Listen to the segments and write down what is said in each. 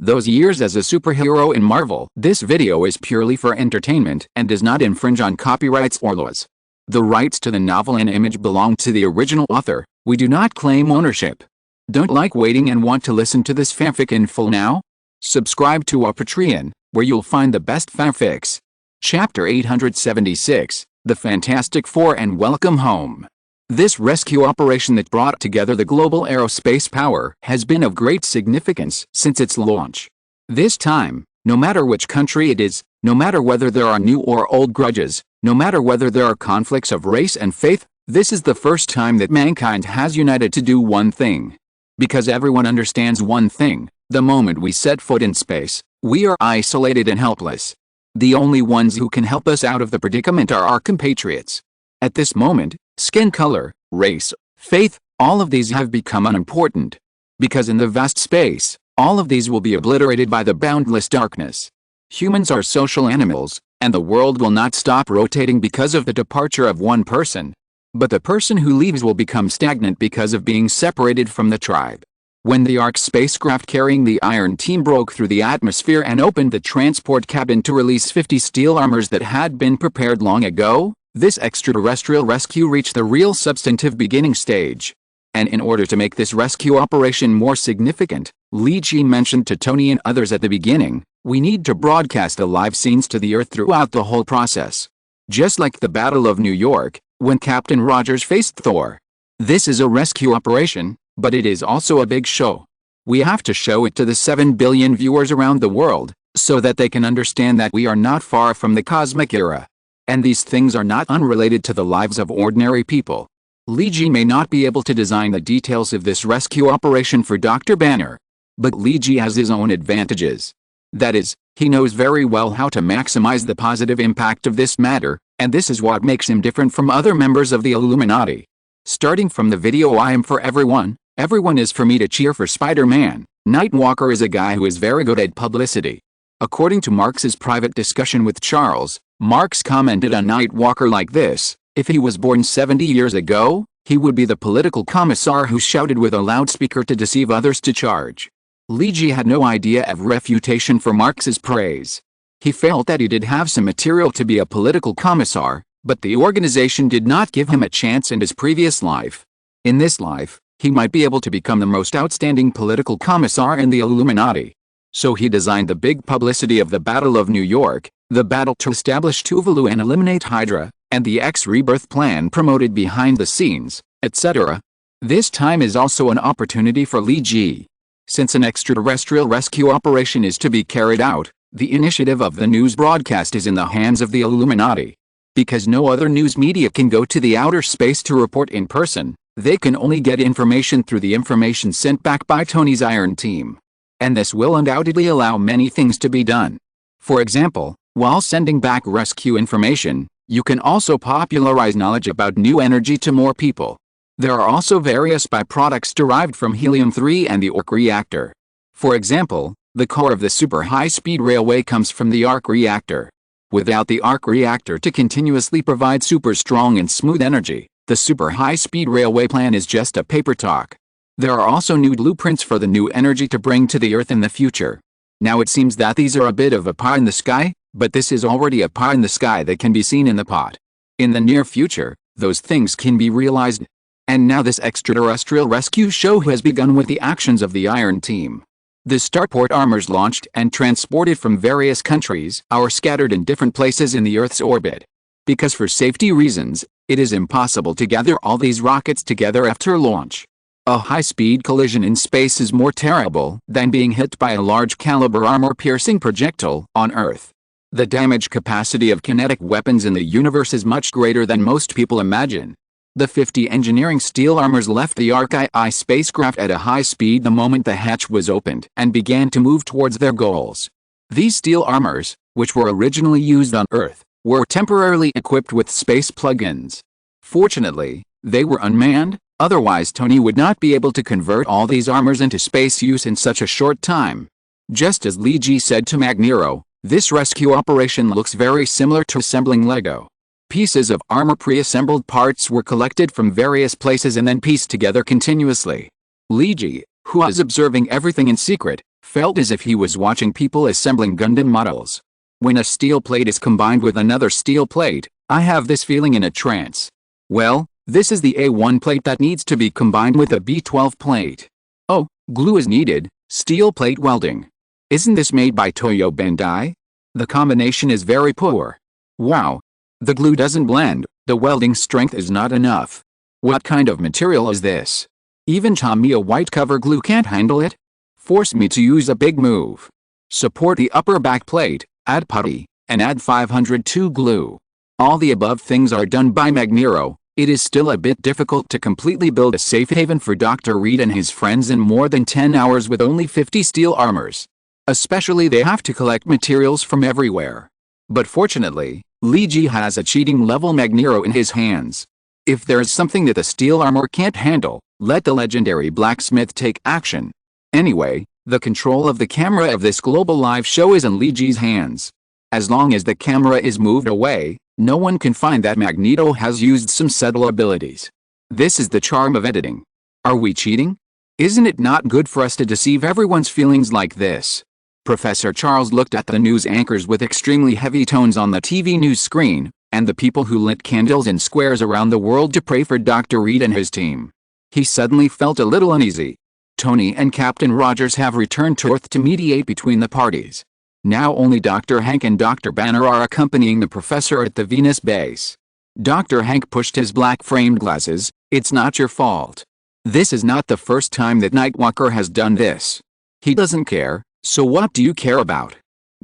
those years as a superhero in Marvel. This video is purely for entertainment and does not infringe on copyrights or laws. The rights to the novel and image belong to the original author. We do not claim ownership. Don't like waiting and want to listen to this fanfic in full now? Subscribe to our Patreon, where you'll find the best fanfics. Chapter 876, The Fantastic Four and Welcome Home. This rescue operation that brought together the global aerospace power has been of great significance since its launch. This time, no matter which country it is, no matter whether there are new or old grudges, no matter whether there are conflicts of race and faith, this is the first time that mankind has united to do one thing. Because everyone understands one thing: the moment we set foot in space, we are isolated and helpless. The only ones who can help us out of the predicament are our compatriots. At this moment, skin color, race, faith, all of these have become unimportant. Because in the vast space, all of these will be obliterated by the boundless darkness. Humans are social animals, and the world will not stop rotating because of the departure of one person. But the person who leaves will become stagnant because of being separated from the tribe. When the Ark spacecraft carrying the Iron Team broke through the atmosphere and opened the transport cabin to release 50 steel armors that had been prepared long ago, this extraterrestrial rescue reached the real substantive beginning stage. And in order to make this rescue operation more significant, Li Ji mentioned to Tony and others at the beginning, we need to broadcast the live scenes to the Earth throughout the whole process. Just like the Battle of New York, when Captain Rogers faced Thor. This is a rescue operation, but it is also a big show. We have to show it to the 7 billion viewers around the world, so that they can understand that we are not far from the cosmic era. And these things are not unrelated to the lives of ordinary people. Li Ji may not be able to design the details of this rescue operation for Dr. Banner. But Li Ji has his own advantages. That is, he knows very well how to maximize the positive impact of this matter, and this is what makes him different from other members of the Illuminati. Starting from the video I am for everyone, everyone is for me to cheer for Spider-Man. Nightwalker is a guy who is very good at publicity. According to Marx's private discussion with Charles, Marx commented on Nightwalker like this: if he was born 70 years ago, he would be the political commissar who shouted with a loudspeaker to deceive others to charge. Li Ji had no idea of refutation for Marx's praise. He felt that he did have some material to be a political commissar, but the organization did not give him a chance in his previous life. In this life, he might be able to become the most outstanding political commissar in the Illuminati. So he designed the big publicity of the Battle of New York, the battle to establish Tuvalu and eliminate Hydra, and the X-Rebirth plan promoted behind the scenes, etc. This time is also an opportunity for Li Ji. Since an extraterrestrial rescue operation is to be carried out, the initiative of the news broadcast is in the hands of the Illuminati. Because no other news media can go to the outer space to report in person, they can only get information through the information sent back by Tony's Iron Team. And this will undoubtedly allow many things to be done. For example, while sending back rescue information, you can also popularize knowledge about new energy to more people. There are also various byproducts derived from helium-3 and the arc reactor. For example, the core of the super high-speed railway comes from the arc reactor. Without the arc reactor to continuously provide super strong and smooth energy, the super high-speed railway plan is just a paper talk. There are also new blueprints for the new energy to bring to the Earth in the future. Now it seems that these are a bit of a pie in the sky, but this is already a pie in the sky that can be seen in the pot. In the near future, those things can be realized. And now this extraterrestrial rescue show has begun with the actions of the Iron Team. The starport armors launched and transported from various countries are scattered in different places in the Earth's orbit. Because for safety reasons, it is impossible to gather all these rockets together after launch. A high-speed collision in space is more terrible than being hit by a large-caliber armor-piercing projectile on Earth. The damage capacity of kinetic weapons in the universe is much greater than most people imagine. The 50 engineering steel armors left the Ark II spacecraft at a high speed the moment the hatch was opened and began to move towards their goals. These steel armors, which were originally used on Earth, were temporarily equipped with space plugins. Fortunately, they were unmanned, otherwise Tony would not be able to convert all these armors into space use in such a short time. Just as Li Ji said to Magneto, this rescue operation looks very similar to assembling Lego. Pieces of armor pre-assembled parts were collected from various places and then pieced together continuously. Li Ji, who was observing everything in secret, Felt as if he was watching people assembling Gundam models. When a steel plate is combined with another steel plate, I have this feeling in a trance. Well, this is the A1 plate that needs to be combined with a B12 plate. Oh, glue is needed, steel plate welding. Isn't this made by Toyo Bandai? The combination is very poor. Wow. The glue doesn't blend, the welding strength is not enough. What kind of material is this? Even Tamiya white cover glue can't handle it? Force me to use a big move. Support the upper back plate, add putty, and add 502 glue. All the above things are done by Magneto. It is still a bit difficult to completely build a safe haven for Dr. Reed and his friends in more than 10 hours with only 50 steel armors. Especially they have to collect materials from everywhere. But fortunately, Lee Ji has a cheating level Magneto in his hands. If there is something that the steel armor can't handle, let the legendary blacksmith take action. Anyway, the control of the camera of this global live show is in Lee Ji's hands. As long as the camera is moved away, no one can find that Magneto has used some subtle abilities. This is the charm of editing. Are we cheating? Isn't it not good for us to deceive everyone's feelings like this? Professor Charles looked at the news anchors with extremely heavy tones on the TV news screen, and the people who lit candles in squares around the world to pray for Dr. Reed and his team. He suddenly felt a little uneasy. Tony and Captain Rogers have returned to Earth to mediate between the parties. Now only Dr. Hank and Dr. Banner are accompanying the professor at the Venus base. Dr. Hank pushed his black-framed glasses. It's not your fault. This is not the first time that Nightwalker has done this. He doesn't care, so what do you care about?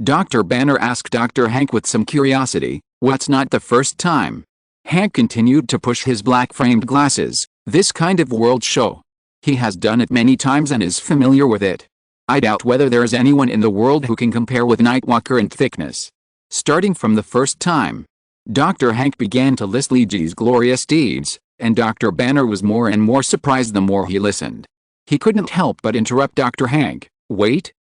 Dr. Banner asked Dr. Hank with some curiosity. What's not the first time? Hank continued to push his black-framed glasses. This kind of world show. He has done it many times and is familiar with it. I doubt whether there is anyone in the world who can compare with Nightwalker in thickness. Starting from the first time, Dr. Hank began to list Lee Ji's glorious deeds, and Dr. Banner was more and more surprised the more he listened. He couldn't help but interrupt Dr. Hank. Wait.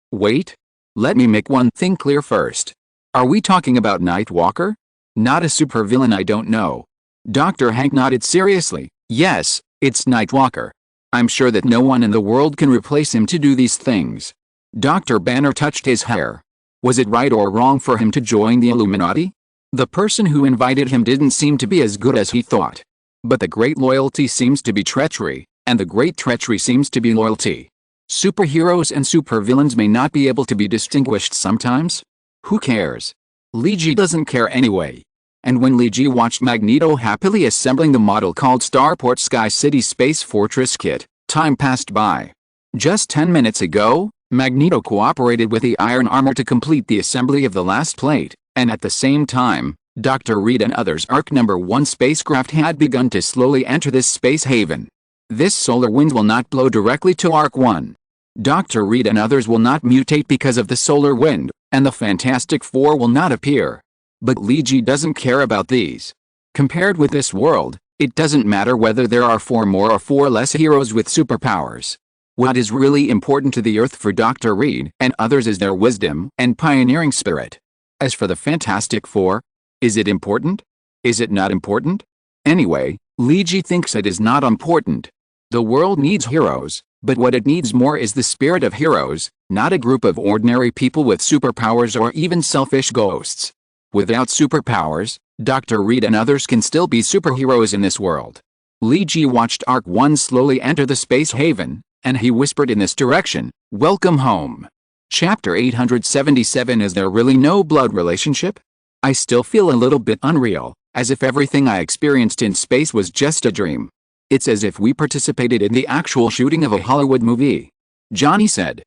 Let me make one thing clear first. Are we talking about Nightwalker? Not a supervillain, I don't know. Dr. Hank nodded seriously. Yes, it's Nightwalker. I'm sure that no one in the world can replace him to do these things. Dr. Banner touched his hair. Was it right or wrong for him to join the Illuminati? The person who invited him didn't seem to be as good as he thought. But the great loyalty seems to be treachery, and the great treachery seems to be loyalty. Superheroes and supervillains may not be able to be distinguished sometimes. Who cares? Lee Ji doesn't care anyway. And when Lee Ji watched Magneto happily assembling the model called Starport Sky City Space Fortress Kit, time passed by. Just 10 minutes ago, Magneto cooperated with the iron armor to complete the assembly of the last plate, and at the same time, Dr. Reed and others' Ark No. 1 spacecraft had begun to slowly enter this space haven. This solar wind will not blow directly to Ark 1. Dr. Reed and others will not mutate because of the solar wind, and the Fantastic Four will not appear. But Lee Ji doesn't care about these. Compared with this world, it doesn't matter whether there are 4 more or 4 less heroes with superpowers. What is really important to the Earth for Dr. Reed and others is their wisdom and pioneering spirit. As for the Fantastic Four, is it important? Is it not important? Anyway, Lee Ji thinks it is not important. The world needs heroes, but what it needs more is the spirit of heroes, not a group of ordinary people with superpowers or even selfish ghosts. Without superpowers, Dr. Reed and others can still be superheroes in this world. Lee Ji watched Ark 1 slowly enter the space haven, and he whispered in this direction, "Welcome home." Chapter 877. Is there really no blood relationship? I still feel a little bit unreal, as if everything I experienced in space was just a dream. It's as if we participated in the actual shooting of a Hollywood movie. Johnny said.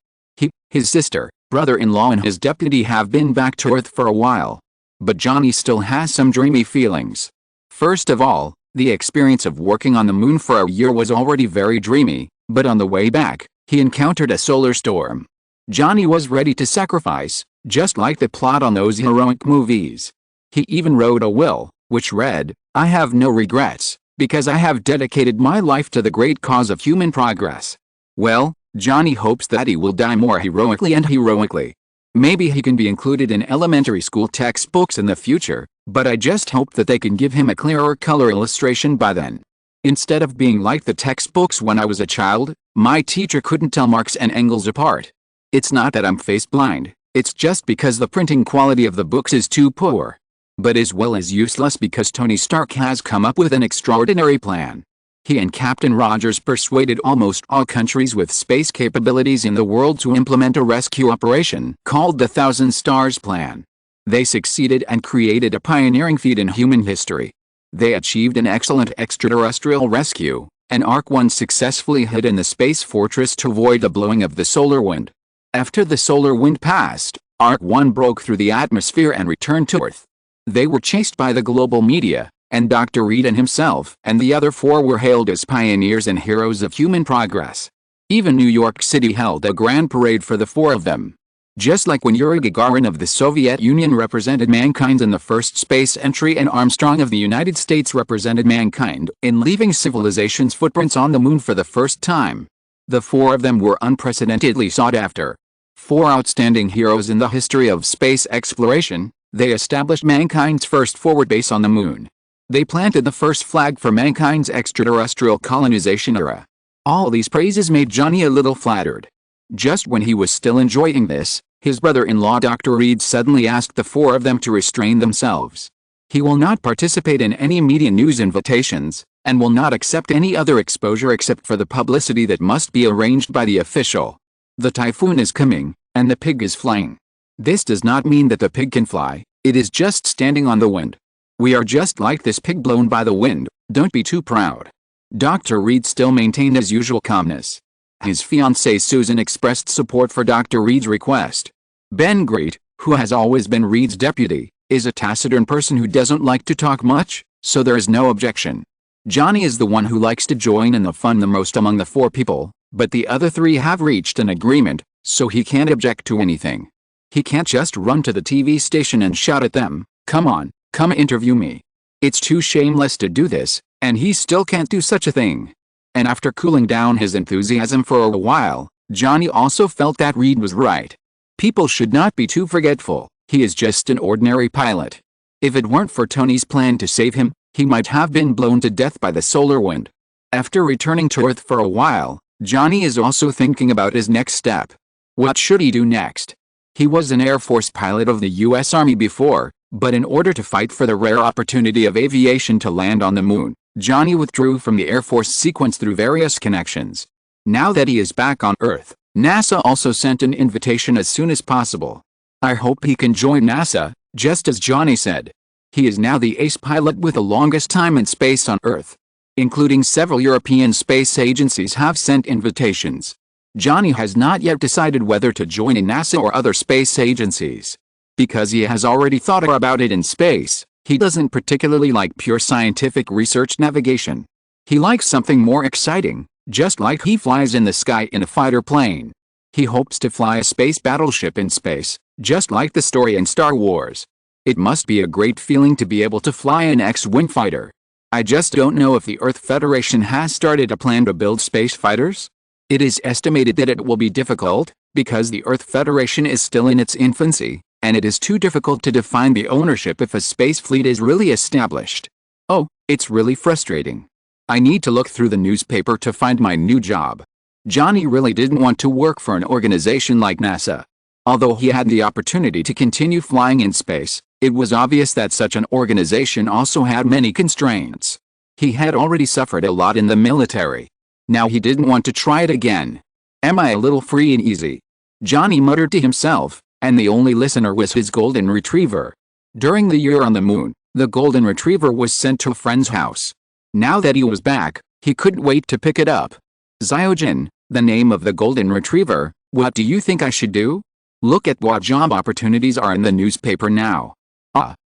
His sister, brother-in-law and his deputy have been back to Earth for a while. But Johnny still has some dreamy feelings. First of all, the experience of working on the moon for a year was already very dreamy, but on the way back, he encountered a solar storm. Johnny was ready to sacrifice, just like the plot on those heroic movies. He even wrote a will, which read, "I have no regrets, because I have dedicated my life to the great cause of human progress." Well, Johnny hopes that he will die more heroically and heroically. Maybe he can be included in elementary school textbooks in the future, but I just hope that they can give him a clearer color illustration by then. Instead of being like the textbooks when I was a child, my teacher couldn't tell Marx and Engels apart. It's not that I'm face blind, it's just because the printing quality of the books is too poor. But as well as useless because Tony Stark has come up with an extraordinary plan. He and Captain Rogers persuaded almost all countries with space capabilities in the world to implement a rescue operation called the Thousand Stars Plan. They succeeded and created a pioneering feat in human history. They achieved an excellent extraterrestrial rescue, and Ark-1 successfully hid in the space fortress to avoid the blowing of the solar wind. After the solar wind passed, Ark-1 broke through the atmosphere and returned to Earth. They were chased by the global media, and Dr. Reed and himself and the other four were hailed as pioneers and heroes of human progress. Even New York City held a grand parade for the four of them. Just like when Yuri Gagarin of the Soviet Union represented mankind in the first space entry and Armstrong of the United States represented mankind in leaving civilization's footprints on the moon for the first time. The four of them were unprecedentedly sought after. Four outstanding heroes in the history of space exploration. They established mankind's first forward base on the moon. They planted the first flag for mankind's extraterrestrial colonization era. All these praises made Johnny a little flattered. Just when he was still enjoying this, his brother-in-law Dr. Reed suddenly asked the four of them to restrain themselves. He will not participate in any media news invitations, and will not accept any other exposure except for the publicity that must be arranged by the official. The typhoon is coming, and the pig is flying. This does not mean that the pig can fly, it is just standing on the wind. We are just like this pig blown by the wind, don't be too proud. Dr. Reed still maintained his usual calmness. His fiancée Susan expressed support for Dr. Reed's request. Ben Great, who has always been Reed's deputy, is a taciturn person who doesn't like to talk much, so there is no objection. Johnny is the one who likes to join in the fun the most among the four people, but the other three have reached an agreement, so he can't object to anything. He can't just run to the TV station and shout at them, "Come on, come interview me." It's too shameless to do this, and he still can't do such a thing. And after cooling down his enthusiasm for a while, Johnny also felt that Reed was right. People should not be too forgetful, he is just an ordinary pilot. If it weren't for Tony's plan to save him, he might have been blown to death by the solar wind. After returning to Earth for a while, Johnny is also thinking about his next step. What should he do next? He was an Air Force pilot of the U.S. Army before, but in order to fight for the rare opportunity of aviation to land on the moon, Johnny withdrew from the Air Force sequence through various connections. Now that he is back on Earth, NASA also sent an invitation as soon as possible. I hope he can join NASA, just as Johnny said. He is now the ace pilot with the longest time in space on Earth. Including several European space agencies have sent invitations. Johnny has not yet decided whether to join in NASA or other space agencies. Because he has already thought about it in space, he doesn't particularly like pure scientific research navigation. He likes something more exciting, just like he flies in the sky in a fighter plane. He hopes to fly a space battleship in space, just like the story in Star Wars. It must be a great feeling to be able to fly an X-wing fighter. I just don't know if the Earth Federation has started a plan to build space fighters. It is estimated that it will be difficult, because the Earth Federation is still in its infancy, and it is too difficult to define the ownership if a space fleet is really established. Oh, it's really frustrating. I need to look through the newspaper to find my new job. Johnny really didn't want to work for an organization like NASA. Although he had the opportunity to continue flying in space, it was obvious that such an organization also had many constraints. He had already suffered a lot in the military. Now he didn't want to try it again. Am I a little free and easy? Johnny muttered to himself, and the only listener was his golden retriever. During the year on the moon, the golden retriever was sent to a friend's house. Now that he was back, he couldn't wait to pick it up. Zyojin, the name of the golden retriever, what do you think I should do? Look at what job opportunities are in the newspaper now.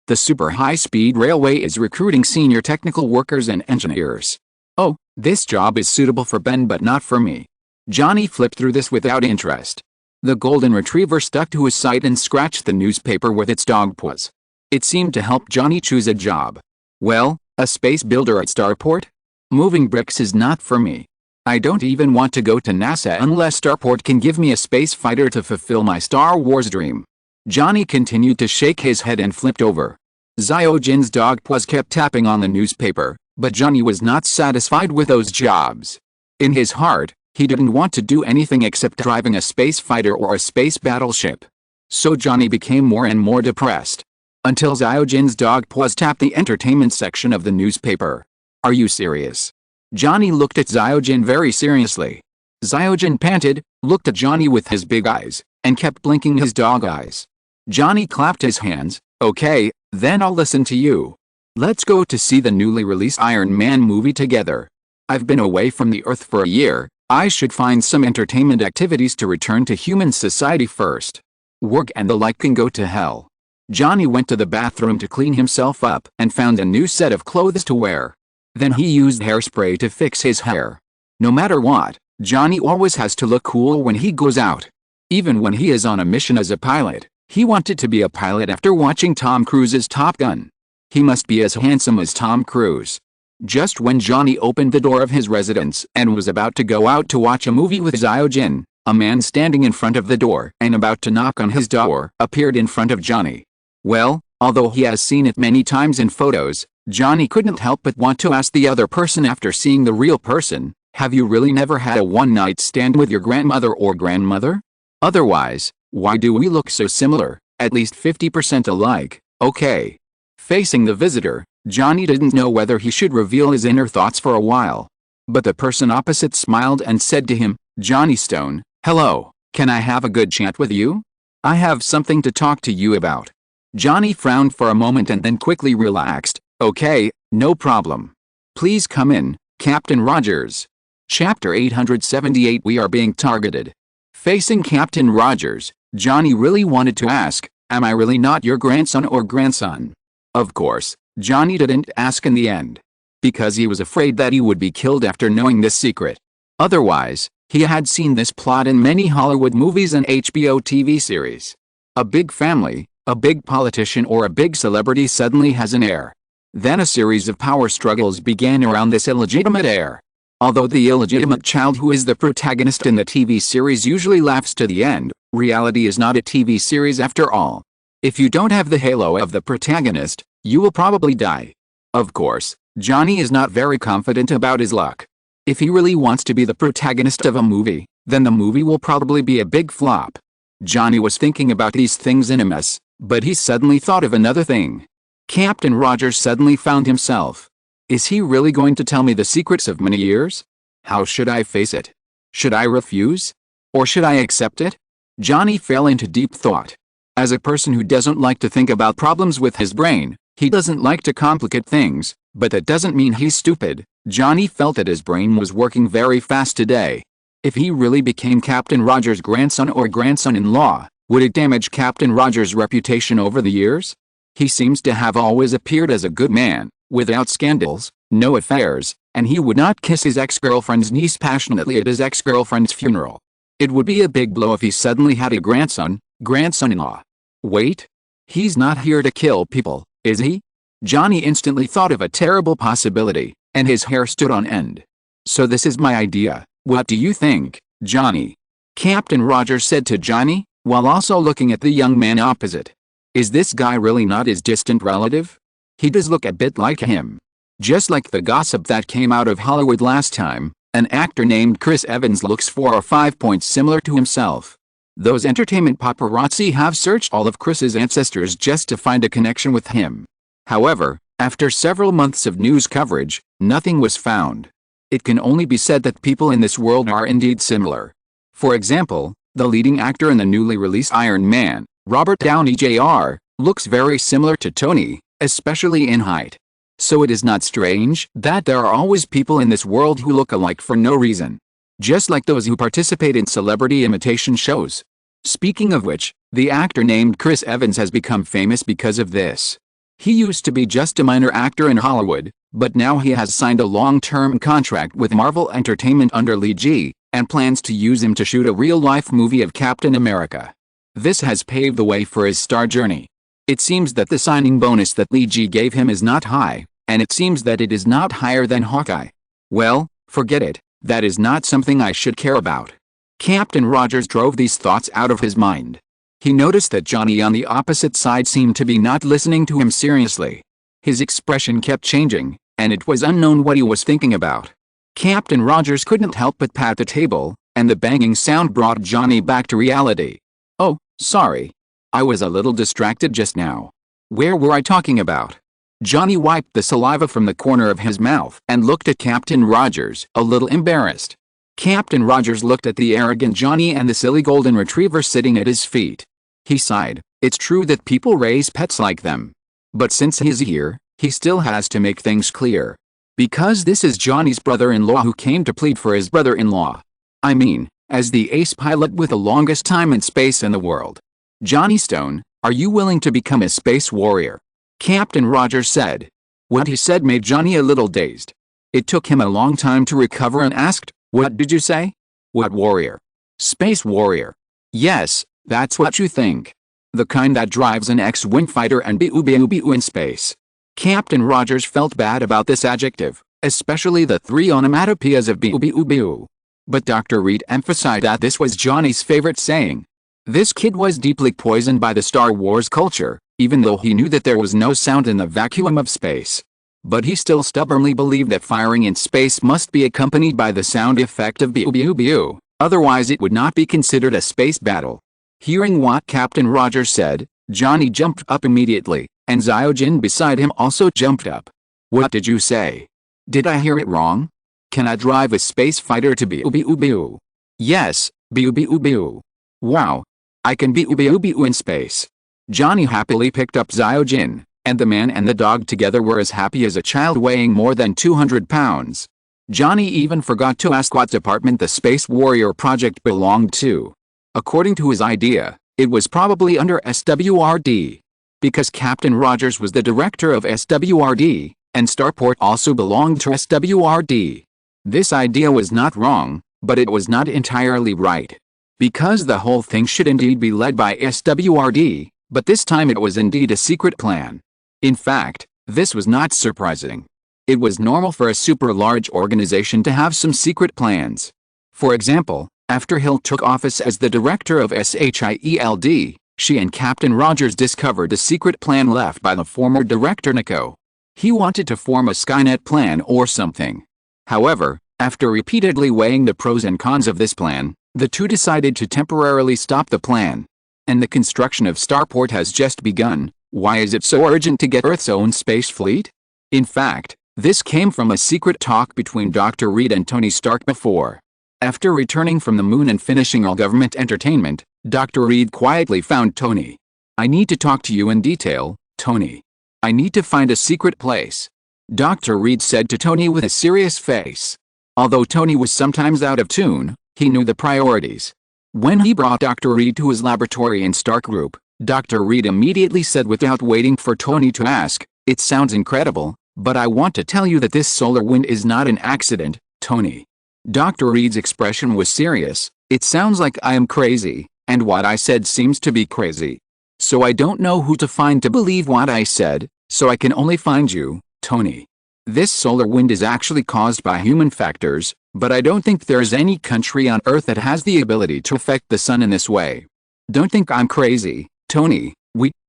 The super high-speed railway is recruiting senior technical workers and engineers. Oh, this job is suitable for Ben but not for me. Johnny flipped through this without interest. The golden retriever stuck to his side and scratched the newspaper with its dog paws. It seemed to help Johnny choose a job. Well, a space builder at Starport? Moving bricks is not for me. I don't even want to go to NASA unless Starport can give me a space fighter to fulfill my Star Wars dream. Johnny continued to shake his head and flipped over. Zyojin's dog paws kept tapping on the newspaper, but Johnny was not satisfied with those jobs. In his heart, He didn't want to do anything except driving a space fighter or a space battleship. So Johnny became more and more depressed. Until Zyojin's dog paws tapped the entertainment section of the newspaper. "Are you serious?" Johnny looked at Zyojin very seriously. Zyojin panted, looked at Johnny with his big eyes, and kept blinking his dog eyes. Johnny clapped his hands. "Okay, then I'll listen to you. Let's go to see the newly released Iron Man movie together. I've been away from the Earth for a year. I should find some entertainment activities to return to human society first. Work and the like can go to hell." Johnny went to the bathroom to clean himself up and found a new set of clothes to wear. Then he used hairspray to fix his hair. No matter what, Johnny always has to look cool when he goes out. Even when he is on a mission as a pilot, he wanted to be a pilot after watching Tom Cruise's Top Gun. He must be as handsome as Tom Cruise. Just when Johnny opened the door of his residence and was about to go out to watch a movie with Zyojin, a man standing in front of the door and about to knock on his door appeared in front of Johnny. Well, although he has seen it many times in photos, Johnny couldn't help but want to ask the other person after seeing the real person, "Have you really never had a one-night stand with your grandmother or grandmother? Otherwise, why do we look so similar, at least 50% alike?" Okay. Facing the visitor, Johnny didn't know whether he should reveal his inner thoughts for a while. But the person opposite smiled and said to him, "Johnny Stone, hello, can I have a good chat with you? I have something to talk to you about." Johnny frowned for a moment and then quickly relaxed. "Okay, no problem. Please come in, Captain Rogers." Chapter 878. We are being targeted. Facing Captain Rogers, Johnny really wanted to ask, "Am I really not your grandson or grandson?" Of course, Johnny didn't ask in the end. Because he was afraid that he would be killed after knowing this secret. Otherwise, he had seen this plot in many Hollywood movies and HBO TV series. A big family, a big politician or a big celebrity suddenly has an heir. Then a series of power struggles began around this illegitimate heir. Although the illegitimate child who is the protagonist in the TV series usually laughs to the end, reality is not a TV series after all. If you don't have the halo of the protagonist, you will probably die. Of course, Johnny is not very confident about his luck. If he really wants to be the protagonist of a movie, then the movie will probably be a big flop. Johnny was thinking about these things in a mess, but he suddenly thought of another thing. Captain Rogers suddenly found himself. Is he really going to tell me the secrets of many years? How should I face it? Should I refuse? Or should I accept it? Johnny fell into deep thought. As a person who doesn't like to think about problems with his brain, he doesn't like to complicate things, but that doesn't mean he's stupid. Johnny felt that his brain was working very fast today. If he really became Captain Rogers' grandson or grandson-in-law, would it damage Captain Rogers' reputation over the years? He seems to have always appeared as a good man, without scandals, no affairs, and he would not kiss his ex-girlfriend's niece passionately at his ex-girlfriend's funeral. It would be a big blow if he suddenly had a grandson-in-law. Wait. He's not here to kill people, is he? Johnny instantly thought of a terrible possibility, and his hair stood on end. So this is my idea. What do you think, Johnny? Captain Rogers said to Johnny, while also looking at the young man opposite. Is this guy really not his distant relative? He does look a bit like him. Just like the gossip that came out of Hollywood last time, an actor named Chris Evans looks 4 or 5 points similar to himself. Those entertainment paparazzi have searched all of Chris's ancestors just to find a connection with him. However, after several months of news coverage, nothing was found. It can only be said that people in this world are indeed similar. For example, the leading actor in the newly released Iron Man, Robert Downey Jr., looks very similar to Tony, especially in height. So it is not strange that there are always people in this world who look alike for no reason. Just like those who participate in celebrity imitation shows. Speaking of which, the actor named Chris Evans has become famous because of this. He used to be just a minor actor in Hollywood, but now he has signed a long-term contract with Marvel Entertainment under Lee G, and plans to use him to shoot a real-life movie of Captain America. This has paved the way for his star journey. It seems that the signing bonus that Lee G gave him is not high, and it seems that it is not higher than Hawkeye. Well, forget it, that is not something I should care about. Captain Rogers drove these thoughts out of his mind. He noticed that Johnny on the opposite side seemed to be not listening to him seriously. His expression kept changing, and it was unknown what he was thinking about. Captain Rogers couldn't help but pat the table, and the banging sound brought Johnny back to reality. "Oh, sorry. I was a little distracted just now. Where were I talking about?" Johnny wiped the saliva from the corner of his mouth and looked at Captain Rogers, a little embarrassed. Captain Rogers looked at the arrogant Johnny and the silly golden retriever sitting at his feet. He sighed. It's true that people raise pets like them. But since he's here, he still has to make things clear. Because this is Johnny's brother-in-law who came to plead for his brother-in-law. I mean, as the ace pilot with the longest time in space in the world. "Johnny Stone, are you willing to become a space warrior?" Captain Rogers said. What he said made Johnny a little dazed. It took him a long time to recover and asked, "What did you say?" "What warrior?" "Space warrior." "Yes, that's what you think. The kind that drives an X-wing fighter and boo in space." Captain Rogers felt bad about this adjective, especially the three onomatopoeias of boo. But Dr. Reed emphasized that this was Johnny's favorite saying. This kid was deeply poisoned by the Star Wars culture, even though he knew that there was no sound in the vacuum of space. But he still stubbornly believed that firing in space must be accompanied by the sound effect of boo, otherwise it would not be considered a space battle. Hearing what Captain Rogers said, Johnny jumped up immediately, and Zyojin beside him also jumped up. "What did you say? Did I hear it wrong? Can I drive a space fighter to boo?" "Yes, boo. Wow. I can boo in space." Johnny happily picked up Zyojin, and the man and the dog together were as happy as a child weighing more than 200 pounds. Johnny even forgot to ask what department the Space Warrior project belonged to. According to his idea, it was probably under SWRD. Because Captain Rogers was the director of SWRD, and Starport also belonged to SWRD. This idea was not wrong, but it was not entirely right. Because the whole thing should indeed be led by SWRD, but this time it was indeed a secret plan. In fact, this was not surprising. It was normal for a super large organization to have some secret plans. For example, after Hill took office as the director of SHIELD, she and Captain Rogers discovered a secret plan left by the former director Nico. He wanted to form a Skynet plan or something. However, after repeatedly weighing the pros and cons of this plan, the two decided to temporarily stop the plan. And the construction of Starport has just begun. Why is it so urgent to get Earth's own space fleet? In fact, this came from a secret talk between Dr. Reed and Tony Stark before. After returning from the moon and finishing all government entertainment, Dr. Reed quietly found Tony. "I need to talk to you in detail, Tony. I need to find a secret place," Dr. Reed said to Tony with a serious face. Although Tony was sometimes out of tune, he knew the priorities. When he brought Dr. Reed to his laboratory in Stark Group, Dr. Reed immediately said without waiting for Tony to ask, "It sounds incredible, but I want to tell you that this solar wind is not an accident, Tony." Dr. Reed's expression was serious. "It sounds like I am crazy, and what I said seems to be crazy. So I don't know who to find to believe what I said, so I can only find you, Tony. This solar wind is actually caused by human factors, but I don't think there is any country on Earth that has the ability to affect the sun in this way. Don't think I'm crazy, Tony.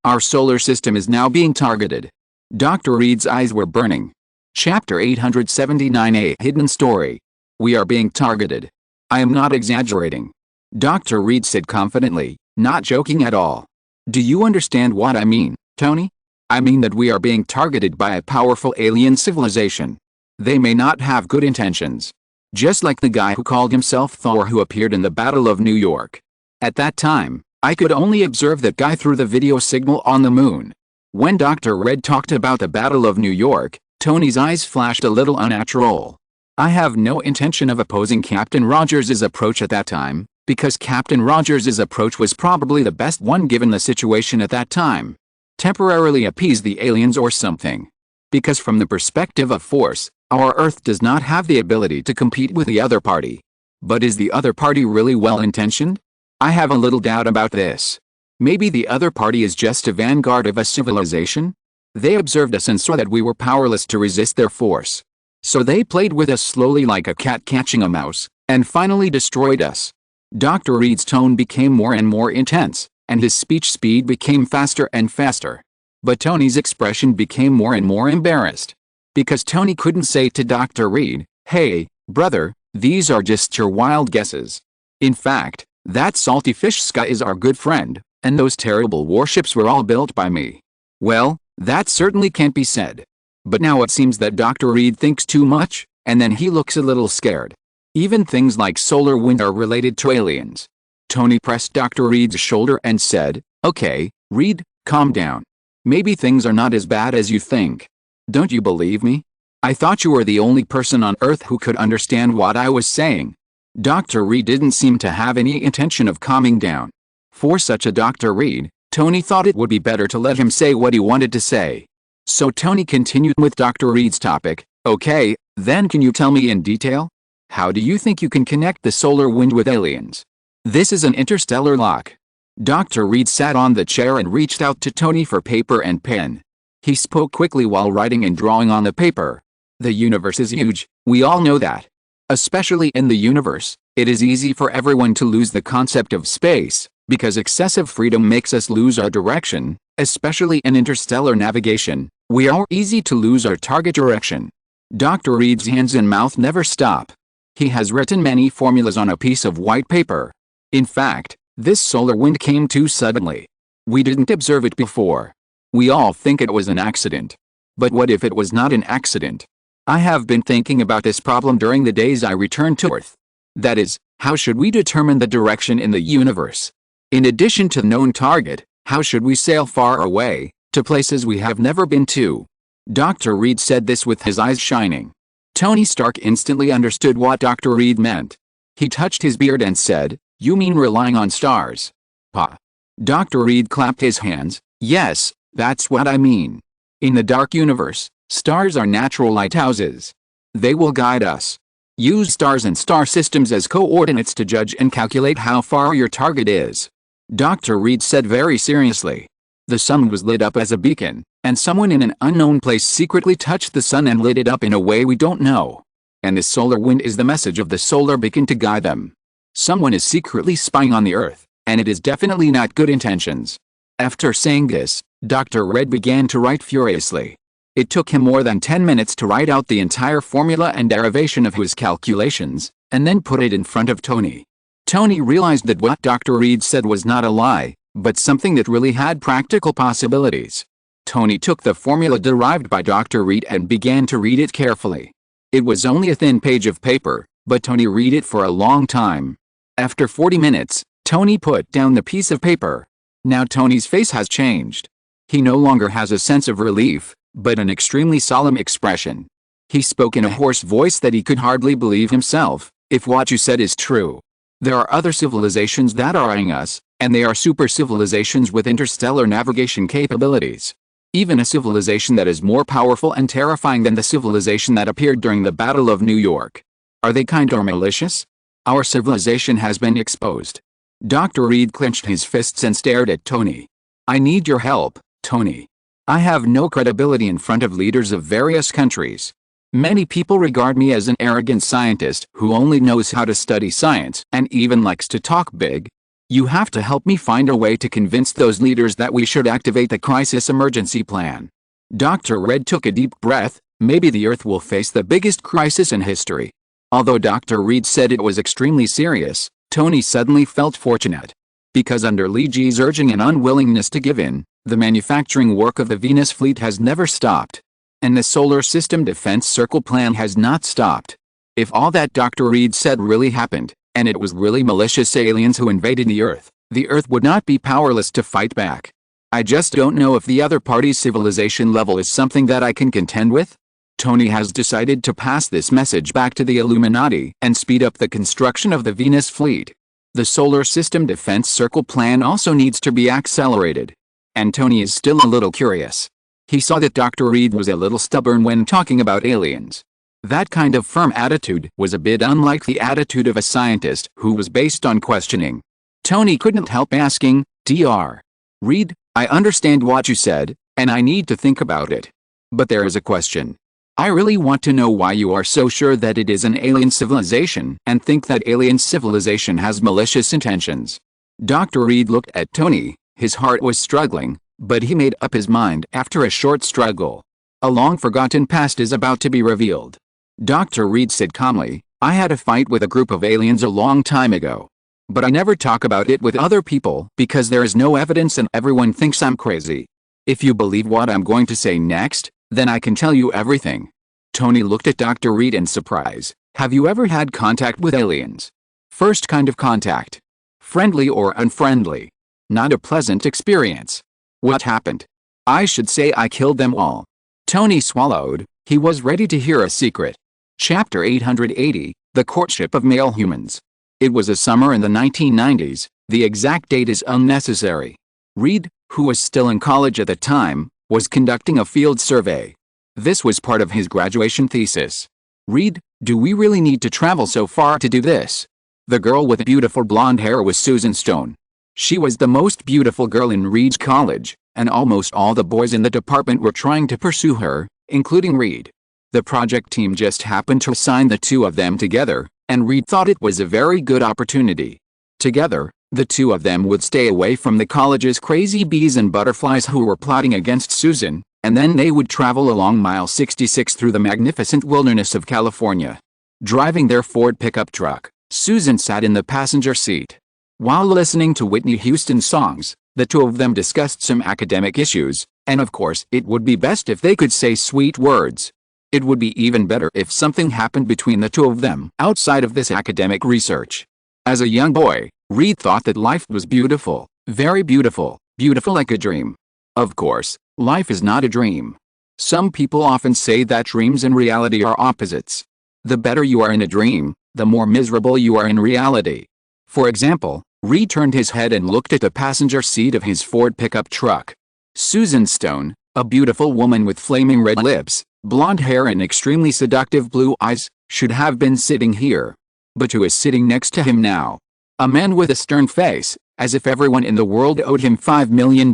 Our solar system is now being targeted." Dr. Reed's eyes were burning. Chapter 879, A Hidden Story. "We are being targeted. I am not exaggerating," Dr. Reed said confidently, not joking at all. "Do you understand what I mean, Tony? I mean that we are being targeted by a powerful alien civilization. They may not have good intentions. Just like the guy who called himself Thor who appeared in the Battle of New York. At that time, I could only observe that guy through the video signal on the moon. When Dr. Red talked about the Battle of New York, Tony's eyes flashed a little unnatural. I have no intention of opposing Captain Rogers' approach at that time, because Captain Rogers' approach was probably the best one given the situation at that time. Temporarily appease the aliens or something. Because from the perspective of force, our Earth does not have the ability to compete with the other party. But is the other party really well-intentioned? I have a little doubt about this. Maybe the other party is just a vanguard of a civilization? They observed us and saw that we were powerless to resist their force. So they played with us slowly like a cat catching a mouse, and finally destroyed us." Dr. Reed's tone became more and more intense, and his speech speed became faster and faster. But Tony's expression became more and more embarrassed. Because Tony couldn't say to Dr. Reed, "Hey, Brother, these are just your wild guesses. In fact, that salty fish Sky is our good friend, and those terrible warships were all built by me. Well, that certainly can't be said. But now it seems that Dr. Reed thinks too much, and then he looks a little scared. Even things like solar wind are related to aliens. Tony pressed Dr. Reed's shoulder and said, "Okay, Reed, calm down. Maybe things are not as bad as you think. Don't you believe me? I thought you were the only person on Earth who could understand what I was saying." Dr. Reed didn't seem to have any intention of calming down. For such a Dr. Reed, Tony thought it would be better to let him say what he wanted to say. So Tony continued with Dr. Reed's topic. "Okay, then can you tell me in detail? How do you think you can connect the solar wind with aliens? This is an interstellar lock." Dr. Reed sat on the chair and reached out to Tony for paper and pen. He spoke quickly while writing and drawing on the paper. "The universe is huge, we all know that. Especially in the universe, it is easy for everyone to lose the concept of space, because excessive freedom makes us lose our direction, especially in interstellar navigation. We are easy to lose our target direction." Dr. Reed's hands and mouth never stop. He has written many formulas on a piece of white paper. In fact, this solar wind came too suddenly. We didn't observe it before. We all think it was an accident. But what if it was not an accident? I have been thinking about this problem during the days I returned to Earth. That is, how should we determine the direction in the universe? In addition to the known target, how should we sail far away, to places we have never been to? Dr. Reed said this with his eyes shining. Tony Stark instantly understood what Dr. Reed meant. He touched his beard and said, "You mean relying on stars?" "Pa." Dr. Reed clapped his hands. "Yes, that's what I mean. In the dark universe, stars are natural lighthouses. They will guide us. Use stars and star systems as coordinates to judge and calculate how far your target is." Dr. Reed said very seriously. The sun was lit up as a beacon, and someone in an unknown place secretly touched the sun and lit it up in a way we don't know. And the solar wind is the message of the solar beacon to guide them. Someone is secretly spying on the Earth, and it is definitely not good intentions. After saying this, Dr. Reed began to write furiously. It took him more than 10 minutes to write out the entire formula and derivation of his calculations, and then put it in front of Tony. Tony realized that what Dr. Reed said was not a lie, but something that really had practical possibilities. Tony took the formula derived by Dr. Reed and began to read it carefully. It was only a thin page of paper, but Tony read it for a long time. After 40 minutes, Tony put down the piece of paper. Now Tony's face has changed. He no longer has a sense of relief, but an extremely solemn expression. He spoke in a hoarse voice that he could hardly believe himself. "If what you said is true, there are other civilizations that are eyeing us, and they are super civilizations with interstellar navigation capabilities. Even a civilization that is more powerful and terrifying than the civilization that appeared during the Battle of New York. Are they kind or malicious? Our civilization has been exposed." Dr. Reed clenched his fists and stared at Tony. "I need your help, Tony. I have no credibility in front of leaders of various countries. Many people regard me as an arrogant scientist who only knows how to study science and even likes to talk big. You have to help me find a way to convince those leaders that we should activate the crisis emergency plan." Dr. Reed took a deep breath. Maybe the Earth will face the biggest crisis in history. Although Dr. Reed said it was extremely serious, Tony suddenly felt fortunate. Because under Li Ji's urging and unwillingness to give in, the manufacturing work of the Venus fleet has never stopped. And the Solar System Defense Circle Plan has not stopped. If all that Dr. Reed said really happened, and it was really malicious aliens who invaded the Earth would not be powerless to fight back. I just don't know if the other party's civilization level is something that I can contend with. Tony has decided to pass this message back to the Illuminati and speed up the construction of the Venus fleet. The Solar System Defense Circle Plan also needs to be accelerated. And Tony is still a little curious. He saw that Dr. Reed was a little stubborn when talking about aliens. That kind of firm attitude was a bit unlike the attitude of a scientist who was based on questioning. Tony couldn't help asking, "Dr. Reed, I understand what you said, and I need to think about it. But there is a question. I really want to know why you are so sure that it is an alien civilization and think that alien civilization has malicious intentions." Dr. Reed looked at Tony. His heart was struggling, but he made up his mind after a short struggle. A long-forgotten past is about to be revealed. Dr. Reed said calmly, I had a fight with a group of aliens a long time ago. But I never talk about it with other people because there is no evidence and everyone thinks I'm crazy. If you believe what I'm going to say next, then I can tell you everything." Tony looked at Dr. Reed in surprise. "Have you ever had contact with aliens?" "First kind of contact. Friendly or unfriendly. Not a pleasant experience." "What happened?" "I should say I killed them all." Tony swallowed. He was ready to hear a secret. Chapter 880, The Courtship of Male Humans. It was a summer in the 1990s, the exact date is unnecessary. Reed, who was still in college at the time, was conducting a field survey. This was part of his graduation thesis. "Reed, do we really need to travel so far to do this?" The girl with beautiful blonde hair was Susan Stone. She was the most beautiful girl in Reed's college, and almost all the boys in the department were trying to pursue her, including Reed. The project team just happened to assign the two of them together, and Reed thought it was a very good opportunity. Together, the two of them would stay away from the college's crazy bees and butterflies who were plotting against Susan, and then they would travel along Mile 66 through the magnificent wilderness of California. Driving their Ford pickup truck, Susan sat in the passenger seat. While listening to Whitney Houston songs, the two of them discussed some academic issues, and of course it would be best if they could say sweet words. It would be even better if something happened between the two of them outside of this academic research. As a young boy, Reed thought that life was beautiful, very beautiful, beautiful like a dream. Of course, life is not a dream. Some people often say that dreams and reality are opposites. The better you are in a dream, the more miserable you are in reality. For example, Reed turned his head and looked at the passenger seat of his Ford pickup truck. Susan Stone, a beautiful woman with flaming red lips, blonde hair and extremely seductive blue eyes, should have been sitting here. But who is sitting next to him now? A man with a stern face, as if everyone in the world owed him $5 million.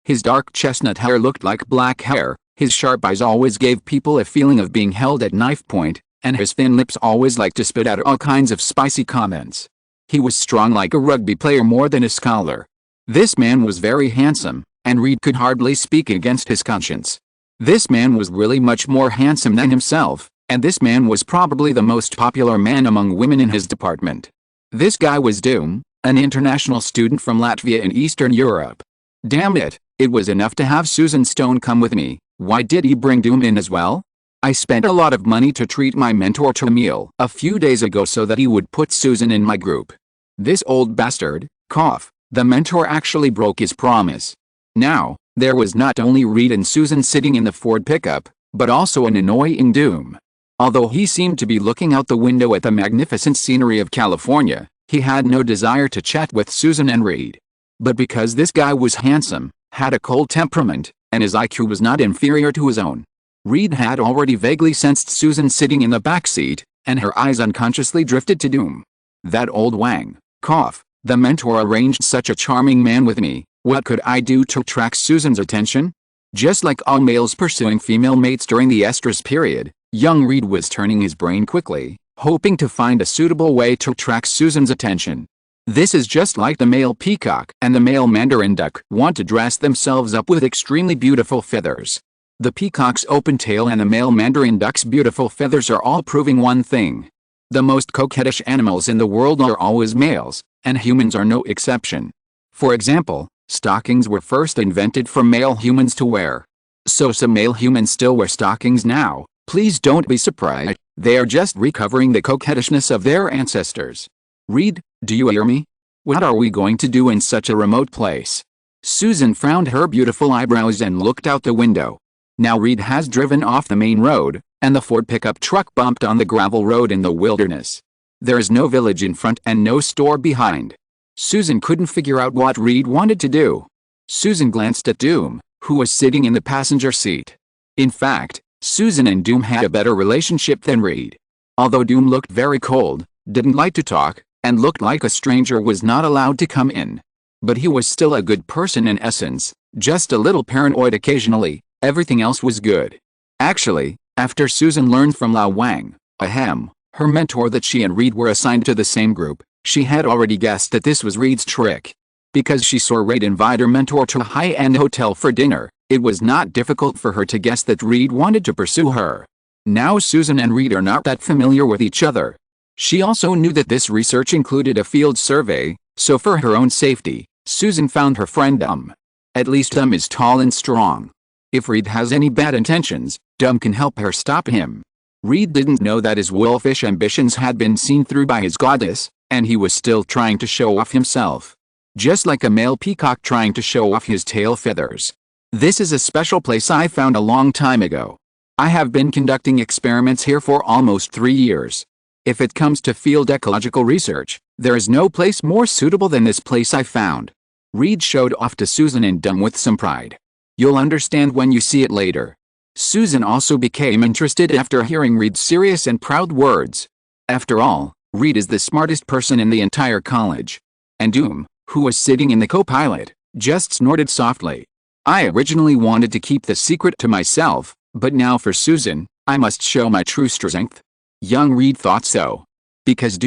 His dark chestnut hair looked like black hair, his sharp eyes always gave people a feeling of being held at knife point, and his thin lips always liked to spit out all kinds of spicy comments. He was strong like a rugby player more than a scholar. This man was very handsome, and Reed could hardly speak against his conscience. This man was really much more handsome than himself, and this man was probably the most popular man among women in his department. This guy was Doom, an international student from Latvia in Eastern Europe. Damn it, it was enough to have Susan Stone come with me. Why did he bring Doom in as well? I spent a lot of money to treat my mentor to a meal a few days ago so that he would put Susan in my group. This old bastard, cough, the mentor actually broke his promise. Now, there was not only Reed and Susan sitting in the Ford pickup, but also an annoying Doom. Although he seemed to be looking out the window at the magnificent scenery of California, he had no desire to chat with Susan and Reed. But because this guy was handsome, had a cold temperament, and his IQ was not inferior to his own, Reed had already vaguely sensed Susan sitting in the back seat, and her eyes unconsciously drifted to Doom. That old wang, cough, the mentor arranged such a charming man with me. What could I do to attract Susan's attention? Just like all males pursuing female mates during the estrus period, young Reed was turning his brain quickly, hoping to find a suitable way to attract Susan's attention. This is just like the male peacock and the male mandarin duck want to dress themselves up with extremely beautiful feathers. The peacock's open tail and the male mandarin duck's beautiful feathers are all proving one thing. The most coquettish animals in the world are always males, and humans are no exception. For example, stockings were first invented for male humans to wear. So some male humans still wear stockings now. Please don't be surprised, they are just recovering the coquettishness of their ancestors. Reed, do you hear me? What are we going to do in such a remote place? Susan frowned her beautiful eyebrows and looked out the window. Now Reed has driven off the main road, and the Ford pickup truck bumped on the gravel road in the wilderness. There is no village in front and no store behind. Susan couldn't figure out what Reed wanted to do. Susan glanced at Doom, who was sitting in the passenger seat. In fact, Susan and Doom had a better relationship than Reed. Although Doom looked very cold, didn't like to talk, and looked like a stranger was not allowed to come in. But he was still a good person in essence, just a little paranoid occasionally. Everything else was good. Actually, after Susan learned from Lao Wang, her mentor, that she and Reed were assigned to the same group, she had already guessed that this was Reed's trick. Because she saw Reed invite her mentor to a high-end hotel for dinner, it was not difficult for her to guess that Reed wanted to pursue her. Now Susan and Reed are not that familiar with each other. She also knew that this research included a field survey, so for her own safety, Susan found her friend At least is tall and strong. If Reed has any bad intentions, can help her stop him. Reed didn't know that his wolfish ambitions had been seen through by his goddess, and he was still trying to show off himself. Just like a male peacock trying to show off his tail feathers. This is a special place I found a long time ago. I have been conducting experiments here for almost 3 years. If it comes to field ecological research, there is no place more suitable than this place I found. Reed showed off to Susan and with some pride. You'll understand when you see it later. Susan also became interested after hearing Reed's serious and proud words. After all, Reed is the smartest person in the entire college. And who was sitting in the co-pilot, just snorted softly. I originally wanted to keep the secret to myself, but now for Susan, I must show my true strength. Young Reed thought so. Because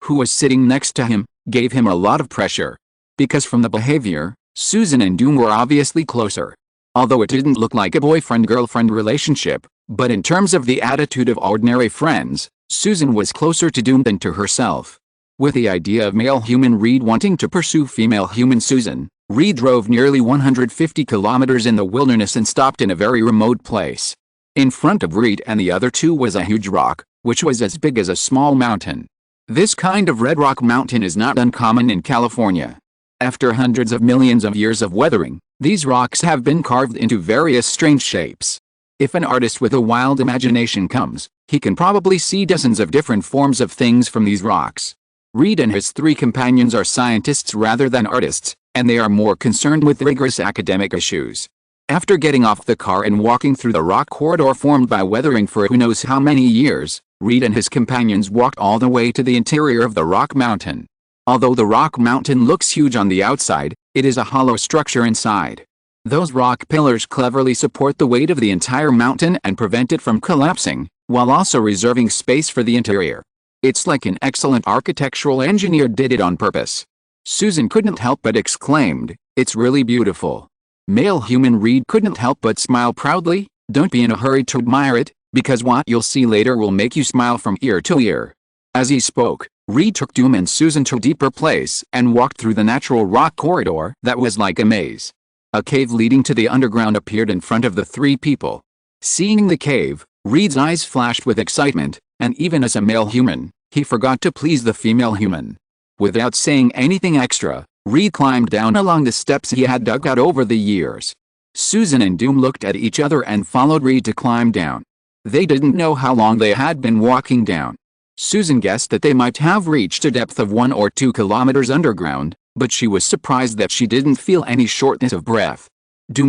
who was sitting next to him, gave him a lot of pressure. Because from the behavior, Susan and were obviously closer. Although it didn't look like a boyfriend-girlfriend relationship, but in terms of the attitude of ordinary friends, Susan was closer to than to herself. With the idea of male human Reed wanting to pursue female human Susan, Reed drove nearly 150 kilometers in the wilderness and stopped in a very remote place. In front of Reed and the other two was a huge rock, which was as big as a small mountain. This kind of red rock mountain is not uncommon in California. After hundreds of millions of years of weathering, these rocks have been carved into various strange shapes. If an artist with a wild imagination comes, he can probably see dozens of different forms of things from these rocks. Reed and his 3 companions are scientists rather than artists, and they are more concerned with rigorous academic issues. After getting off the car and walking through the rock corridor formed by weathering for who knows how many years, Reed and his companions walked all the way to the interior of the rock mountain. Although the rock mountain looks huge on the outside, it is a hollow structure inside. Those rock pillars cleverly support the weight of the entire mountain and prevent it from collapsing, while also reserving space for the interior. It's like an excellent architectural engineer did it on purpose. Susan couldn't help but exclaimed, "It's really beautiful." Male human Reed couldn't help but smile proudly. Don't be in a hurry to admire it, because what you'll see later will make you smile from ear to ear. As he spoke, Reed took and Susan to a deeper place and walked through the natural rock corridor that was like a maze. A cave leading to the underground appeared in front of the 3 people. Seeing the cave, Reed's eyes flashed with excitement, and even as a male human, he forgot to please the female human. Without saying anything extra, Reed climbed down along the steps he had dug out over the years. Susan and looked at each other and followed Reed to climb down. They didn't know how long they had been walking down. Susan guessed that they might have reached a depth of 1 or 2 kilometers underground, but she was surprised that she didn't feel any shortness of breath.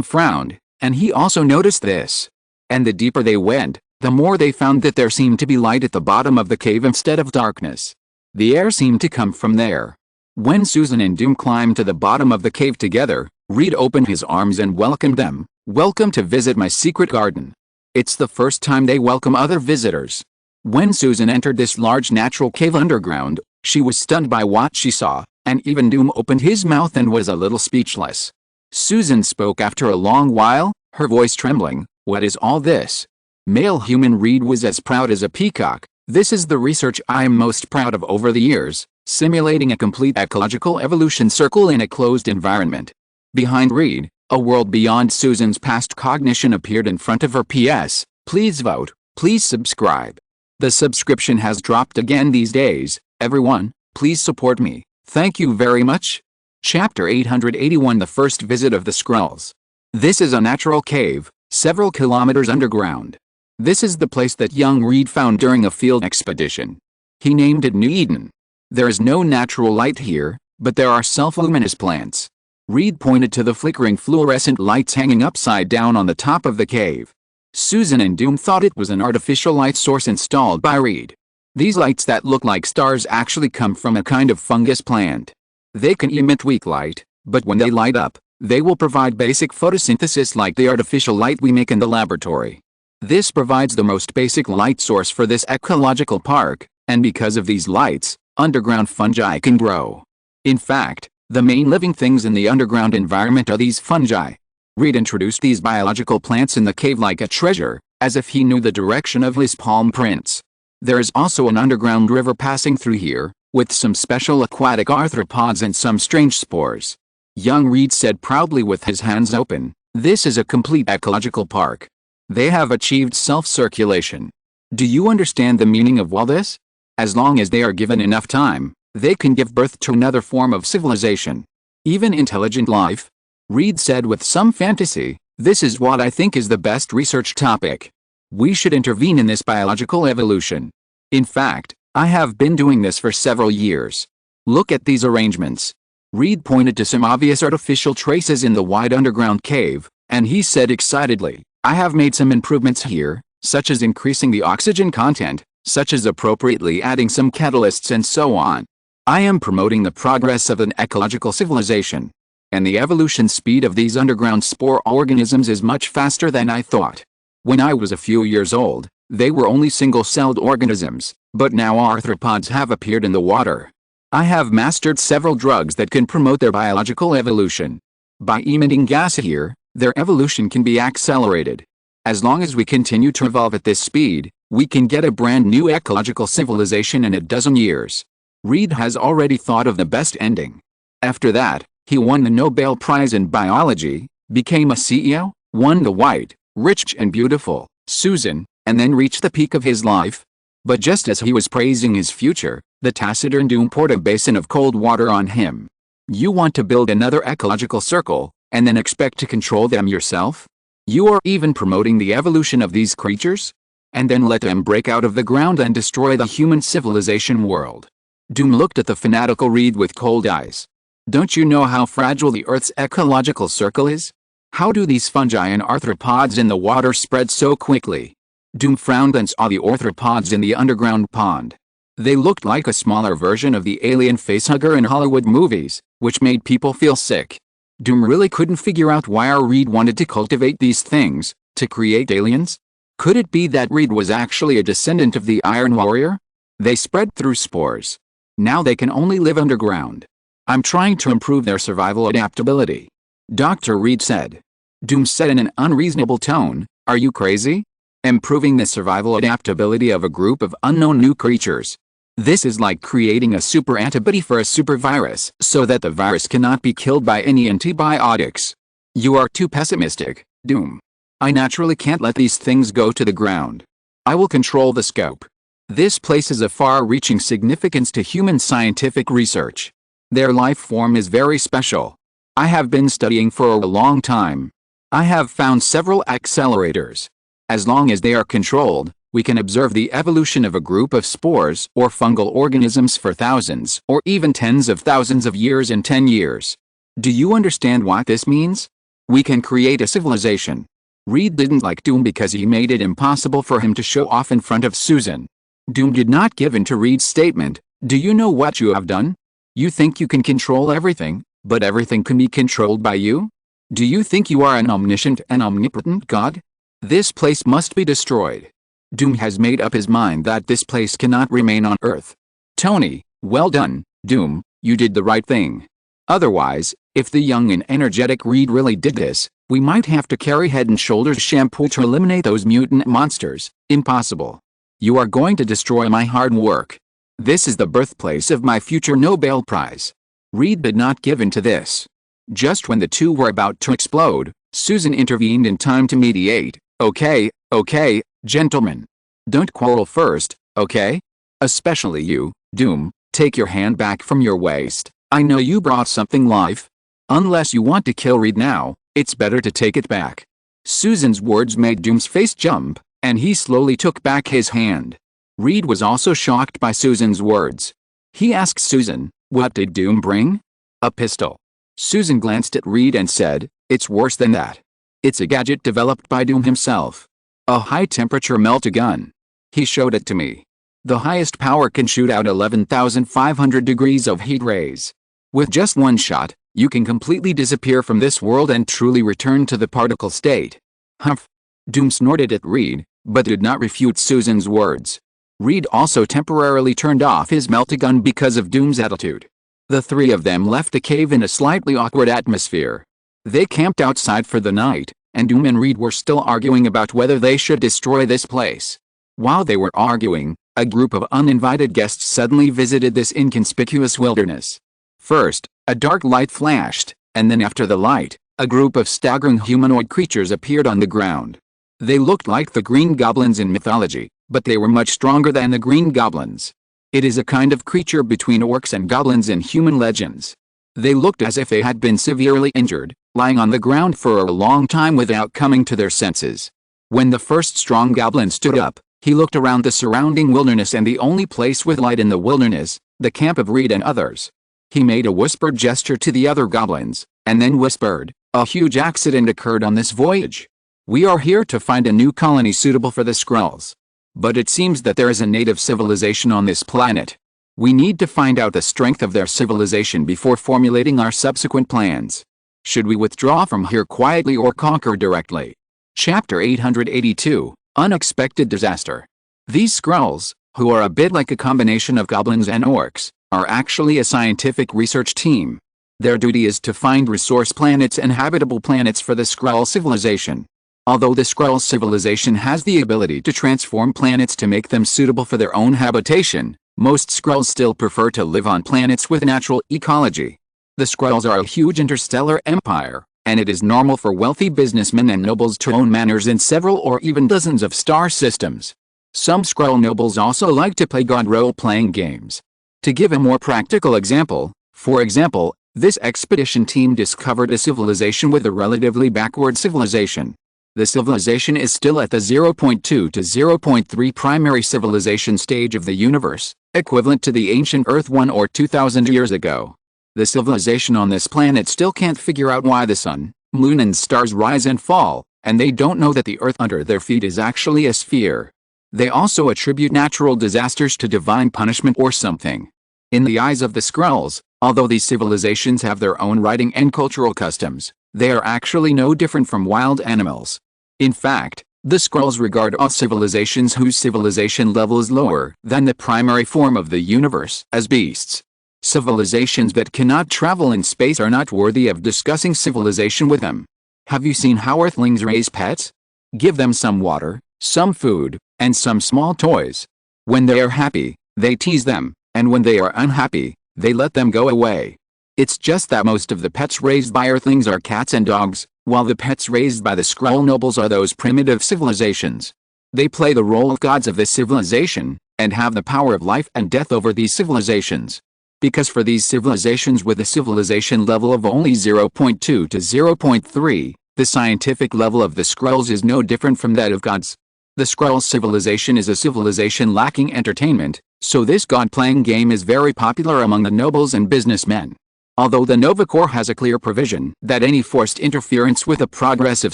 Frowned, and he also noticed this. And the deeper they went, the more they found that there seemed to be light at the bottom of the cave instead of darkness. The air seemed to come from there. When Susan and climbed to the bottom of the cave together, Reed opened his arms and welcomed them. "Welcome to visit my secret garden." It's the first time they welcome other visitors. When Susan entered this large natural cave underground, she was stunned by what she saw, and even opened his mouth and was a little speechless. Susan spoke after a long while, her voice trembling. "What is all this?" Male human Reed was as proud as a peacock. "This is the research I am most proud of over the years, simulating a complete ecological evolution circle in a closed environment." Behind Reed, a world beyond Susan's past cognition appeared in front of her. "PS, please vote, please subscribe. The subscription has dropped again these days. Everyone, please support me. Thank you very much." Chapter 881 The First Visit of the Skrulls. This is a natural cave, several kilometers underground. This is the place that young Reed found during a field expedition. He named it New Eden. There is no natural light here, but there are self-luminous plants. Reed pointed to the flickering fluorescent lights hanging upside down on the top of the cave. Susan and thought it was an artificial light source installed by Reed. These lights that look like stars actually come from a kind of fungus plant. They can emit weak light, but when they light up, they will provide basic photosynthesis like the artificial light we make in the laboratory. This provides the most basic light source for this ecological park, and because of these lights, underground fungi can grow. In fact, the main living things in the underground environment are these fungi. Reed introduced these biological plants in the cave like a treasure, as if he knew the direction of his palm prints. There is also an underground river passing through here, with some special aquatic arthropods and some strange spores. Young Reed said proudly with his hands open, "This is a complete ecological park. They have achieved self-circulation. Do you understand the meaning of all this? As long as they are given enough time, they can give birth to another form of civilization. Even intelligent life." Reed said with some fantasy, "This is what I think is the best research topic. We should intervene in this biological evolution. In fact, I have been doing this for several years. Look at these arrangements." Reed pointed to some obvious artificial traces in the wide underground cave, and he said excitedly, "I have made some improvements here, such as increasing the oxygen content, such as appropriately adding some catalysts and so on. I am promoting the progress of an ecological civilization. And the evolution speed of these underground spore organisms is much faster than I thought. When I was a few years old, they were only single-celled organisms, but now arthropods have appeared in the water. I have mastered several drugs that can promote their biological evolution. By emitting gas here, their evolution can be accelerated. As long as we continue to evolve at this speed, we can get a brand new ecological civilization in a dozen years." Reed has already thought of the best ending. After that, he won the Nobel Prize in Biology, became a CEO, won the white, rich and beautiful Susan, and then reached the peak of his life. But just as he was praising his future, the taciturn Doom poured a basin of cold water on him. "You want to build another ecological circle, and then expect to control them yourself? You are even promoting the evolution of these creatures? And then let them break out of the ground and destroy the human civilization world?" Doom looked at the fanatical Reed with cold eyes. "Don't you know how fragile the Earth's ecological circle is? How do these fungi and arthropods in the water spread so quickly?" Doom frowned and saw the arthropods in the underground pond. They looked like a smaller version of the alien facehugger in Hollywood movies, which made people feel sick. Doom really couldn't figure out why our Reed wanted to cultivate these things, to create aliens. Could it be that Reed was actually a descendant of the Iron Warrior? They spread through spores. Now they can only live underground. "I'm trying to improve their survival adaptability," Dr. Reed said. Doom said in an unreasonable tone, "Are you crazy? Improving the survival adaptability of a group of unknown new creatures. This is like creating a super antibody for a super virus so that the virus cannot be killed by any antibiotics. You are too pessimistic, Doom. I naturally can't let these things go to the ground. I will control the scope. This places a far-reaching significance to human scientific research. Their life form is very special. I have been studying for a long time. I have found several accelerators. As long as they are controlled, we can observe the evolution of a group of spores or fungal organisms for thousands or even tens of thousands of years in 10 years. Do you understand what this means? We can create a civilization." Reed didn't like Doom because he made it impossible for him to show off in front of Susan. Doom did not give in to Reed's statement. "Do you know what you have done? You think you can control everything, but everything can be controlled by you? Do you think you are an omniscient and omnipotent God? This place must be destroyed. Doom has made up his mind that this place cannot remain on Earth." Tony, well done, Doom, you did the right thing. Otherwise, if the young and energetic Reed really did this, we might have to carry Head and Shoulders shampoo to eliminate those mutant monsters. Impossible. You are going to destroy my hard work. This is the birthplace of my future Nobel Prize. Reed did not give in to this. Just when the two were about to explode, Susan intervened in time to mediate. Okay, gentlemen. Don't quarrel first, okay? Especially you, Doom, take your hand back from your waist. I know you brought something live. Unless you want to kill Reed now, it's better to take it back. Susan's words made Doom's face jump, and he slowly took back his hand. Reed was also shocked by Susan's words. He asked Susan, "What did Doom bring?" "A pistol." Susan glanced at Reed and said, "It's worse than that. It's a gadget developed by Doom himself. A high-temperature melt-a-gun. He showed it to me. The highest power can shoot out 11,500 degrees of heat rays. With just one shot, you can completely disappear from this world and truly return to the particle state." Humph. Doom snorted at Reed, but did not refute Susan's words. Reed also temporarily turned off his melt-a-gun because of Doom's attitude. The three of them left the cave in a slightly awkward atmosphere. They camped outside for the night, and Doom and Reed were still arguing about whether they should destroy this place. While they were arguing, a group of uninvited guests suddenly visited this inconspicuous wilderness. First, a dark light flashed, and then after the light, a group of staggering humanoid creatures appeared on the ground. They looked like the Green Goblins in mythology, but they were much stronger than the Green Goblins. It is a kind of creature between orcs and goblins in human legends. They looked as if they had been severely injured, lying on the ground for a long time without coming to their senses. When the first strong goblin stood up, he looked around the surrounding wilderness and the only place with light in the wilderness, the camp of Reed and others. He made a whispered gesture to the other goblins, and then whispered, "A huge accident occurred on this voyage. We are here to find a new colony suitable for the Skrulls. But it seems that there is a native civilization on this planet. We need to find out the strength of their civilization before formulating our subsequent plans. Should we withdraw from here quietly or conquer directly?" Chapter 882, Unexpected Disaster. These Skrulls, who are a bit like a combination of goblins and orcs, are actually a scientific research team. Their duty is to find resource planets and habitable planets for the Skrull civilization. Although the Skrull civilization has the ability to transform planets to make them suitable for their own habitation, most Skrulls still prefer to live on planets with natural ecology. The Skrulls are a huge interstellar empire, and it is normal for wealthy businessmen and nobles to own manors in several or even dozens of star systems. Some Skrull nobles also like to play god role-playing games. To give a more practical example, for example, this expedition team discovered a civilization with a relatively backward civilization. The civilization is still at the 0.2 to 0.3 primary civilization stage of the universe, equivalent to the ancient Earth 1 or 2,000 years ago. The civilization on this planet still can't figure out why the sun, moon and stars rise and fall, and they don't know that the Earth under their feet is actually a sphere. They also attribute natural disasters to divine punishment or something. In the eyes of the Skrulls, although these civilizations have their own writing and cultural customs, they are actually no different from wild animals. In fact, the Skrulls regard all civilizations whose civilization level is lower than the primary form of the universe as beasts. Civilizations that cannot travel in space are not worthy of discussing civilization with them. Have you seen how Earthlings raise pets? Give them some water, some food, and some small toys. When they are happy, they tease them, and when they are unhappy, they let them go away. It's just that most of the pets raised by Earthlings are cats and dogs, while the pets raised by the Skrull nobles are those primitive civilizations. They play the role of gods of this civilization, and have the power of life and death over these civilizations. Because for these civilizations with a civilization level of only 0.2 to 0.3, the scientific level of the Skrulls is no different from that of gods. The Skrull civilization is a civilization lacking entertainment, so this god-playing game is very popular among the nobles and businessmen. Although the Nova Corps has a clear provision that any forced interference with the progress of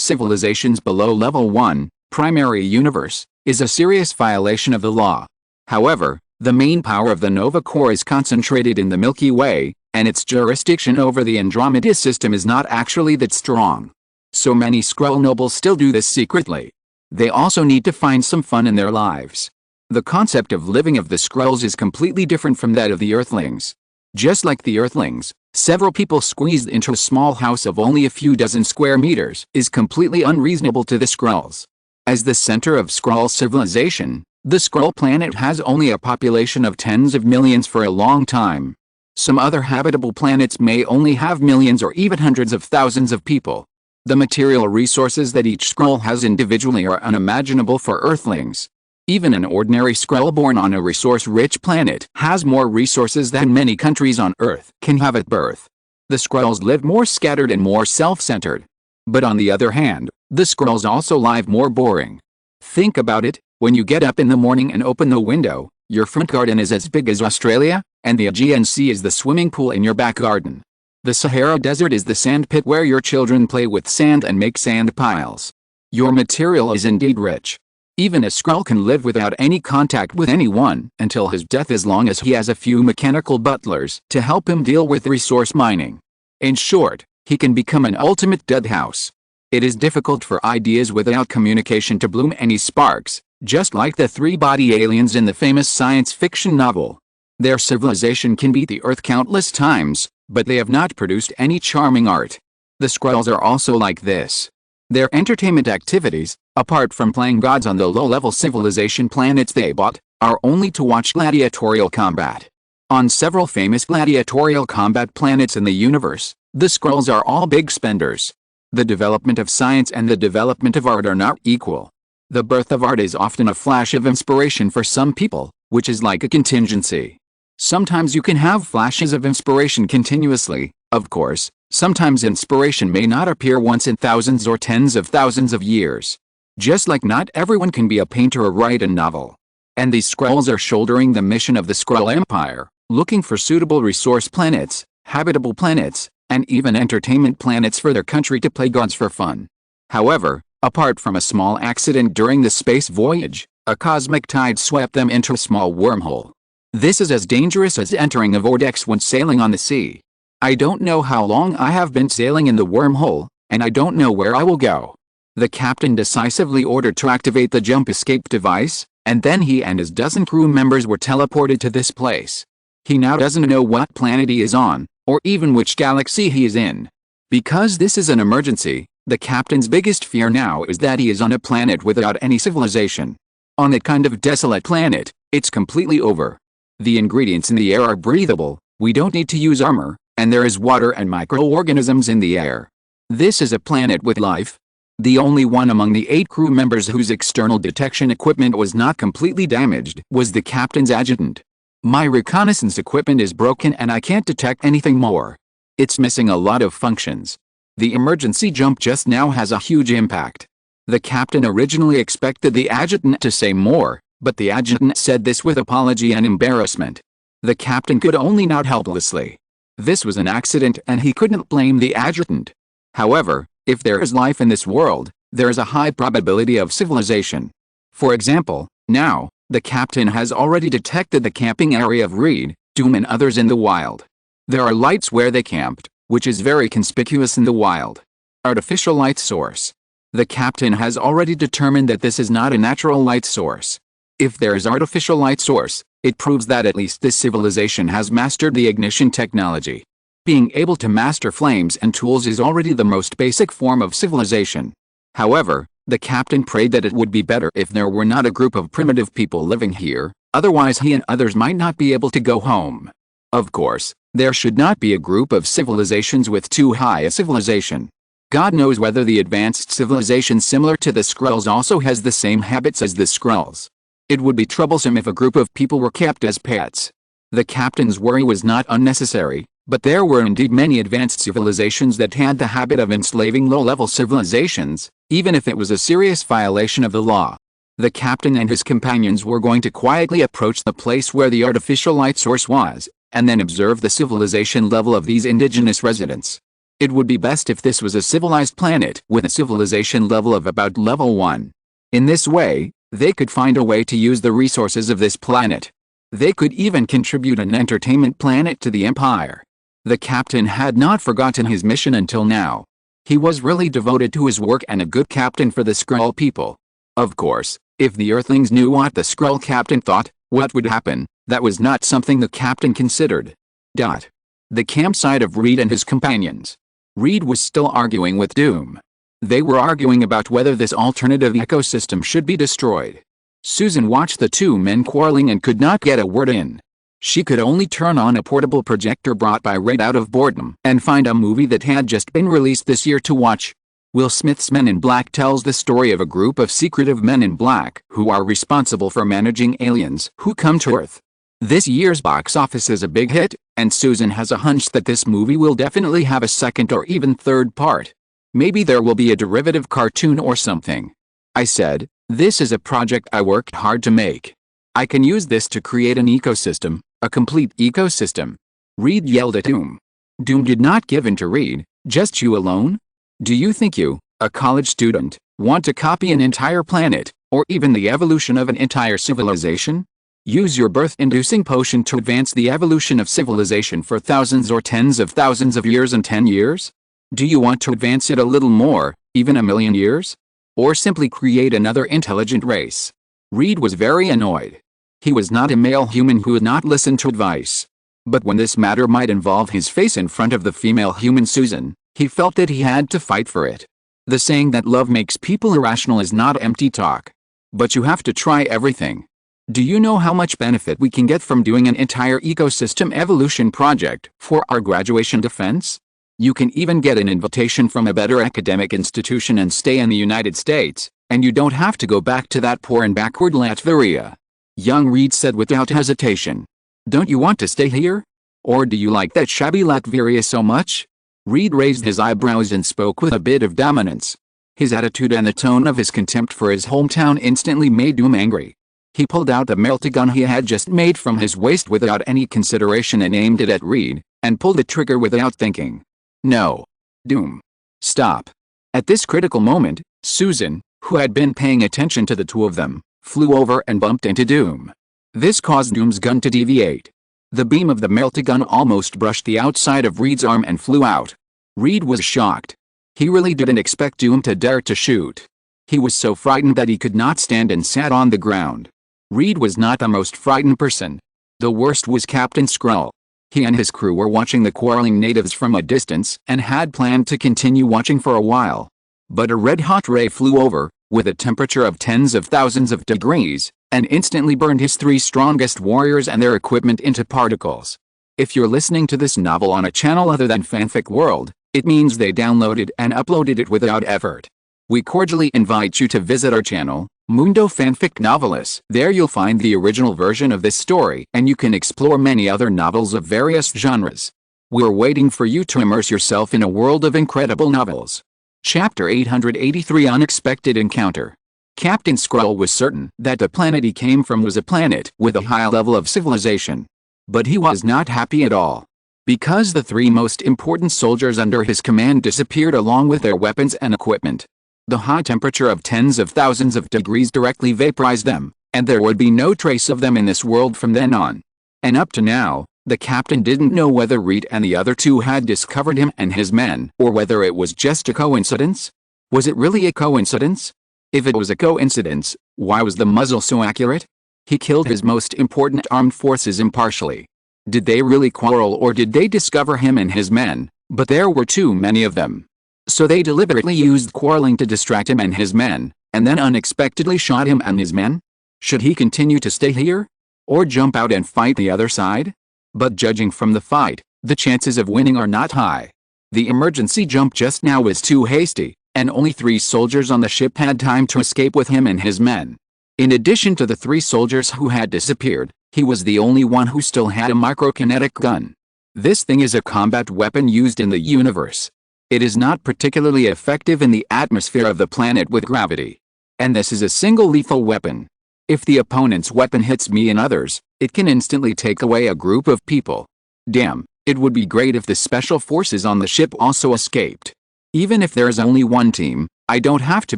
civilizations below level 1, primary universe, is a serious violation of the law. However, the main power of the Nova Corps is concentrated in the Milky Way, and its jurisdiction over the Andromeda system is not actually that strong. So many Skrull nobles still do this secretly. They also need to find some fun in their lives. The concept of living of the Skrulls is completely different from that of the Earthlings. Just like the Earthlings, several people squeezed into a small house of only a few dozen square meters is completely unreasonable to the Skrulls. As the center of Skrull civilization, the Skrull planet has only a population of tens of millions for a long time. Some other habitable planets may only have millions or even hundreds of thousands of people. The material resources that each Skrull has individually are unimaginable for Earthlings. Even an ordinary Skrull born on a resource-rich planet has more resources than many countries on Earth can have at birth. The Skrulls live more scattered and more self-centered. But on the other hand, the Skrulls also live more boring. Think about it, when you get up in the morning and open the window, your front garden is as big as Australia, and the Aegean Sea is the swimming pool in your back garden. The Sahara Desert is the sand pit where your children play with sand and make sand piles. Your material is indeed rich. Even a Skrull can live without any contact with anyone until his death as long as he has a few mechanical butlers to help him deal with resource mining. In short, he can become an ultimate deadhouse. It is difficult for ideas without communication to bloom any sparks, just like the three-body aliens in the famous science fiction novel. Their civilization can beat the Earth countless times, but they have not produced any charming art. The Skrulls are also like this. Their entertainment activities, apart from playing gods on the low-level civilization planets they bought, are only to watch gladiatorial combat. On several famous gladiatorial combat planets in the universe, the Skrulls are all big spenders. The development of science and the development of art are not equal. The birth of art is often a flash of inspiration for some people, which is like a contingency. Sometimes you can have flashes of inspiration continuously, of course. Sometimes inspiration may not appear once in thousands or tens of thousands of years. Just like not everyone can be a painter or write a novel. And these Skrulls are shouldering the mission of the Skrull Empire, looking for suitable resource planets, habitable planets, and even entertainment planets for their country to play gods for fun. However, apart from a small accident during the space voyage, a cosmic tide swept them into a small wormhole. This is as dangerous as entering a vortex when sailing on the sea. I don't know how long I have been sailing in the wormhole, and I don't know where I will go. The captain decisively ordered to activate the jump escape device, and then he and his dozen crew members were teleported to this place. He now doesn't know what planet he is on, or even which galaxy he is in. Because this is an emergency, the captain's biggest fear now is that he is on a planet without any civilization. On that kind of desolate planet, it's completely over. The ingredients in the air are breathable, we don't need to use armor, and there is water and microorganisms in the air. This is a planet with life. The only one among the 8 crew members whose external detection equipment was not completely damaged was the captain's adjutant. My reconnaissance equipment is broken and I can't detect anything more. It's missing a lot of functions. The emergency jump just now has a huge impact. The captain originally expected the adjutant to say more, but the adjutant said this with apology and embarrassment. The captain could only nod helplessly. This was an accident and he couldn't blame the adjutant. However, if there is life in this world, there is a high probability of civilization. For example, now, the captain has already detected the camping area of Reed, Doom and others in the wild. There are lights where they camped, which is very conspicuous in the wild. Artificial light source. The captain has already determined that this is not a natural light source. If there is artificial light source, it proves that at least this civilization has mastered the ignition technology. Being able to master flames and tools is already the most basic form of civilization. However, the captain prayed that it would be better if there were not a group of primitive people living here, otherwise he and others might not be able to go home. Of course, there should not be a group of civilizations with too high a civilization. God knows whether the advanced civilization similar to the Skrulls also has the same habits as the Skrulls. It would be troublesome if a group of people were kept as pets. The captain's worry was not unnecessary, but there were indeed many advanced civilizations that had the habit of enslaving low-level civilizations, even if it was a serious violation of the law. The captain and his companions were going to quietly approach the place where the artificial light source was, and then observe the civilization level of these indigenous residents. It would be best if this was a civilized planet with a civilization level of about level 1. In this way, they could find a way to use the resources of this planet. They could even contribute an entertainment planet to the Empire. The captain had not forgotten his mission until now. He was really devoted to his work and a good captain for the Skrull people. Of course, if the Earthlings knew what the Skrull captain thought, what would happen, that was not something the captain considered. The campsite of Reed and his companions. Reed was still arguing with Doom. They were arguing about whether this alternative ecosystem should be destroyed. Susan watched the two men quarreling and could not get a word in. She could only turn on a portable projector brought by Reed out of boredom and find a movie that had just been released this year to watch. Will Smith's Men in Black tells the story of a group of secretive men in black who are responsible for managing aliens who come to Earth. This year's box office is a big hit, and Susan has a hunch that this movie will definitely have a second or even third part. Maybe there will be a derivative cartoon or something. I said, this is a project I worked hard to make. I can use this to create an ecosystem, a complete ecosystem. Reed yelled at Doom. Doom did not give in to Reed. Just you alone? Do you think you, a college student, want to copy an entire planet, or even the evolution of an entire civilization? Use your birth-inducing potion to advance the evolution of civilization for thousands or tens of thousands of years in 10 years? Do you want to advance it a little more, even a million years? Or simply create another intelligent race? Reed was very annoyed. He was not a male human who would not listen to advice. But when this matter might involve his face in front of the female human Susan, he felt that he had to fight for it. The saying that love makes people irrational is not empty talk. But you have to try everything. Do you know how much benefit we can get from doing an entire ecosystem evolution project for our graduation defense? You can even get an invitation from a better academic institution and stay in the United States, and you don't have to go back to that poor and backward Latveria. Young Reed said without hesitation. Don't you want to stay here? Or do you like that shabby Latveria so much? Reed raised his eyebrows and spoke with a bit of dominance. His attitude and the tone of his contempt for his hometown instantly made Doom angry. He pulled out the melta-gun he had just made from his waist without any consideration and aimed it at Reed, and pulled the trigger without thinking. No. Doom. Stop. At this critical moment, Susan, who had been paying attention to the two of them, flew over and bumped into Doom. This caused Doom's gun to deviate. The beam of the melta-gun almost brushed the outside of Reed's arm and flew out. Reed was shocked. He really didn't expect Doom to dare to shoot. He was so frightened that he could not stand and sat on the ground. Reed was not the most frightened person. The worst was Captain Skrull. He and his crew were watching the quarreling natives from a distance and had planned to continue watching for a while. But a red-hot ray flew over, with a temperature of tens of thousands of degrees, and instantly burned his three strongest warriors and their equipment into particles. If you're listening to this novel on a channel other than Fanfic World, it means they downloaded and uploaded it without effort. We cordially invite you to visit our channel, Mundo Fanfic Novelis. There you'll find the original version of this story and you can explore many other novels of various genres. We're waiting for you to immerse yourself in a world of incredible novels. Chapter 883 Unexpected Encounter. Captain Skrull was certain that the planet he came from was a planet with a high level of civilization. But he was not happy at all. Because the three most important soldiers under his command disappeared along with their weapons and equipment. The high temperature of tens of thousands of degrees directly vaporized them, and there would be no trace of them in this world from then on. And up to now, the captain didn't know whether Reed and the other two had discovered him and his men, or whether it was just a coincidence. Was it really a coincidence? If it was a coincidence, why was the muzzle so accurate? He killed his most important armed forces impartially. Did they really quarrel or did they discover him and his men? But there were too many of them. So they deliberately used quarreling to distract him and his men, and then unexpectedly shot him and his men? Should he continue to stay here? Or jump out and fight the other side? But judging from the fight, the chances of winning are not high. The emergency jump just now was too hasty, and only 3 soldiers on the ship had time to escape with him and his men. In addition to the 3 soldiers who had disappeared, he was the only one who still had a microkinetic gun. This thing is a combat weapon used in the universe. It is not particularly effective in the atmosphere of the planet with gravity. And this is a single lethal weapon. If the opponent's weapon hits me and others, it can instantly take away a group of people. Damn, it would be great if the special forces on the ship also escaped. Even if there is only one team, I don't have to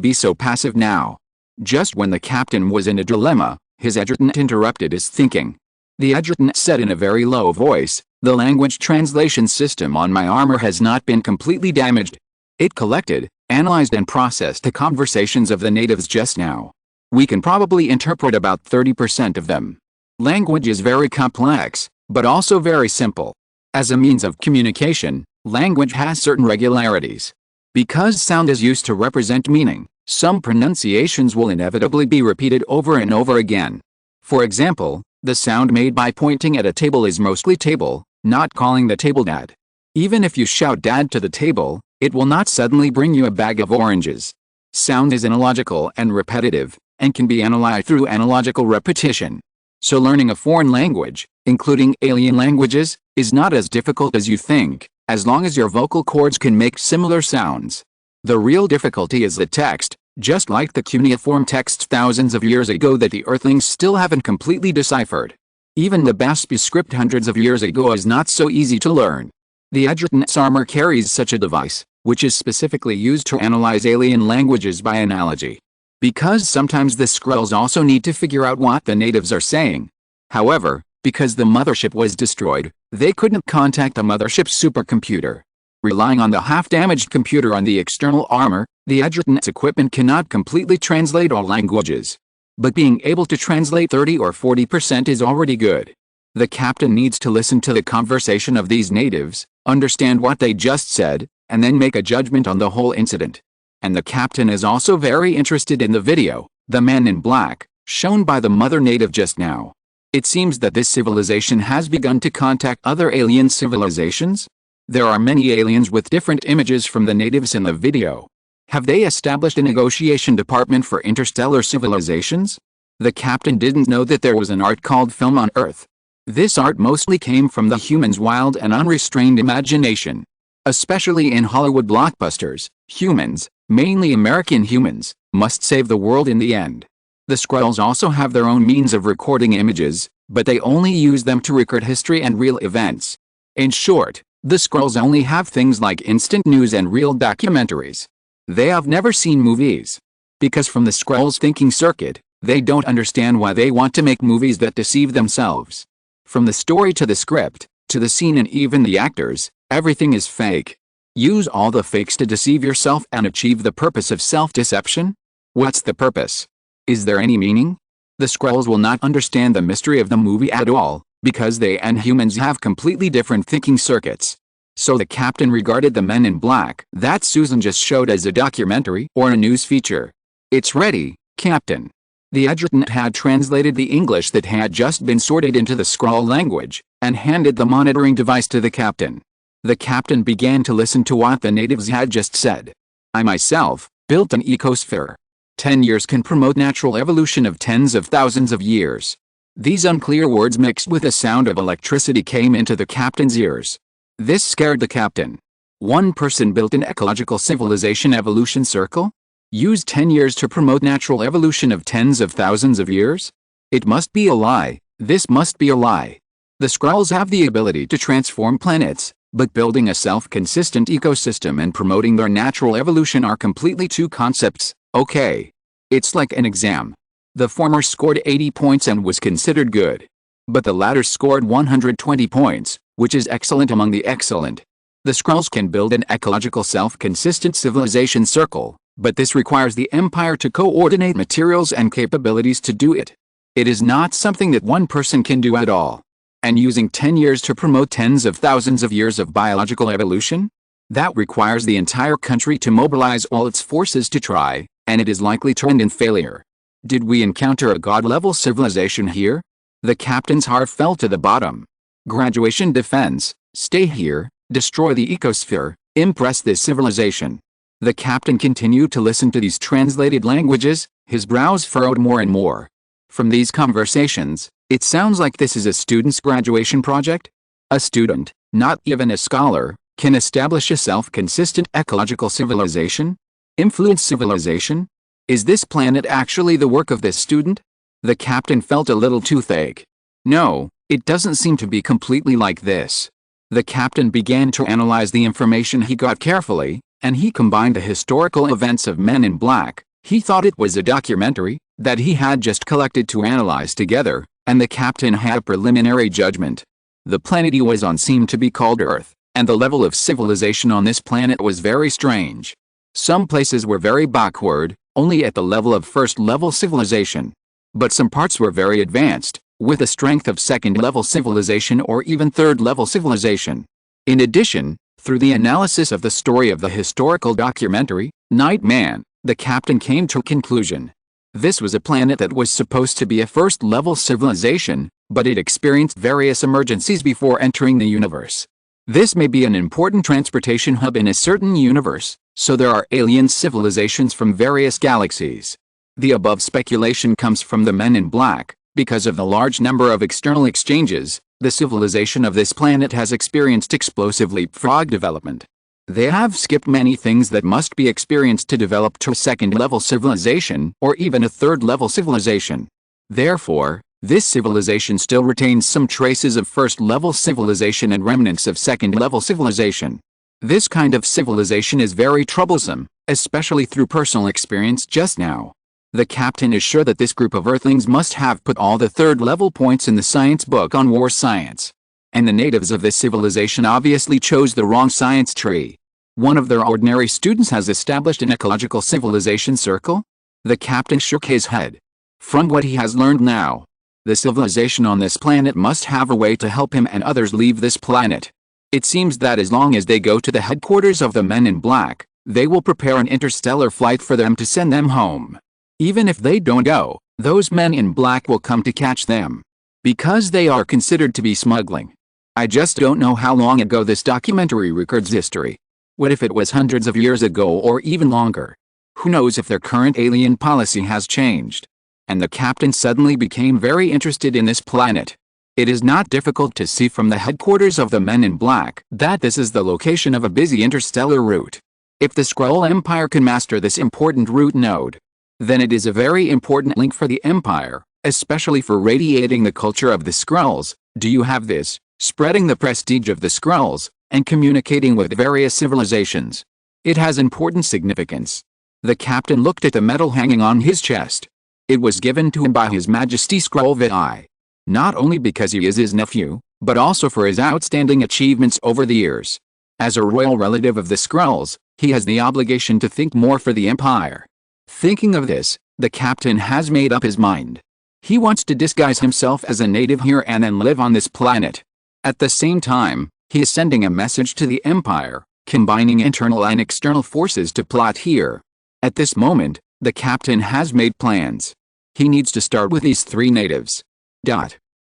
be so passive now. Just when the captain was in a dilemma, his adjutant interrupted his thinking. The adjutant said in a very low voice, "The language translation system on my armor has not been completely damaged." It collected, analyzed and processed the conversations of the natives just now. We can probably interpret about 30% of them. Language is very complex, but also very simple. As a means of communication, language has certain regularities. Because sound is used to represent meaning, some pronunciations will inevitably be repeated over and over again. For example, the sound made by pointing at a table is mostly table, not calling the table dad. Even if you shout dad to the table, it will not suddenly bring you a bag of oranges. Sound is analogical and repetitive, and can be analyzed through analogical repetition. So learning a foreign language, including alien languages, is not as difficult as you think, as long as your vocal cords can make similar sounds. The real difficulty is the text, just like the cuneiform texts thousands of years ago that the Earthlings still haven't completely deciphered. Even the Baspi script hundreds of years ago is not so easy to learn. The adjutant's armor carries such a device, which is specifically used to analyze alien languages by analogy. Because sometimes the Skrulls also need to figure out what the natives are saying. However, because the mothership was destroyed, they couldn't contact the mothership's supercomputer. Relying on the half-damaged computer on the external armor, the adjutant's equipment cannot completely translate all languages. But being able to translate 30 or 40% is already good. The captain needs to listen to the conversation of these natives, understand what they just said, and then make a judgment on the whole incident. And the captain is also very interested in the video, the men in black, shown by the mother native just now. It seems that this civilization has begun to contact other alien civilizations. There are many aliens with different images from the natives in the video. Have they established a negotiation department for interstellar civilizations? The captain didn't know that there was an art called film on Earth. This art mostly came from the humans' wild and unrestrained imagination. Especially in Hollywood blockbusters, humans, mainly American humans, must save the world in the end. The Skrulls also have their own means of recording images, but they only use them to record history and real events. In short, the Skrulls only have things like instant news and real documentaries. They have never seen movies. Because from the Skrulls' thinking circuit, they don't understand why they want to make movies that deceive themselves. From the story to the script, to the scene and even the actors, everything is fake. Use all the fakes to deceive yourself and achieve the purpose of self-deception? What's the purpose? Is there any meaning? The Skrulls will not understand the mystery of the movie at all, because they and humans have completely different thinking circuits. So the captain regarded the men in black that Susan just showed as a documentary or a news feature. It's ready, Captain. The adjutant had translated the English that had just been sorted into the Skrull language, and handed the monitoring device to the captain. The captain began to listen to what the natives had just said. I myself built an ecosphere. 10 years can promote natural evolution of tens of thousands of years. These unclear words mixed with the sound of electricity came into the captain's ears. This scared the captain. One person built an ecological civilization evolution circle? Used 10 years to promote natural evolution of tens of thousands of years? It must be a lie. This must be a lie. The Skrulls have the ability to transform planets, but building a self-consistent ecosystem and promoting their natural evolution are completely two concepts. Okay. It's like an exam. The former scored 80 points and was considered good. But the latter scored 120 points, which is excellent among the excellent. The Skrulls can build an ecological self-consistent civilization circle, but this requires the Empire to coordinate materials and capabilities to do it. It is not something that one person can do at all. And using 10 years to promote tens of thousands of years of biological evolution? That requires the entire country to mobilize all its forces to try, and it is likely to end in failure. Did we encounter a god-level civilization here? The captain's heart fell to the bottom. Graduation defense, stay here, destroy the ecosphere, impress this civilization. The captain continued to listen to these translated languages, his brows furrowed more and more. From these conversations, it sounds like this is a student's graduation project? A student, not even a scholar, can establish a self-consistent ecological civilization? Influence civilization? Is this planet actually the work of this student? The captain felt a little toothache. No, it doesn't seem to be completely like this. The captain began to analyze the information he got carefully, and he combined the historical events of Men in Black. He thought it was a documentary that he had just collected to analyze together, and the captain had a preliminary judgment. The planet he was on seemed to be called Earth, and the level of civilization on this planet was very strange. Some places were very backward, only at the level of first-level civilization. But some parts were very advanced, with a strength of second-level civilization or even third-level civilization. In addition, through the analysis of the story of the historical documentary, Night Man, the captain came to a conclusion. This was a planet that was supposed to be a first-level civilization, but it experienced various emergencies before entering the universe. This may be an important transportation hub in a certain universe, so there are alien civilizations from various galaxies. The above speculation comes from the Men in Black. Because of the large number of external exchanges, the civilization of this planet has experienced explosive leapfrog development. They have skipped many things that must be experienced to develop to a second-level civilization or even a third-level civilization. Therefore, this civilization still retains some traces of first-level civilization and remnants of second-level civilization. This kind of civilization is very troublesome, especially through personal experience just now. The captain is sure that this group of Earthlings must have put all the third-level points in the science book on war science. And the natives of this civilization obviously chose the wrong science tree. One of their ordinary students has established an ecological civilization circle? The captain shook his head. From what he has learned now, the civilization on this planet must have a way to help him and others leave this planet. It seems that as long as they go to the headquarters of the Men in Black, They will prepare an interstellar flight for them to send them home. Even if they don't go, those men in black will come to catch them. Because they are considered to be smuggling. I just don't know how long ago this documentary records history. What if it was hundreds of years ago or even longer? Who knows if their current alien policy has changed? And the captain suddenly became very interested in this planet. It is not difficult to see from the headquarters of the Men in Black that this is the location of a busy interstellar route. If the Skrull Empire can master this important route node, then it is a very important link for the Empire, especially for radiating the culture of the Skrulls. Do you have this? Spreading the prestige of the Skrulls, and communicating with various civilizations. It has important significance. The captain looked at the medal hanging on his chest. It was given to him by His Majesty Skrull VI. Not only because he is his nephew, but also for his outstanding achievements over the years. As a royal relative of the Skrulls, he has the obligation to think more for the Empire. Thinking of this, the captain has made up his mind. He wants to disguise himself as a native here and then live on this planet. At the same time, he is sending a message to the Empire, combining internal and external forces to plot here. At this moment, the captain has made plans. He needs to start with these 3 natives.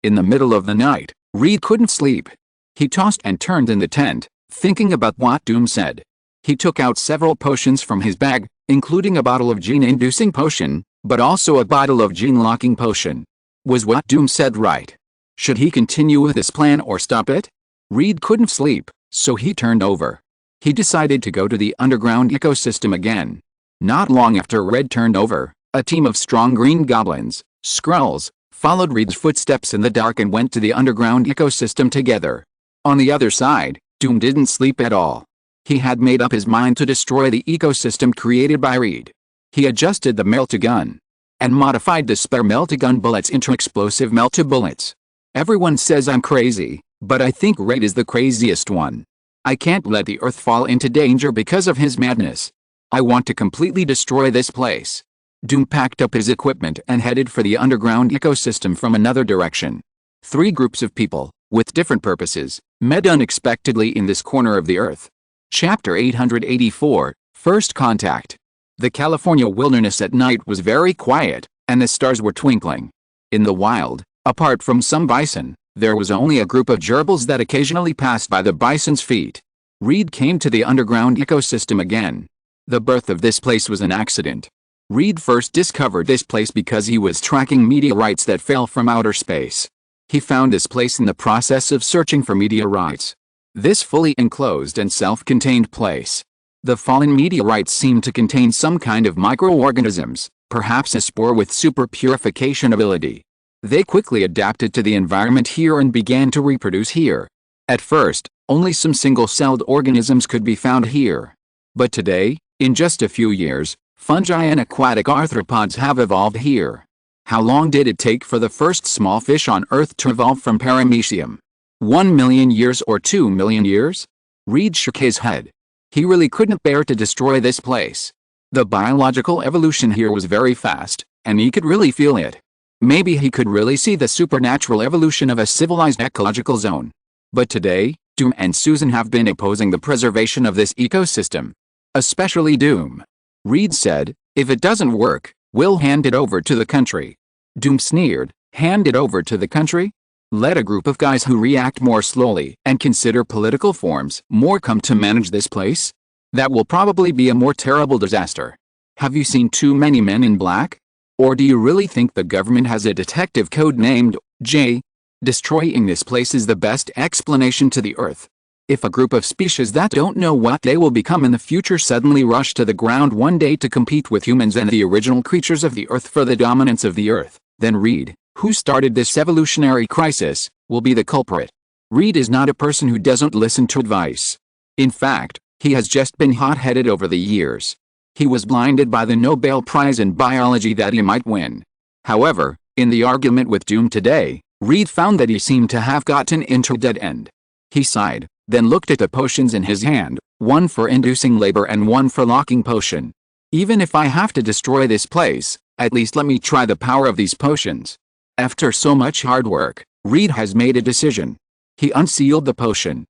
In the middle of the night, Reed couldn't sleep. He tossed and turned in the tent, thinking about what Doom said. He took out several potions from his bag, including a bottle of gene-inducing potion, but also a bottle of gene-locking potion. Was what Doom said right? Should he continue with this plan or stop it? Reed couldn't sleep, so he turned over. He decided to go to the underground ecosystem again. Not long after Red turned over, a team of strong green goblins, Skrulls, followed Reed's footsteps in the dark and went to the underground ecosystem together. On the other side, Doom didn't sleep at all. He had made up his mind to destroy the ecosystem created by Reed. He adjusted the melt-a-gun and modified the spare melt-a-gun bullets into explosive melt-a-bullets. Everyone says I'm crazy, but I think Red is the craziest one. I can't let the Earth fall into danger because of his madness. I want to completely destroy this place. Doom packed up his equipment and headed for the underground ecosystem from another direction. 3 groups of people, with different purposes, met unexpectedly in this corner of the Earth. Chapter 884, First Contact. The California wilderness at night was very quiet, and the stars were twinkling. In the wild, apart from some bison, there was only a group of gerbils that occasionally passed by the bison's feet. Reed came to the underground ecosystem again. The birth of this place was an accident. Reed first discovered this place because he was tracking meteorites that fell from outer space. He found this place in the process of searching for meteorites. This fully enclosed and self-contained place. The fallen meteorites seemed to contain some kind of microorganisms, perhaps a spore with super purification ability. They quickly adapted to the environment here and began to reproduce here. At first, only some single-celled organisms could be found here. But today, in just a few years, fungi and aquatic arthropods have evolved here. How long did it take for the first small fish on Earth to evolve from paramecium? 1 million years or 2 million years? Reed shook his head. He really couldn't bear to destroy this place. The biological evolution here was very fast, and he could really feel it. Maybe he could really see the supernatural evolution of a civilized ecological zone. But today, Doom and Susan have been opposing the preservation of this ecosystem. Especially Doom. Reed said, if it doesn't work, we'll hand it over to the country. Doom sneered, hand it over to the country? Let a group of guys who react more slowly and consider political forms more come to manage this place? That will probably be a more terrible disaster. Have you seen too many Men in Black? Or do you really think the government has a detective code named J? Destroying this place is the best explanation to the Earth. If a group of species that don't know what they will become in the future suddenly rush to the ground one day to compete with humans and the original creatures of the Earth for the dominance of the Earth, then Reed, who started this evolutionary crisis, will be the culprit. Reed is not a person who doesn't listen to advice. In fact, he has just been hot-headed over the years. He was blinded by the Nobel Prize in Biology that he might win. However, in the argument with Doom today, Reed found that he seemed to have gotten into a dead end. He sighed, then looked at the potions in his hand, one for inducing labor and one for locking potion. Even if I have to destroy this place, at least let me try the power of these potions. After so much hard work, Reed has made a decision. He unsealed the potion.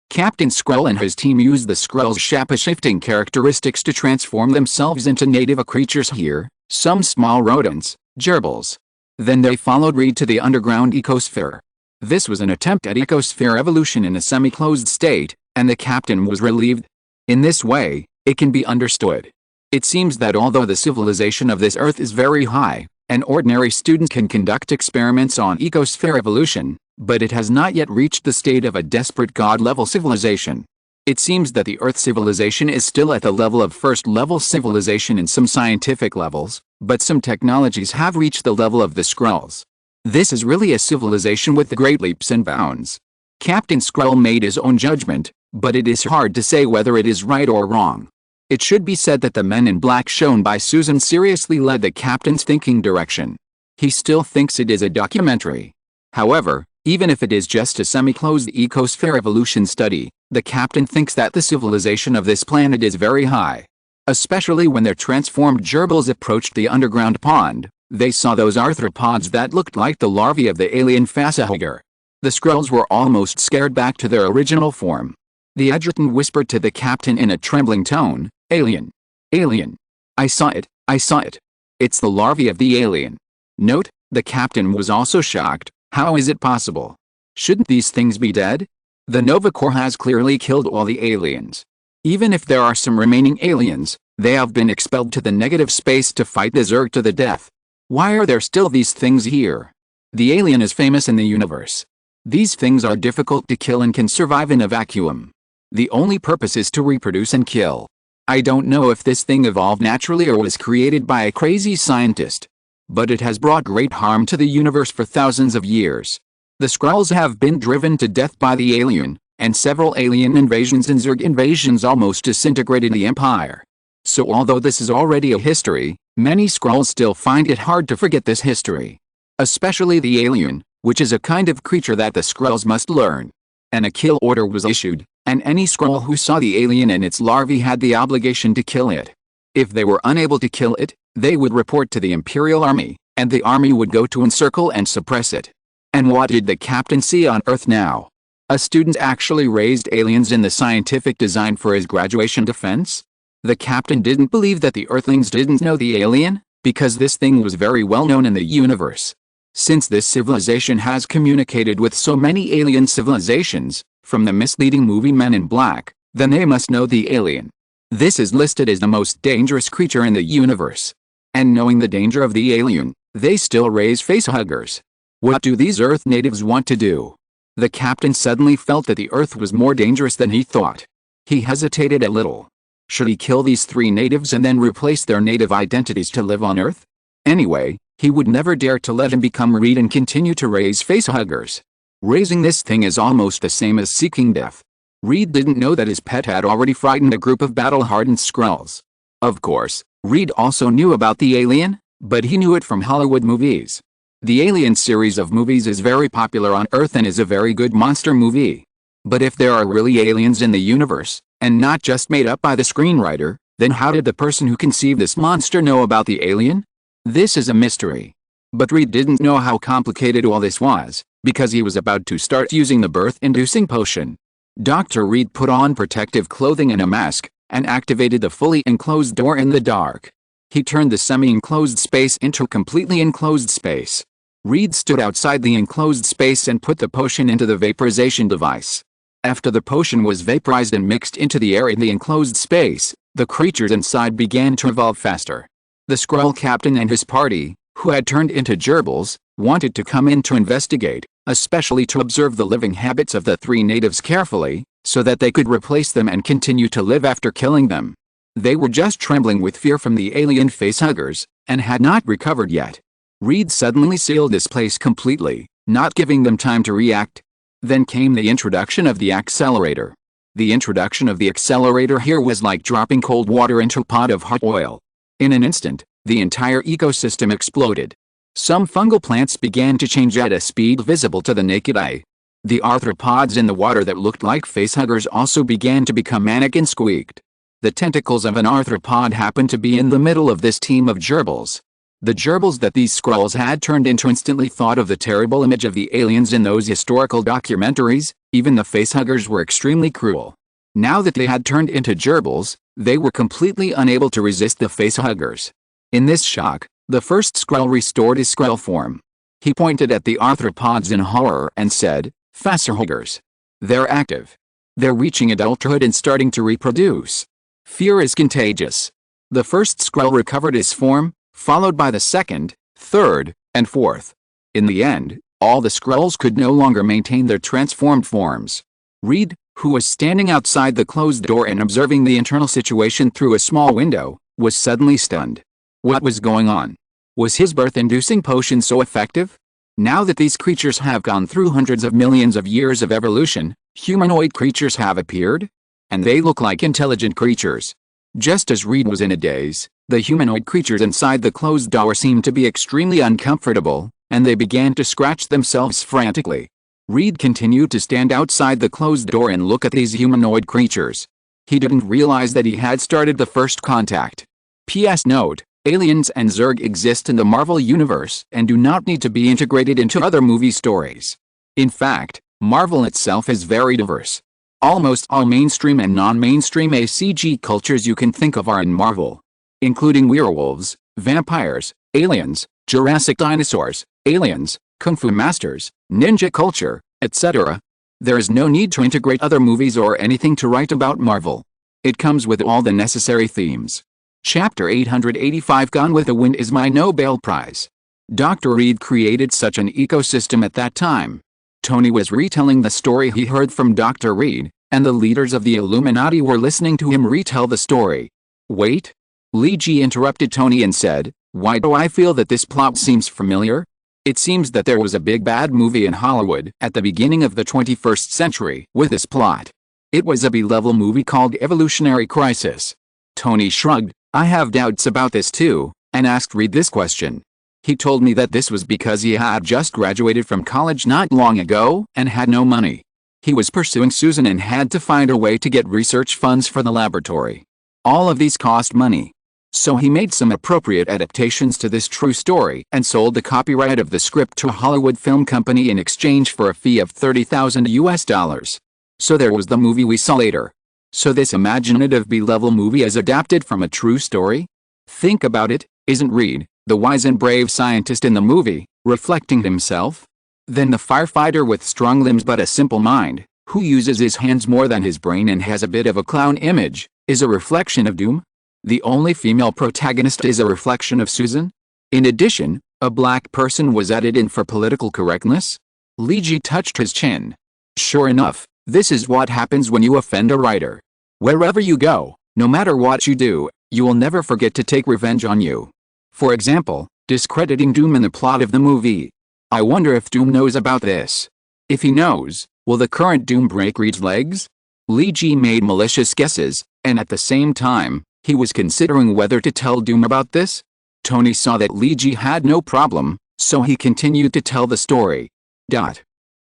Captain Skrull and his team used the Skrull's shape-shifting characteristics to transform themselves into native creatures here, some small rodents, gerbils. Then they followed Reed to the underground ecosphere. This was an attempt at ecosphere evolution in a semi-closed state, and the captain was relieved. In this way, it can be understood. It seems that although the civilization of this Earth is very high, and ordinary students can conduct experiments on ecosphere evolution, but it has not yet reached the state of a desperate God-level civilization. It seems that the Earth civilization is still at the level of first-level civilization in some scientific levels, but some technologies have reached the level of the Skrulls. This is really a civilization with great leaps and bounds. Captain Skrull made his own judgment, but it is hard to say whether it is right or wrong. It should be said that the men in black shown by Susan seriously led the captain's thinking direction. He still thinks it is a documentary. However, even if it is just a semi-closed ecosphere evolution study, the captain thinks that the civilization of this planet is very high. Especially when their transformed gerbils approached the underground pond, they saw those arthropods that looked like the larvae of the alien facehugger. The Skrulls were almost scared back to their original form. The adjutant whispered to the captain in a trembling tone, "Alien! Alien! I saw it, I saw it! It's the larvae of the alien!" Note, the captain was also shocked. How is it possible? Shouldn't these things be dead? The Nova Corps has clearly killed all the aliens. Even if there are some remaining aliens, they have been expelled to the negative space to fight the Zerg to the death. Why are there still these things here? The alien is famous in the universe. These things are difficult to kill and can survive in a vacuum. The only purpose is to reproduce and kill. I don't know if this thing evolved naturally or was created by a crazy scientist. But it has brought great harm to the universe for thousands of years. The Skrulls have been driven to death by the alien, and several alien invasions and Zerg invasions almost disintegrated the Empire. So although this is already a history, many Skrulls still find it hard to forget this history. Especially the alien, which is a kind of creature that the Skrulls must learn. And a kill order was issued, and any Skrull who saw the alien and its larvae had the obligation to kill it. If they were unable to kill it, they would report to the Imperial Army, and the army would go to encircle and suppress it. And what did the captain see on Earth now? A student actually raised aliens in the scientific design for his graduation defense? The captain didn't believe that the Earthlings didn't know the alien, because this thing was very well known in the universe. Since this civilization has communicated with so many alien civilizations, from the misleading movie Men in Black, then they must know the alien. This is listed as the most dangerous creature in the universe. And knowing the danger of the alien, they still raise facehuggers. What do these Earth natives want to do? The captain suddenly felt that the Earth was more dangerous than he thought. He hesitated a little. Should he kill these 3 natives and then replace their native identities to live on Earth? Anyway, he would never dare to let him become Reed and continue to raise facehuggers. Raising this thing is almost the same as seeking death. Reed didn't know that his pet had already frightened a group of battle-hardened Skrulls. Of course, Reed also knew about the alien, but he knew it from Hollywood movies. The Alien series of movies is very popular on Earth and is a very good monster movie. But if there are really aliens in the universe, and not just made up by the screenwriter, then how did the person who conceived this monster know about the alien? This is a mystery. But Reed didn't know how complicated all this was, because he was about to start using the birth-inducing potion. Dr. Reed put on protective clothing and a mask, and activated the fully enclosed door in the dark. He turned the semi-enclosed space into a completely enclosed space. Reed stood outside the enclosed space and put the potion into the vaporization device. After the potion was vaporized and mixed into the air in the enclosed space, the creatures inside began to evolve faster. The Skrull captain and his party, who had turned into gerbils, wanted to come in to investigate, especially to observe the living habits of the 3 natives carefully, so that they could replace them and continue to live after killing them. They were just trembling with fear from the alien facehuggers, and had not recovered yet. Reed suddenly sealed this place completely, not giving them time to react. Then came the introduction of the accelerator. The introduction of the accelerator here was like dropping cold water into a pot of hot oil. In an instant, the entire ecosystem exploded. Some fungal plants began to change at a speed visible to the naked eye. The arthropods in the water that looked like facehuggers also began to become manic and squeaked. The tentacles of an arthropod happened to be in the middle of this team of gerbils. The gerbils that these Skrulls had turned into instantly thought of the terrible image of the aliens in those historical documentaries. Even the facehuggers were extremely cruel. Now that they had turned into gerbils, they were completely unable to resist the facehuggers. In this shock, the first Skrull restored his Skrull form. He pointed at the arthropods in horror and said, "Facehuggers. They're active. They're reaching adulthood and starting to reproduce. Fear is contagious." The first Skrull recovered his form, followed by the second, third, and fourth. In the end, all the Skrulls could no longer maintain their transformed forms. Reed, who was standing outside the closed door and observing the internal situation through a small window, was suddenly stunned. What was going on? Was his birth-inducing potion so effective? Now that these creatures have gone through hundreds of millions of years of evolution, humanoid creatures have appeared? And they look like intelligent creatures. Just as Reed was in a daze, the humanoid creatures inside the closed door seemed to be extremely uncomfortable, and they began to scratch themselves frantically. Reed continued to stand outside the closed door and look at these humanoid creatures. He didn't realize that he had started the first contact. P.S. Note: aliens and Zerg exist in the Marvel Universe and do not need to be integrated into other movie stories. In fact, Marvel itself is very diverse. Almost all mainstream and non-mainstream ACG cultures you can think of are in Marvel, including werewolves, vampires, aliens, Jurassic dinosaurs, aliens, kung fu masters, ninja culture, etc. There is no need to integrate other movies or anything to write about Marvel. It comes with all the necessary themes. Chapter 885 Gone with the Wind is my Nobel Prize. Dr. Reed created such an ecosystem at that time. Tony was retelling the story he heard from Dr. Reed, and the leaders of the Illuminati were listening to him retell the story. Wait? Lee G interrupted Tony and said, "Why do I feel that this plot seems familiar? It seems that there was a big bad movie in Hollywood at the beginning of the 21st century with this plot. It was a B-level movie called Evolutionary Crisis." Tony shrugged. "I have doubts about this too," and asked Reed this question. He told me that this was because he had just graduated from college not long ago and had no money. He was pursuing Susan and had to find a way to get research funds for the laboratory. All of these cost money. So he made some appropriate adaptations to this true story and sold the copyright of the script to a Hollywood film company in exchange for a fee of $30,000. So there was the movie we saw later. So this imaginative B-level movie is adapted from a true story? Think about it, isn't Reed, the wise and brave scientist in the movie, reflecting himself? Then the firefighter with strong limbs but a simple mind, who uses his hands more than his brain and has a bit of a clown image, is a reflection of doom? The only female protagonist is a reflection of Susan? In addition, a black person was added in for political correctness? Lee G touched his chin. Sure enough, this is what happens when you offend a writer. Wherever you go, no matter what you do, you will never forget to take revenge on you. For example, discrediting Doom in the plot of the movie. I wonder if Doom knows about this. If he knows, will the current Doom break Reed's legs? Lee G made malicious guesses, and at the same time, he was considering whether to tell Doom about this. Tony saw that Lee G had no problem, so he continued to tell the story.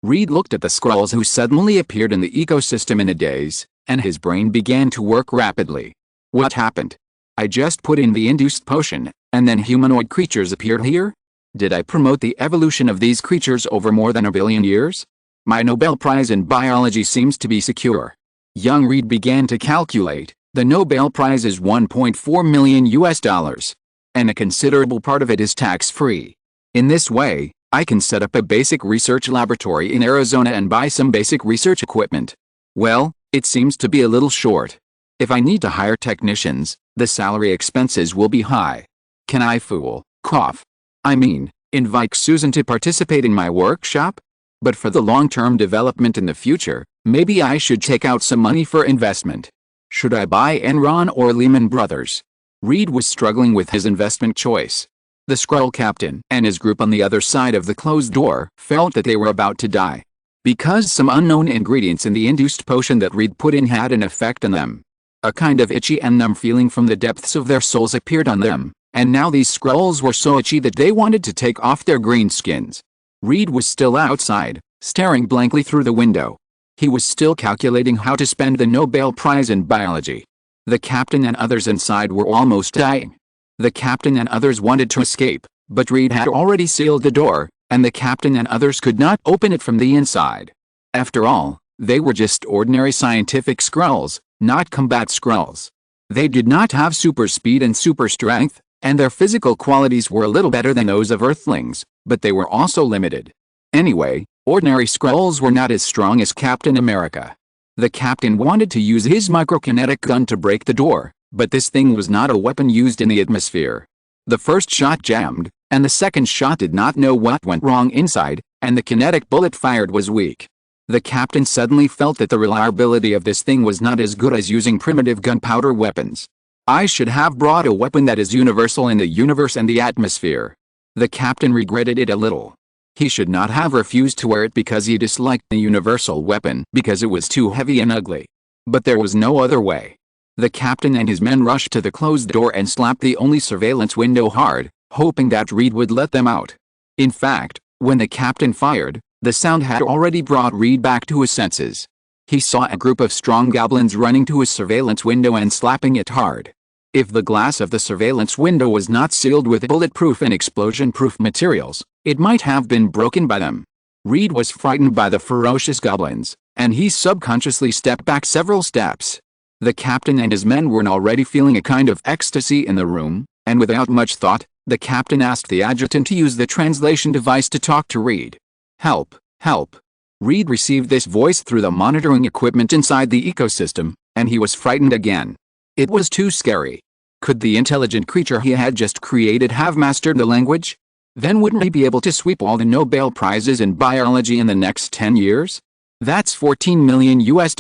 Reed looked at the Skrulls who suddenly appeared in the ecosystem in a daze, and his brain began to work rapidly. What happened? I just put in the induced potion, and then humanoid creatures appeared here? Did I promote the evolution of these creatures over more than a billion years? My Nobel Prize in biology seems to be secure. Young Reed began to calculate. The Nobel Prize is $1.4 million, and a considerable part of it is tax-free. In this way, I can set up a basic research laboratory in Arizona and buy some basic research equipment. Well, it seems to be a little short. If I need to hire technicians, the salary expenses will be high. Can I invite Susan to participate in my workshop? But for the long-term development in the future, maybe I should take out some money for investment. Should I buy Enron or Lehman Brothers? Reed was struggling with his investment choice. The Skrull captain and his group on the other side of the closed door felt that they were about to die. Because some unknown ingredients in the induced potion that Reed put in had an effect on them. A kind of itchy and numb feeling from the depths of their souls appeared on them, and now these Skrulls were so itchy that they wanted to take off their green skins. Reed was still outside, staring blankly through the window. He was still calculating how to spend the Nobel Prize in biology. The captain and others inside were almost dying. The captain and others wanted to escape, but Reed had already sealed the door, and the captain and others could not open it from the inside. After all, they were just ordinary scientific Skrulls, not combat Skrulls. They did not have super speed and super strength, and their physical qualities were a little better than those of Earthlings, but they were also limited. Anyway, ordinary Skrulls were not as strong as Captain America. The captain wanted to use his microkinetic gun to break the door, but this thing was not a weapon used in the atmosphere. The first shot jammed, and the second shot did not know what went wrong inside, and the kinetic bullet fired was weak. The captain suddenly felt that the reliability of this thing was not as good as using primitive gunpowder weapons. I should have brought a weapon that is universal in the universe and the atmosphere. The captain regretted it a little. He should not have refused to wear it because he disliked the universal weapon because it was too heavy and ugly. But there was no other way. The captain and his men rushed to the closed door and slapped the only surveillance window hard, hoping that Reed would let them out. In fact, when the captain fired, the sound had already brought Reed back to his senses. He saw a group of strong goblins running to his surveillance window and slapping it hard. If the glass of the surveillance window was not sealed with bulletproof and explosion-proof materials, it might have been broken by them. Reed was frightened by the ferocious goblins, and he subconsciously stepped back several steps. The captain and his men were already feeling a kind of ecstasy in the room, and without much thought, the captain asked the adjutant to use the translation device to talk to Reed. "Help, help." Reed received this voice through the monitoring equipment inside the ecosystem, and he was frightened again. It was too scary. Could the intelligent creature he had just created have mastered the language? Then wouldn't he be able to sweep all the Nobel Prizes in biology in the next 10 years? That's $14 million US.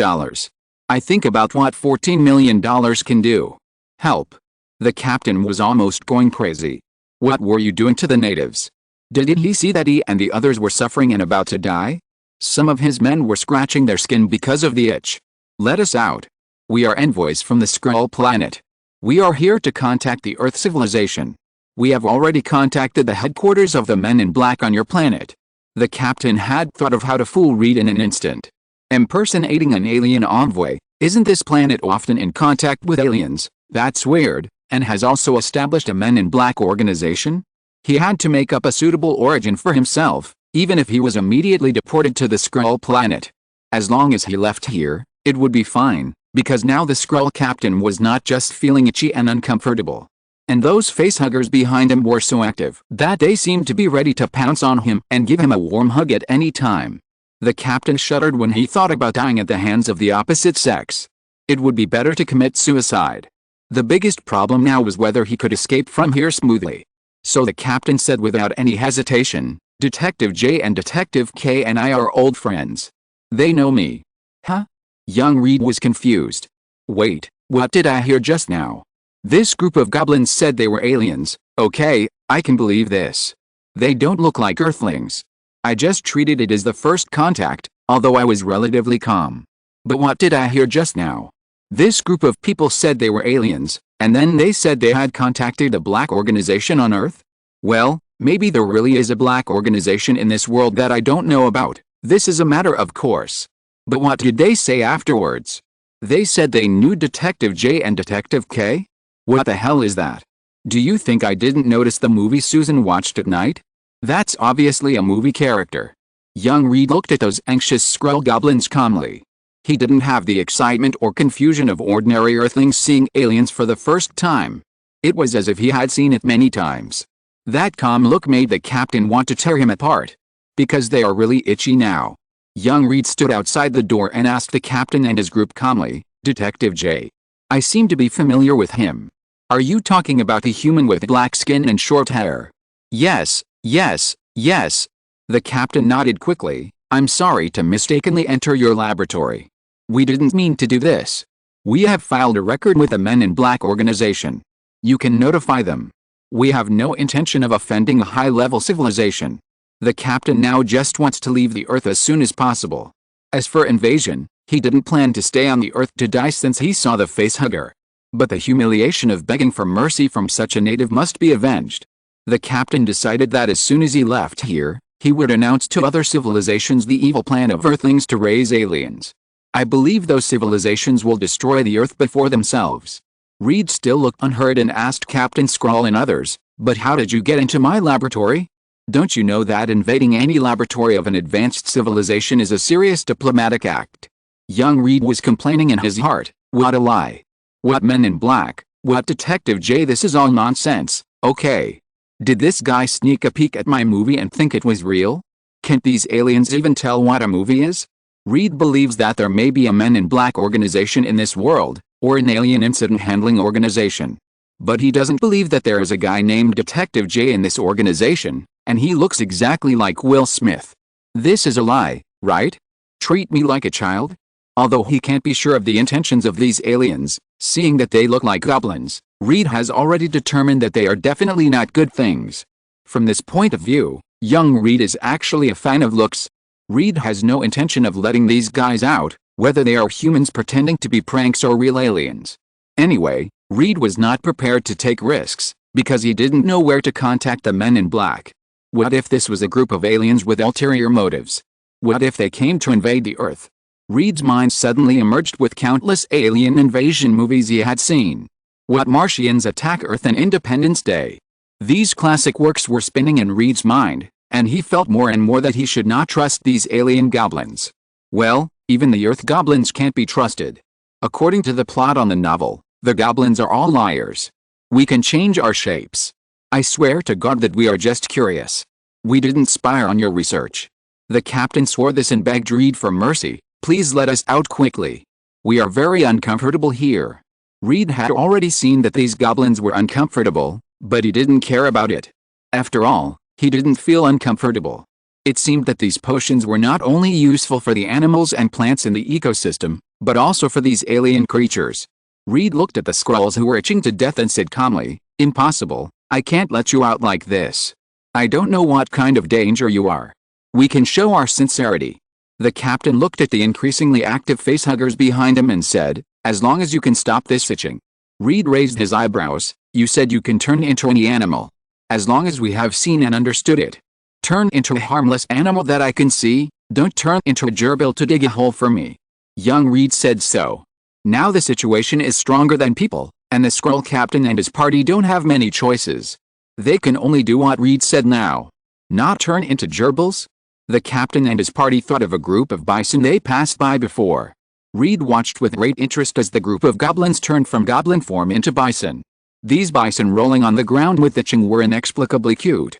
I think about what $14 million can do. Help. The captain was almost going crazy. What were you doing to the natives? Didn't he see that he and the others were suffering and about to die? Some of his men were scratching their skin because of the itch. Let us out. We are envoys from the Skrull planet. We are here to contact the Earth civilization. We have already contacted the headquarters of the Men in Black on your planet. The captain had thought of how to fool Reed in an instant. Impersonating an alien envoy, isn't this planet often in contact with aliens? That's weird, and has also established a Men in Black organization? He had to make up a suitable origin for himself, even if he was immediately deported to the Skrull planet. As long as he left here, it would be fine, because now the Skrull captain was not just feeling itchy and uncomfortable. And those facehuggers behind him were so active that they seemed to be ready to pounce on him and give him a warm hug at any time. The captain shuddered when he thought about dying at the hands of the opposite sex. It would be better to commit suicide. The biggest problem now was whether he could escape from here smoothly. So the captain said without any hesitation, "Detective J and Detective K and I are old friends. They know me." Huh? Young Reed was confused. Wait, what did I hear just now? This group of goblins said they were aliens. Okay, I can believe this. They don't look like Earthlings. I just treated it as the first contact, although I was relatively calm. But what did I hear just now? This group of people said they were aliens, and then they said they had contacted a black organization on Earth? Well, maybe there really is a black organization in this world that I don't know about. This is a matter of course. But what did they say afterwards? They said they knew Detective J and Detective K? What the hell is that? Do you think I didn't notice the movie Susan watched at night? That's obviously a movie character. Young Reed looked at those anxious Skrull goblins calmly. He didn't have the excitement or confusion of ordinary Earthlings seeing aliens for the first time. It was as if he had seen it many times. That calm look made the captain want to tear him apart. Because they are really itchy now. Young Reed stood outside the door and asked the captain and his group calmly, "Detective J. I seem to be familiar with him. Are you talking about the human with black skin and short hair?" "Yes, yes, yes." The captain nodded quickly. "I'm sorry to mistakenly enter your laboratory. We didn't mean to do this. We have filed a record with the Men in Black organization. You can notify them. We have no intention of offending a high-level civilization." The captain now just wants to leave the Earth as soon as possible. As for invasion, he didn't plan to stay on the Earth to die since he saw the facehugger. But the humiliation of begging for mercy from such a native must be avenged. The captain decided that as soon as he left here, he would announce to other civilizations the evil plan of Earthlings to raise aliens. I believe those civilizations will destroy the Earth before themselves. Reed still looked unhurt and asked Captain Skrull and others, "But how did you get into my laboratory? Don't you know that invading any laboratory of an advanced civilization is a serious diplomatic act?" Young Reed was complaining in his heart, "What a lie. What Men in Black, what Detective J, this is all nonsense, okay? Did this guy sneak a peek at my movie and think it was real? Can't these aliens even tell what a movie is?" Reed believes that there may be a Men in Black organization in this world, or an alien incident handling organization. But he doesn't believe that there is a guy named Detective J in this organization, and he looks exactly like Will Smith. This is a lie, right? Treat me like a child? Although he can't be sure of the intentions of these aliens, seeing that they look like goblins, Reed has already determined that they are definitely not good things. From this point of view, young Reed is actually a fan of looks. Reed has no intention of letting these guys out, whether they are humans pretending to be pranks or real aliens. Anyway, Reed was not prepared to take risks, because he didn't know where to contact the Men in Black. What if this was a group of aliens with ulterior motives? What if they came to invade the Earth? Reed's mind suddenly emerged with countless alien invasion movies he had seen. What Martians Attack Earth and Independence Day? These classic works were spinning in Reed's mind, and he felt more and more that he should not trust these alien goblins. Well, even the Earth goblins can't be trusted. According to the plot on the novel, the goblins are all liars. "We can change our shapes. I swear to God that we are just curious. We didn't spy on your research." The captain swore this and begged Reed for mercy, "Please let us out quickly. We are very uncomfortable here." Reed had already seen that these goblins were uncomfortable, but he didn't care about it. After all, he didn't feel uncomfortable. It seemed that these potions were not only useful for the animals and plants in the ecosystem, but also for these alien creatures. Reed looked at the Skrulls who were itching to death and said calmly, "Impossible, I can't let you out like this. I don't know what kind of danger you are. We can show our sincerity." The captain looked at the increasingly active facehuggers behind him and said, "As long as you can stop this itching." Reed raised his eyebrows. "You said you can turn into any animal. As long as we have seen and understood it. Turn into a harmless animal that I can see, don't turn into a gerbil to dig a hole for me." Young Reed said so. Now the situation is stronger than people, and the Skrull captain and his party don't have many choices. They can only do what Reed said now. Not turn into gerbils? The captain and his party thought of a group of bison they passed by before. Reed watched with great interest as the group of goblins turned from goblin form into bison. These bison rolling on the ground with itching were inexplicably cute.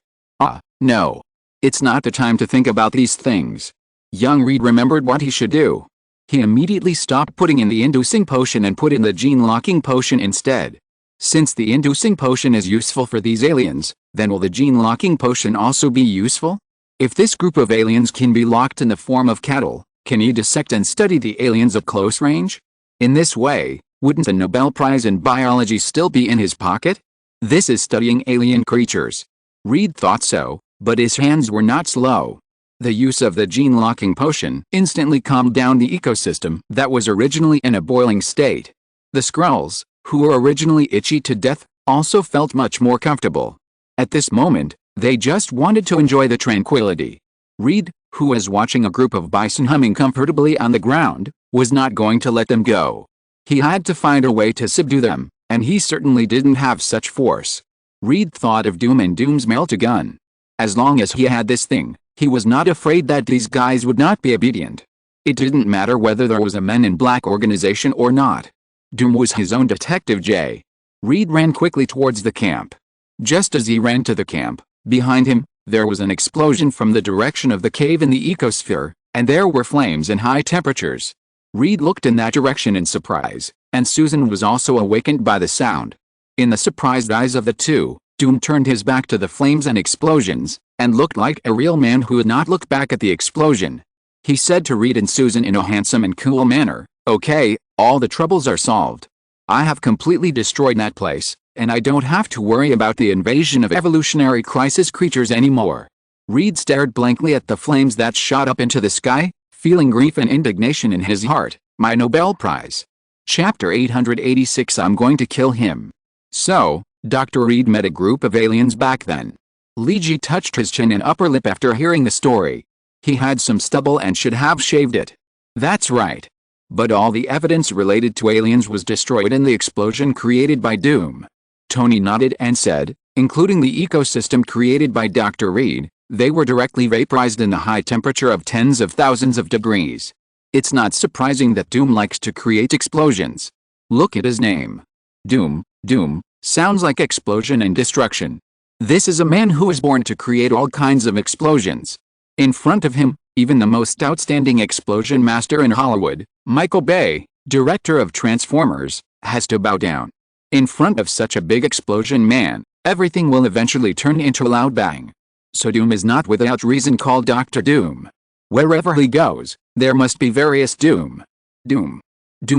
No. It's not the time to think about these things. Young Reed remembered what he should do. He immediately stopped putting in the inducing potion and put in the gene-locking potion instead. Since the inducing potion is useful for these aliens, then will the gene-locking potion also be useful? If this group of aliens can be locked in the form of cattle, can he dissect and study the aliens at close range? In this way, wouldn't the Nobel Prize in Biology still be in his pocket? This is studying alien creatures. Reed thought so, but his hands were not slow. The use of the gene-locking potion instantly calmed down the ecosystem that was originally in a boiling state. The Skrulls, who were originally itchy to death, also felt much more comfortable. At this moment, they just wanted to enjoy the tranquility. Reed, who was watching a group of bison humming comfortably on the ground, was not going to let them go. He had to find a way to subdue them, and he certainly didn't have such force. Reed thought of Doom and Doom's melt-a-gun. As long as he had this thing, he was not afraid that these guys would not be obedient. It didn't matter whether there was a Men in Black organization or not. Doom was his own Detective J. Reed ran quickly towards the camp. Just as he ran to the camp, behind him, there was an explosion from the direction of the cave in the ecosphere, and there were flames and high temperatures. Reed looked in that direction in surprise, and Susan was also awakened by the sound. In the surprised eyes of the two, Doom turned his back to the flames and explosions, and looked like a real man who had not looked back at the explosion. He said to Reed and Susan in a handsome and cool manner, "Okay, all the troubles are solved. I have completely destroyed that place, and I don't have to worry about the invasion of evolutionary crisis creatures anymore." Reed stared blankly at the flames that shot up into the sky, feeling grief and indignation in his heart. My Nobel Prize. Chapter 886. I'm going to kill him. So, Dr. Reed met a group of aliens back then. Leji touched his chin and upper lip after hearing the story. He had some stubble and should have shaved it. That's right. But all the evidence related to aliens was destroyed in the explosion created by Doom. Tony nodded and said, including the ecosystem created by Dr. Reed, they were directly vaporized in the high temperature of tens of thousands of degrees. It's not surprising that Doom likes to create explosions. Look at his name. Doom, sounds like explosion and destruction. This is a man who was born to create all kinds of explosions. In front of him, even the most outstanding explosion master in Hollywood, Michael Bay, director of Transformers, has to bow down. In front of such a big explosion man, everything will eventually turn into a loud bang. So Doom is not without reason called Dr. Doom. Wherever he goes, there must be various Doom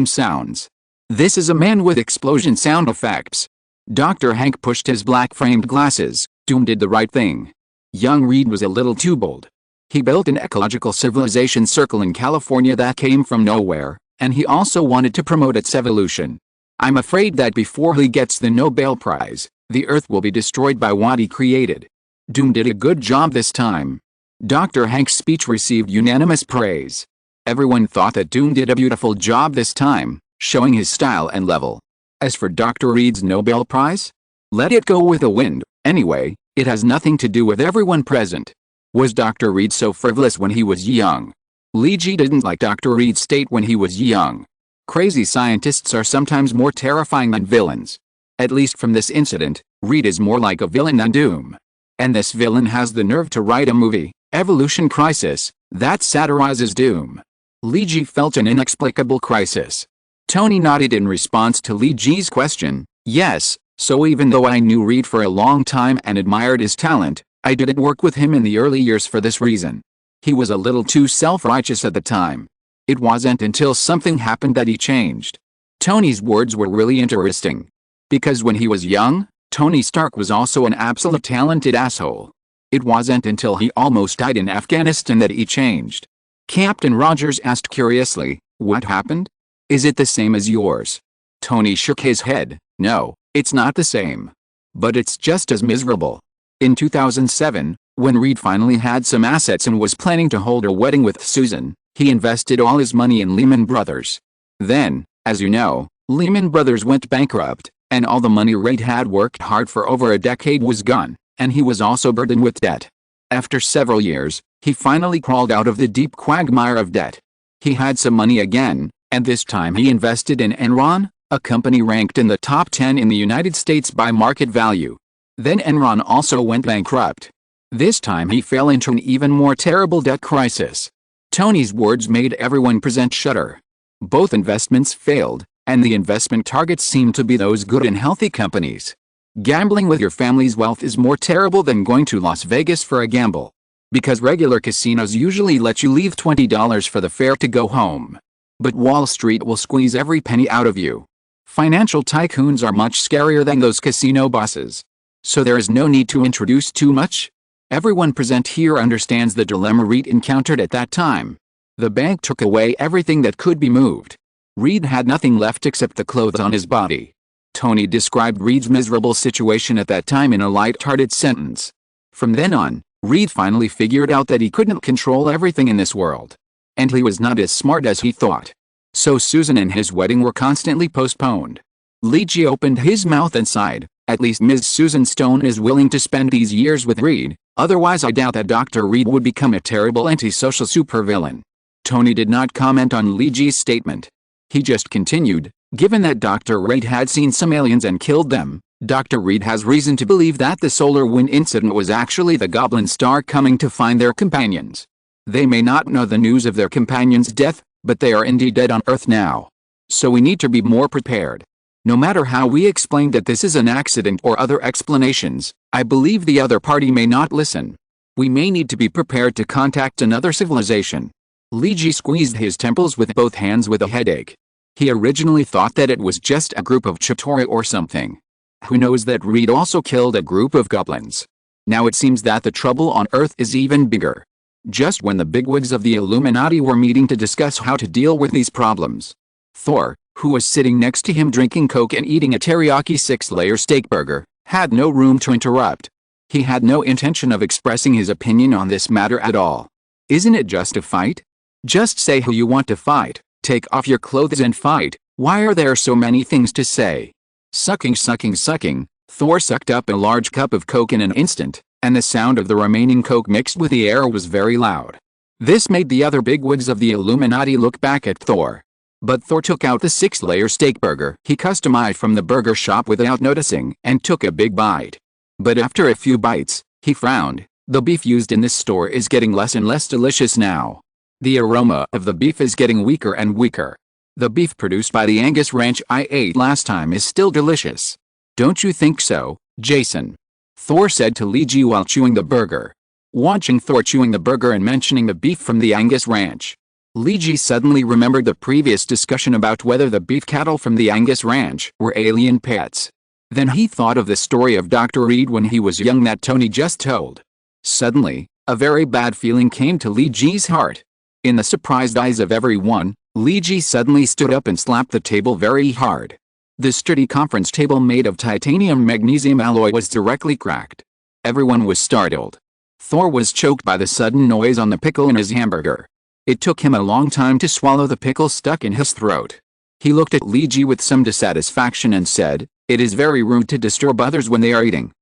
sounds. This is a man with explosion sound effects. Dr. Hank pushed his black-framed glasses. Doom did the right thing. Young Reed was a little too bold. He built an ecological civilization circle in California that came from nowhere, and he also wanted to promote its evolution. I'm afraid that before he gets the Nobel Prize, the Earth will be destroyed by what he created. Doom did a good job this time. Dr. Hank's speech received unanimous praise. Everyone thought that Doom did a beautiful job this time, showing his style and level. As for Dr. Reed's Nobel Prize? Let it go with the wind. Anyway, it has nothing to do with everyone present. Was Dr. Reed so frivolous when he was young? Lee G didn't like Dr. Reed's state when he was young. Crazy scientists are sometimes more terrifying than villains. At least from this incident, Reed is more like a villain than Doom. And this villain has the nerve to write a movie, Evolution Crisis, that satirizes Doom. Lee G felt an inexplicable crisis. Tony nodded in response to Lee G's question. Yes, so even though I knew Reed for a long time and admired his talent, I didn't work with him in the early years for this reason. He was a little too self-righteous at the time. It wasn't until something happened that he changed. Tony's words were really interesting. Because when he was young, Tony Stark was also an absolute talented asshole. It wasn't until he almost died in Afghanistan that he changed. Captain Rogers asked curiously, what happened? Is it the same as yours? Tony shook his head. No, it's not the same. But it's just as miserable. In 2007, when Reed finally had some assets and was planning to hold a wedding with Susan, he invested all his money in Lehman Brothers. Then, as you know, Lehman Brothers went bankrupt, and all the money Reed had worked hard for over a decade was gone, and he was also burdened with debt. After several years, he finally crawled out of the deep quagmire of debt. He had some money again, and this time he invested in Enron, a company ranked in the top 10 in the United States by market value. Then Enron also went bankrupt. This time he fell into an even more terrible debt crisis. Tony's words made everyone present shudder. Both investments failed, and the investment targets seemed to be those good and healthy companies. Gambling with your family's wealth is more terrible than going to Las Vegas for a gamble. Because regular casinos usually let you leave $20 for the fare to go home. But Wall Street will squeeze every penny out of you. Financial tycoons are much scarier than those casino bosses. So there is no need to introduce too much. Everyone present here understands the dilemma Reed encountered at that time. The bank took away everything that could be moved. Reed had nothing left except the clothes on his body. Tony described Reed's miserable situation at that time in a light-hearted sentence. From then on, Reed finally figured out that he couldn't control everything in this world. And he was not as smart as he thought. So Susan and his wedding were constantly postponed. Lee G opened his mouth and sighed. At least Ms. Susan Stone is willing to spend these years with Reed, otherwise I doubt that Dr. Reed would become a terrible antisocial supervillain. Tony did not comment on Lee G's statement. He just continued, given that Dr. Reed had seen some aliens and killed them, Dr. Reed has reason to believe that the solar wind incident was actually the Goblin Star coming to find their companions. They may not know the news of their companion's death, but they are indeed dead on Earth now. So we need to be more prepared. No matter how we explain that this is an accident or other explanations, I believe the other party may not listen. We may need to be prepared to contact another civilization. Lee G squeezed his temples with both hands with a headache. He originally thought that it was just a group of Chitauri or something. Who knows that Reed also killed a group of goblins? Now it seems that the trouble on Earth is even bigger. Just when the bigwigs of the Illuminati were meeting to discuss how to deal with these problems, Thor, who was sitting next to him drinking Coke and eating a teriyaki 6-layer steak burger, had no room to interrupt. He had no intention of expressing his opinion on this matter at all. Isn't it just a fight? Just say who you want to fight. Take off your clothes and fight. Why are there so many things to say? Sucking, sucking, sucking. Thor sucked up a large cup of coke in an instant, and the sound of the remaining coke mixed with the air was very loud. This made the other bigwigs of the Illuminati look back at Thor. But Thor took out the 6-layer steak burger he customized from the burger shop without noticing and took a big bite. But after a few bites, he frowned. The beef used in this store is getting less and less delicious now. The aroma of the beef is getting weaker and weaker. The beef produced by the Angus Ranch I ate last time is still delicious. Don't you think so, Jason? Thor said to Lee while chewing the burger. Watching Thor chewing the burger and mentioning the beef from the Angus Ranch, Lee suddenly remembered the previous discussion about whether the beef cattle from the Angus Ranch were alien pets. Then he thought of the story of Dr. Reed when he was young that Tony just told. Suddenly, a very bad feeling came to Lee's heart. In the surprised eyes of everyone, Lee suddenly stood up and slapped the table very hard. The sturdy conference table made of titanium magnesium alloy was directly cracked. Everyone was startled. Thor was choked by the sudden noise on the pickle in his hamburger. It took him a long time to swallow the pickle stuck in his throat. He looked at Lee with some dissatisfaction and said, "It is very rude to disturb others when they are eating."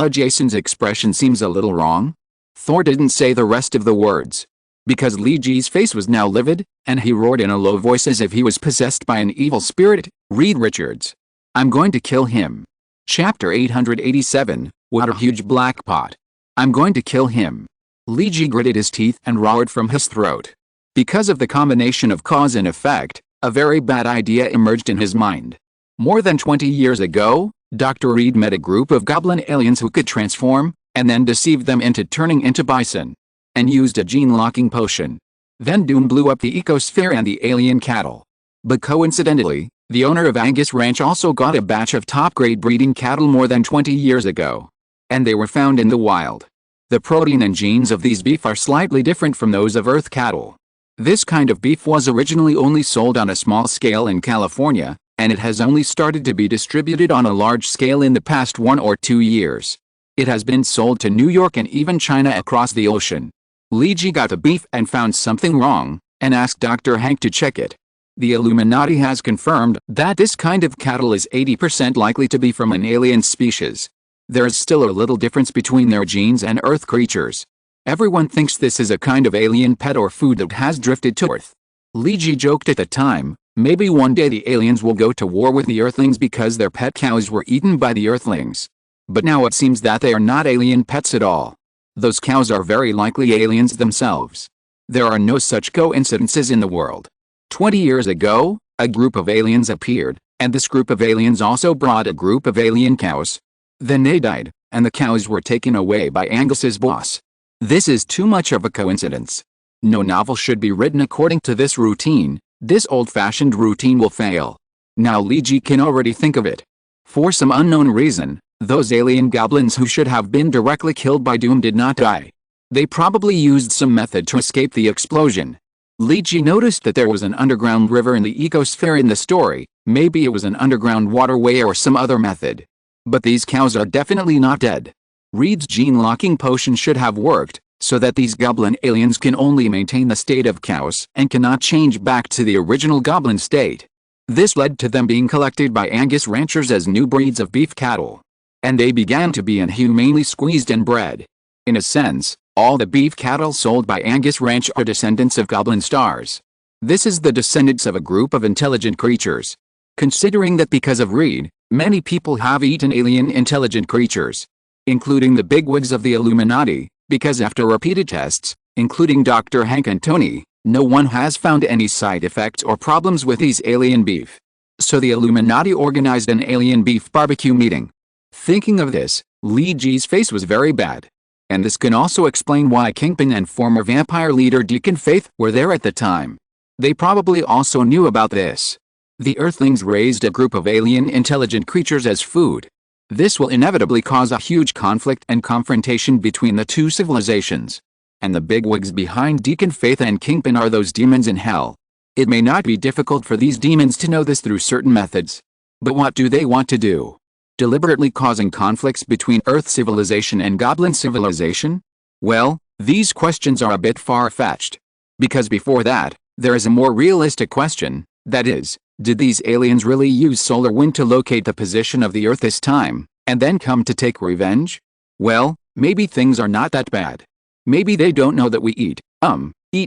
Jason's expression seems a little wrong. Thor didn't say the rest of the words, because Lee's face was now livid, and he roared in a low voice as if he was possessed by an evil spirit, "Reed Richards. I'm going to kill him." Chapter 887, What a Huge Black Pot. I'm going to kill him. Lee gritted his teeth and roared from his throat. Because of the combination of cause and effect, a very bad idea emerged in his mind. More than 20 years ago, Dr. Reed met a group of goblin aliens who could transform, and then deceived them into turning into bison, and used a gene-locking potion. Then Doom blew up the ecosphere and the alien cattle. But coincidentally, the owner of Angus Ranch also got a batch of top-grade breeding cattle more than 20 years ago. And they were found in the wild. The protein and genes of these beef are slightly different from those of Earth cattle. This kind of beef was originally only sold on a small scale in California, and it has only started to be distributed on a large scale in the past 1 or 2 years. It has been sold to New York and even China across the ocean. Lee got the beef and found something wrong, and asked Dr. Hank to check it. The Illuminati has confirmed that this kind of cattle is 80% likely to be from an alien species. There is still a little difference between their genes and Earth creatures. Everyone thinks this is a kind of alien pet or food that has drifted to Earth. Lee joked at the time, maybe one day the aliens will go to war with the Earthlings because their pet cows were eaten by the Earthlings. But now it seems that they are not alien pets at all. Those cows are very likely aliens themselves. There are no such coincidences in the world. 20 years ago, a group of aliens appeared, and this group of aliens also brought a group of alien cows. Then they died, and the cows were taken away by Angus's boss. This is too much of a coincidence. No novel should be written according to this routine. This old-fashioned routine will fail. Now Lee can already think of it. For some unknown reason, those alien goblins who should have been directly killed by Doom did not die. They probably used some method to escape the explosion. Lee noticed that there was an underground river in the ecosphere in the story. Maybe it was an underground waterway or some other method. But these cows are definitely not dead. Reed's gene-locking potion should have worked, so that these goblin aliens can only maintain the state of cows and cannot change back to the original goblin state. This led to them being collected by Angus ranchers as new breeds of beef cattle. And they began to be inhumanely squeezed and bred. In a sense, all the beef cattle sold by Angus Ranch are descendants of goblin stars. This is the descendants of a group of intelligent creatures. Considering that because of Reed, many people have eaten alien intelligent creatures, including the bigwigs of the Illuminati, because after repeated tests, including Dr. Hank and Tony, no one has found any side effects or problems with these alien beef. So the Illuminati organized an alien beef barbecue meeting. Thinking of this, Lee's face was very bad. And this can also explain why Kingpin and former vampire leader Deacon Faith were there at the time. They probably also knew about this. The Earthlings raised a group of alien intelligent creatures as food. This will inevitably cause a huge conflict and confrontation between the two civilizations. And the bigwigs behind Deacon Faith and Kingpin are those demons in hell. It may not be difficult for these demons to know this through certain methods. But what do they want to do? Deliberately causing conflicts between Earth civilization and Goblin civilization? Well, these questions are a bit far-fetched. Because before that, There is a more realistic question, that is, did these aliens really use solar wind to locate the position of the Earth this time, and then come to take revenge? Well, maybe things are not that bad. Maybe they don't know that we eat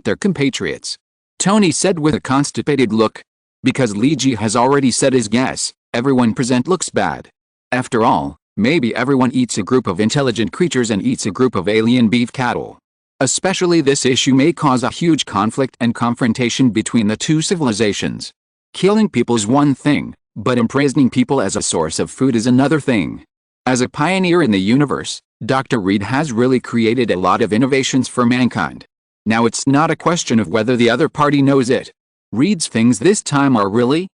their compatriots. Tony said with a constipated look. Because Lee Ji has already said his guess, everyone present looks bad. After all, maybe everyone eats a group of intelligent creatures and eats a group of alien beef cattle. Especially this issue may cause a huge conflict and confrontation between the two civilizations. Killing people is one thing, but imprisoning people as a source of food is another thing. As a pioneer in the universe, Dr. Reed has really created a lot of innovations for mankind. Now it's not a question of whether the other party knows it. Reed's things this time are really.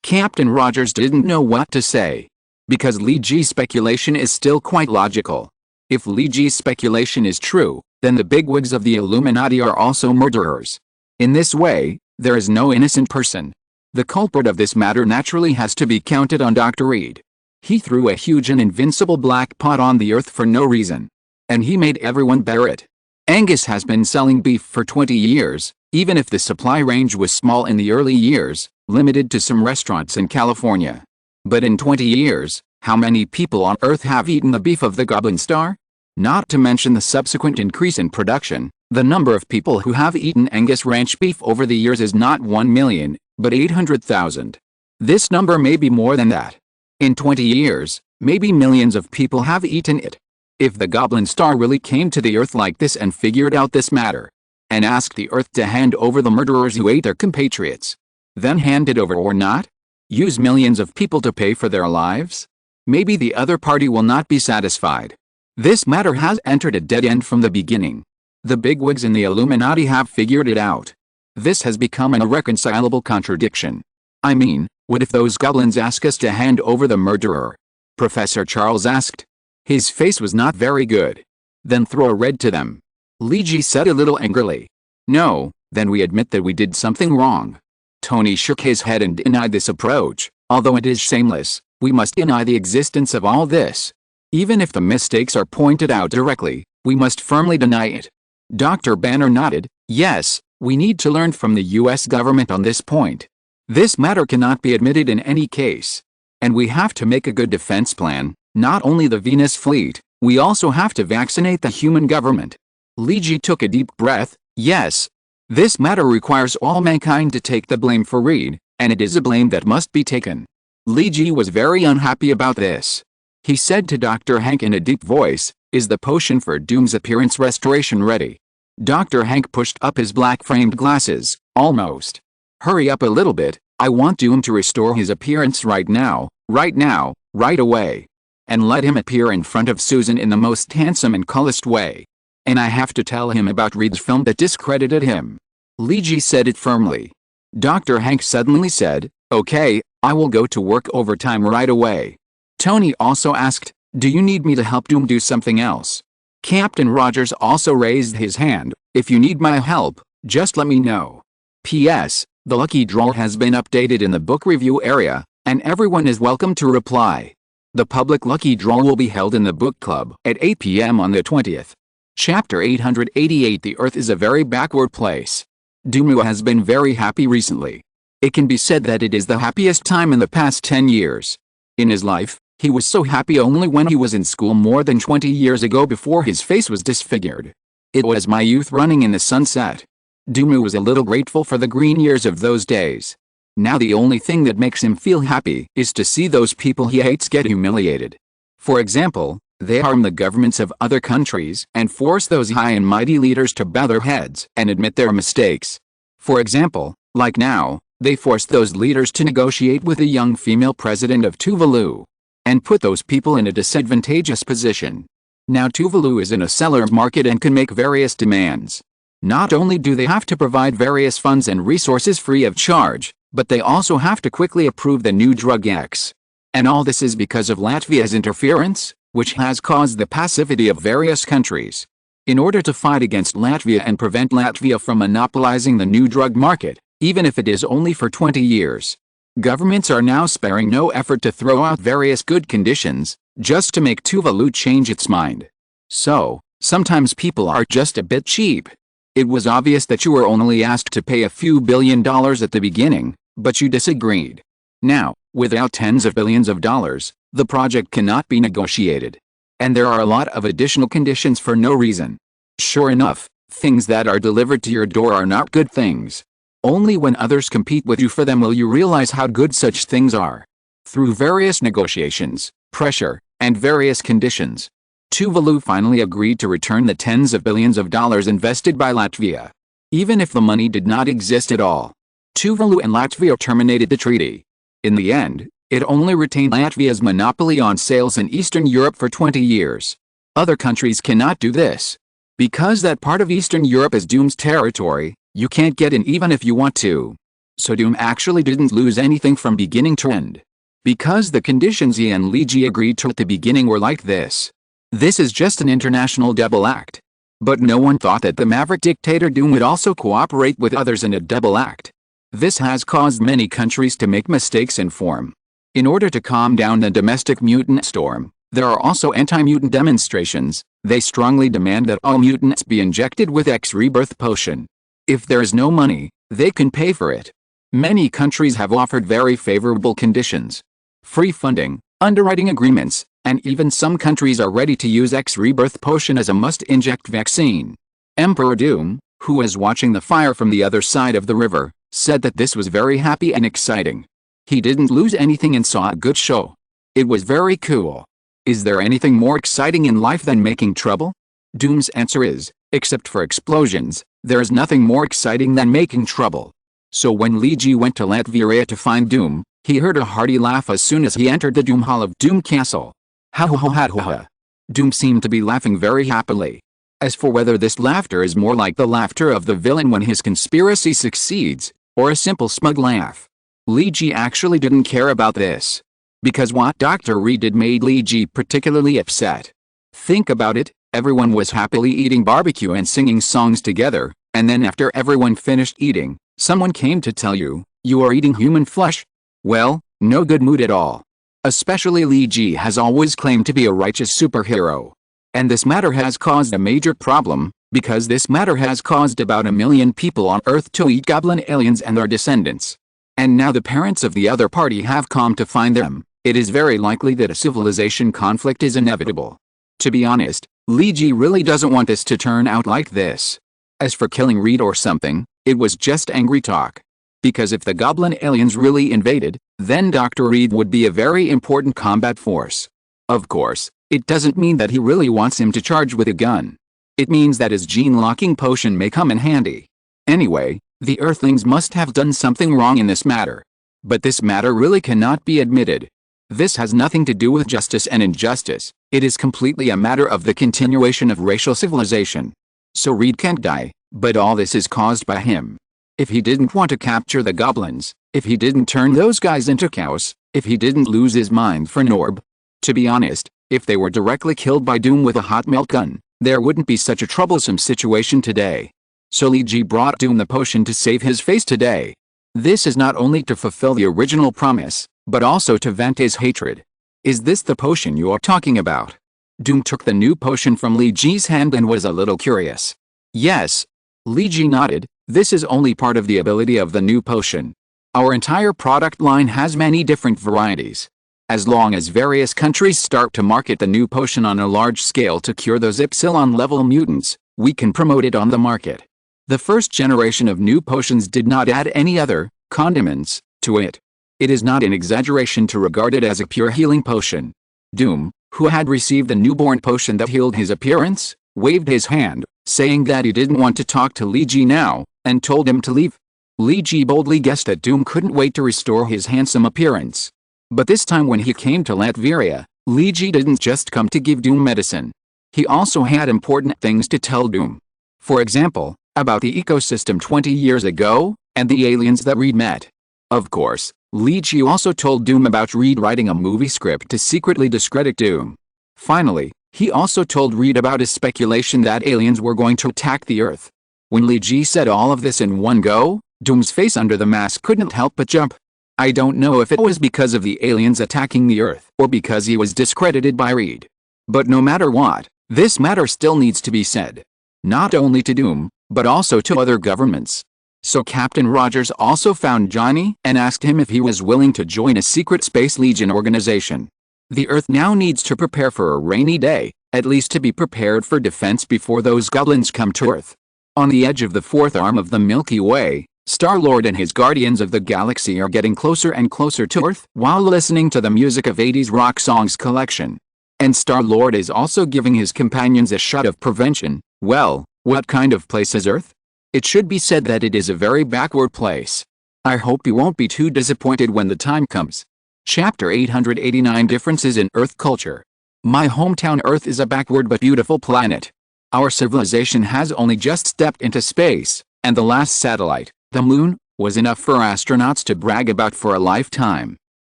Captain Rogers didn't know what to say. Because Lee Ji's speculation is still quite logical. If Lee Ji's speculation is true, then the bigwigs of the Illuminati are also murderers. In this way, there is no innocent person. The culprit of this matter naturally has to be counted on Dr. Reed. He threw a huge and invincible black pot on the Earth for no reason. And he made everyone bear it. Angus has been selling beef for 20 years, even if the supply range was small in the early years, limited to some restaurants in California. But in 20 years, how many people on Earth have eaten the beef of the Goblin Star? Not to mention the subsequent increase in production, the number of people who have eaten Angus Ranch beef over the years is not 1 million, but 800,000. This number may be more than that. In 20 years, maybe millions of people have eaten it. If the Goblin Star really came to the Earth like this and figured out this matter, and asked the Earth to hand over the murderers who ate their compatriots, then hand it over or not? Use millions of people to pay for their lives? Maybe the other party will not be satisfied. This matter has entered a dead end from the beginning. The bigwigs in the Illuminati have figured it out. This has become an irreconcilable contradiction. I mean, what if those goblins ask us to hand over the murderer? Professor Charles asked. His face was not very good. Then throw a red to them. Lee Ji said a little angrily. No, then we admit that we did something wrong. Tony shook his head and denied this approach. Although it is shameless, we must deny the existence of all this. Even if the mistakes are pointed out directly, we must firmly deny it. Dr. Banner nodded. Yes, we need to learn from the US government on this point. This matter cannot be admitted in any case. And we have to make a good defense plan. Not only the Venus fleet, we also have to vaccinate the human government. Lee Ji took a deep breath. Yes. This matter requires all mankind to take the blame for Reed, and it is a blame that must be taken. Lee Ji was very unhappy about this. He said to Dr. Hank in a deep voice, is the potion for Doom's appearance restoration ready? Dr. Hank pushed up his black-framed glasses. Almost. Hurry up a little bit, I want Doom to restore his appearance right now, right away. And let him appear in front of Susan in the most handsome and coolest way. And I have to tell him about Reed's film that discredited him. Lee Ji said it firmly. Dr. Hank suddenly said, okay, I will go to work overtime right away. Tony also asked, do you need me to help Doom do something else? Captain Rogers also raised his hand, if you need my help, just let me know. P.S. The lucky draw has been updated in the book review area, and everyone is welcome to reply. The public lucky draw will be held in the book club at 8 p.m. on the 20th. Chapter 888 The Earth is a very backward place. Doomu has been very happy recently. It can be said that it is the happiest time in the past 10 years. In his life, he was so happy only when he was in school more than 20 years ago before his face was disfigured. It was my youth running in the sunset. Doomu was a little grateful for the green years of those days. Now the only thing that makes him feel happy is to see those people he hates get humiliated. For example, they harm the governments of other countries and force those high and mighty leaders to bow their heads and admit their mistakes. For example, like now, they forced those leaders to negotiate with a young female president of Tuvalu. And put those people in a disadvantageous position. Now Tuvalu is in a seller's market and can make various demands. Not only do they have to provide various funds and resources free of charge, but they also have to quickly approve the new drug X. And all this is because of Latvia's interference, which has caused the passivity of various countries. In order to fight against Latvia and prevent Latvia from monopolizing the new drug market, even if it is only for 20 years. Governments are now sparing no effort to throw out various good conditions, just to make Tuvalu change its mind. So, sometimes people are just a bit cheap. It was obvious that you were only asked to pay a few $1 billion at the beginning, but you disagreed. Now, without tens of billions of dollars, the project cannot be negotiated. And there are a lot of additional conditions for no reason. Sure enough, things that are delivered to your door are not good things. Only when others compete with you for them will you realize how good such things are. Through various negotiations, pressure, and various conditions, Tuvalu finally agreed to return the tens of billions of dollars invested by Latvia. Even if the money did not exist at all, Tuvalu and Latvia terminated the treaty. In the end, it only retained Latvia's monopoly on sales in Eastern Europe for 20 years. Other countries cannot do this. Because that part of Eastern Europe is Doom's territory, you can't get in even if you want to. So Doom actually didn't lose anything from beginning to end. Because the conditions he and Li Ji agreed to at the beginning were like this. This is just an international double act. But no one thought that the maverick dictator Doom would also cooperate with others in a double act. This has caused many countries to make mistakes in form. In order to calm down the domestic mutant storm, there are also anti-mutant demonstrations. They strongly demand that all mutants be injected with X rebirth potion. If there is no money, they can pay for it. Many countries have offered very favorable conditions. Free funding, underwriting agreements, and even some countries are ready to use X rebirth potion as a must-inject vaccine. Emperor Doom, who was watching the fire from the other side of the river, said that this was very happy and exciting. He didn't lose anything and saw a good show. It was very cool. Is there anything more exciting in life than making trouble? Doom's answer is, except for explosions, there is nothing more exciting than making trouble. So when Li Ji went to Latvia to find Doom, he heard a hearty laugh as soon as he entered the Doom Hall of Doom Castle. Ha ha ha ha ha. Doom seemed to be laughing very happily. As for whether this laughter is more like the laughter of the villain when his conspiracy succeeds, or a simple smug laugh, Li Ji actually didn't care about this. Because what Dr. Reed did made Li Ji particularly upset. Think about it, everyone was happily eating barbecue and singing songs together, and then after everyone finished eating, someone came to tell you, you are eating human flesh? Well, no good mood at all. Especially Li Ji has always claimed to be a righteous superhero. And this matter has caused a major problem, because this matter has caused about 1 million people on Earth to eat goblin aliens and their descendants. And now the parents of the other party have come to find them. It is very likely that a civilization conflict is inevitable. To be honest, Li Ji really doesn't want this to turn out like this. As for killing Reed or something, it was just angry talk. Because if the goblin aliens really invaded, then Dr. Reed would be a very important combat force. Of course, it doesn't mean that he really wants him to charge with a gun. It means that his gene-locking potion may come in handy. Anyway, the Earthlings must have done something wrong in this matter. But this matter really cannot be admitted. This has nothing to do with justice and injustice. It is completely a matter of the continuation of racial civilization. So Reed can't die, but all this is caused by him. If he didn't want to capture the goblins, if he didn't turn those guys into cows, if he didn't lose his mind for Norb. To be honest, if they were directly killed by Doom with a hot melt gun, there wouldn't be such a troublesome situation today. So Li Ji brought Doom the potion to save his face today. This is not only to fulfill the original promise, but also to vent his hatred. Is this the potion you are talking about? Doom took the new potion from Li Ji's hand and was a little curious. Yes. Li Ji nodded. This is only part of the ability of the new potion. Our entire product line has many different varieties. As long as various countries start to market the new potion on a large scale to cure those Epsilon-level mutants, we can promote it on the market. The first generation of new potions did not add any other condiments to it. It is not an exaggeration to regard it as a pure healing potion. Doom, who had received the newborn potion that healed his appearance, waved his hand, saying that he didn't want to talk to Li Ji now, and told him to leave. Li Ji boldly guessed that Doom couldn't wait to restore his handsome appearance. But this time when he came to Latvia, Li Ji didn't just come to give Doom medicine. He also had important things to tell Doom. For example, about the ecosystem 20 years ago, and the aliens that Reed met. Of course, Li Ji also told Doom about Reed writing a movie script to secretly discredit Doom. Finally, he also told Reed about his speculation that aliens were going to attack the Earth. When Li Ji said all of this in one go, Doom's face under the mask couldn't help but jump. I don't know if it was because of the aliens attacking the Earth or because he was discredited by Reed. But no matter what, this matter still needs to be said. Not only to Doom, but also to other governments. So Captain Rogers also found Johnny and asked him if he was willing to join a secret Space Legion organization. The Earth now needs to prepare for a rainy day, at least to be prepared for defense before those goblins come to Earth. On the edge of the fourth arm of the Milky Way, Star-Lord and his Guardians of the Galaxy are getting closer and closer to Earth while listening to the music of 80s rock songs collection. And Star-Lord is also giving his companions a shot of prevention. Well, what kind of place is Earth? It should be said that it is a very backward place. I hope you won't be too disappointed when the time comes. Chapter 889 Differences in Earth Culture. My hometown Earth is a backward but beautiful planet. Our civilization has only just stepped into space, and the last satellite, the moon, was enough for astronauts to brag about for a lifetime.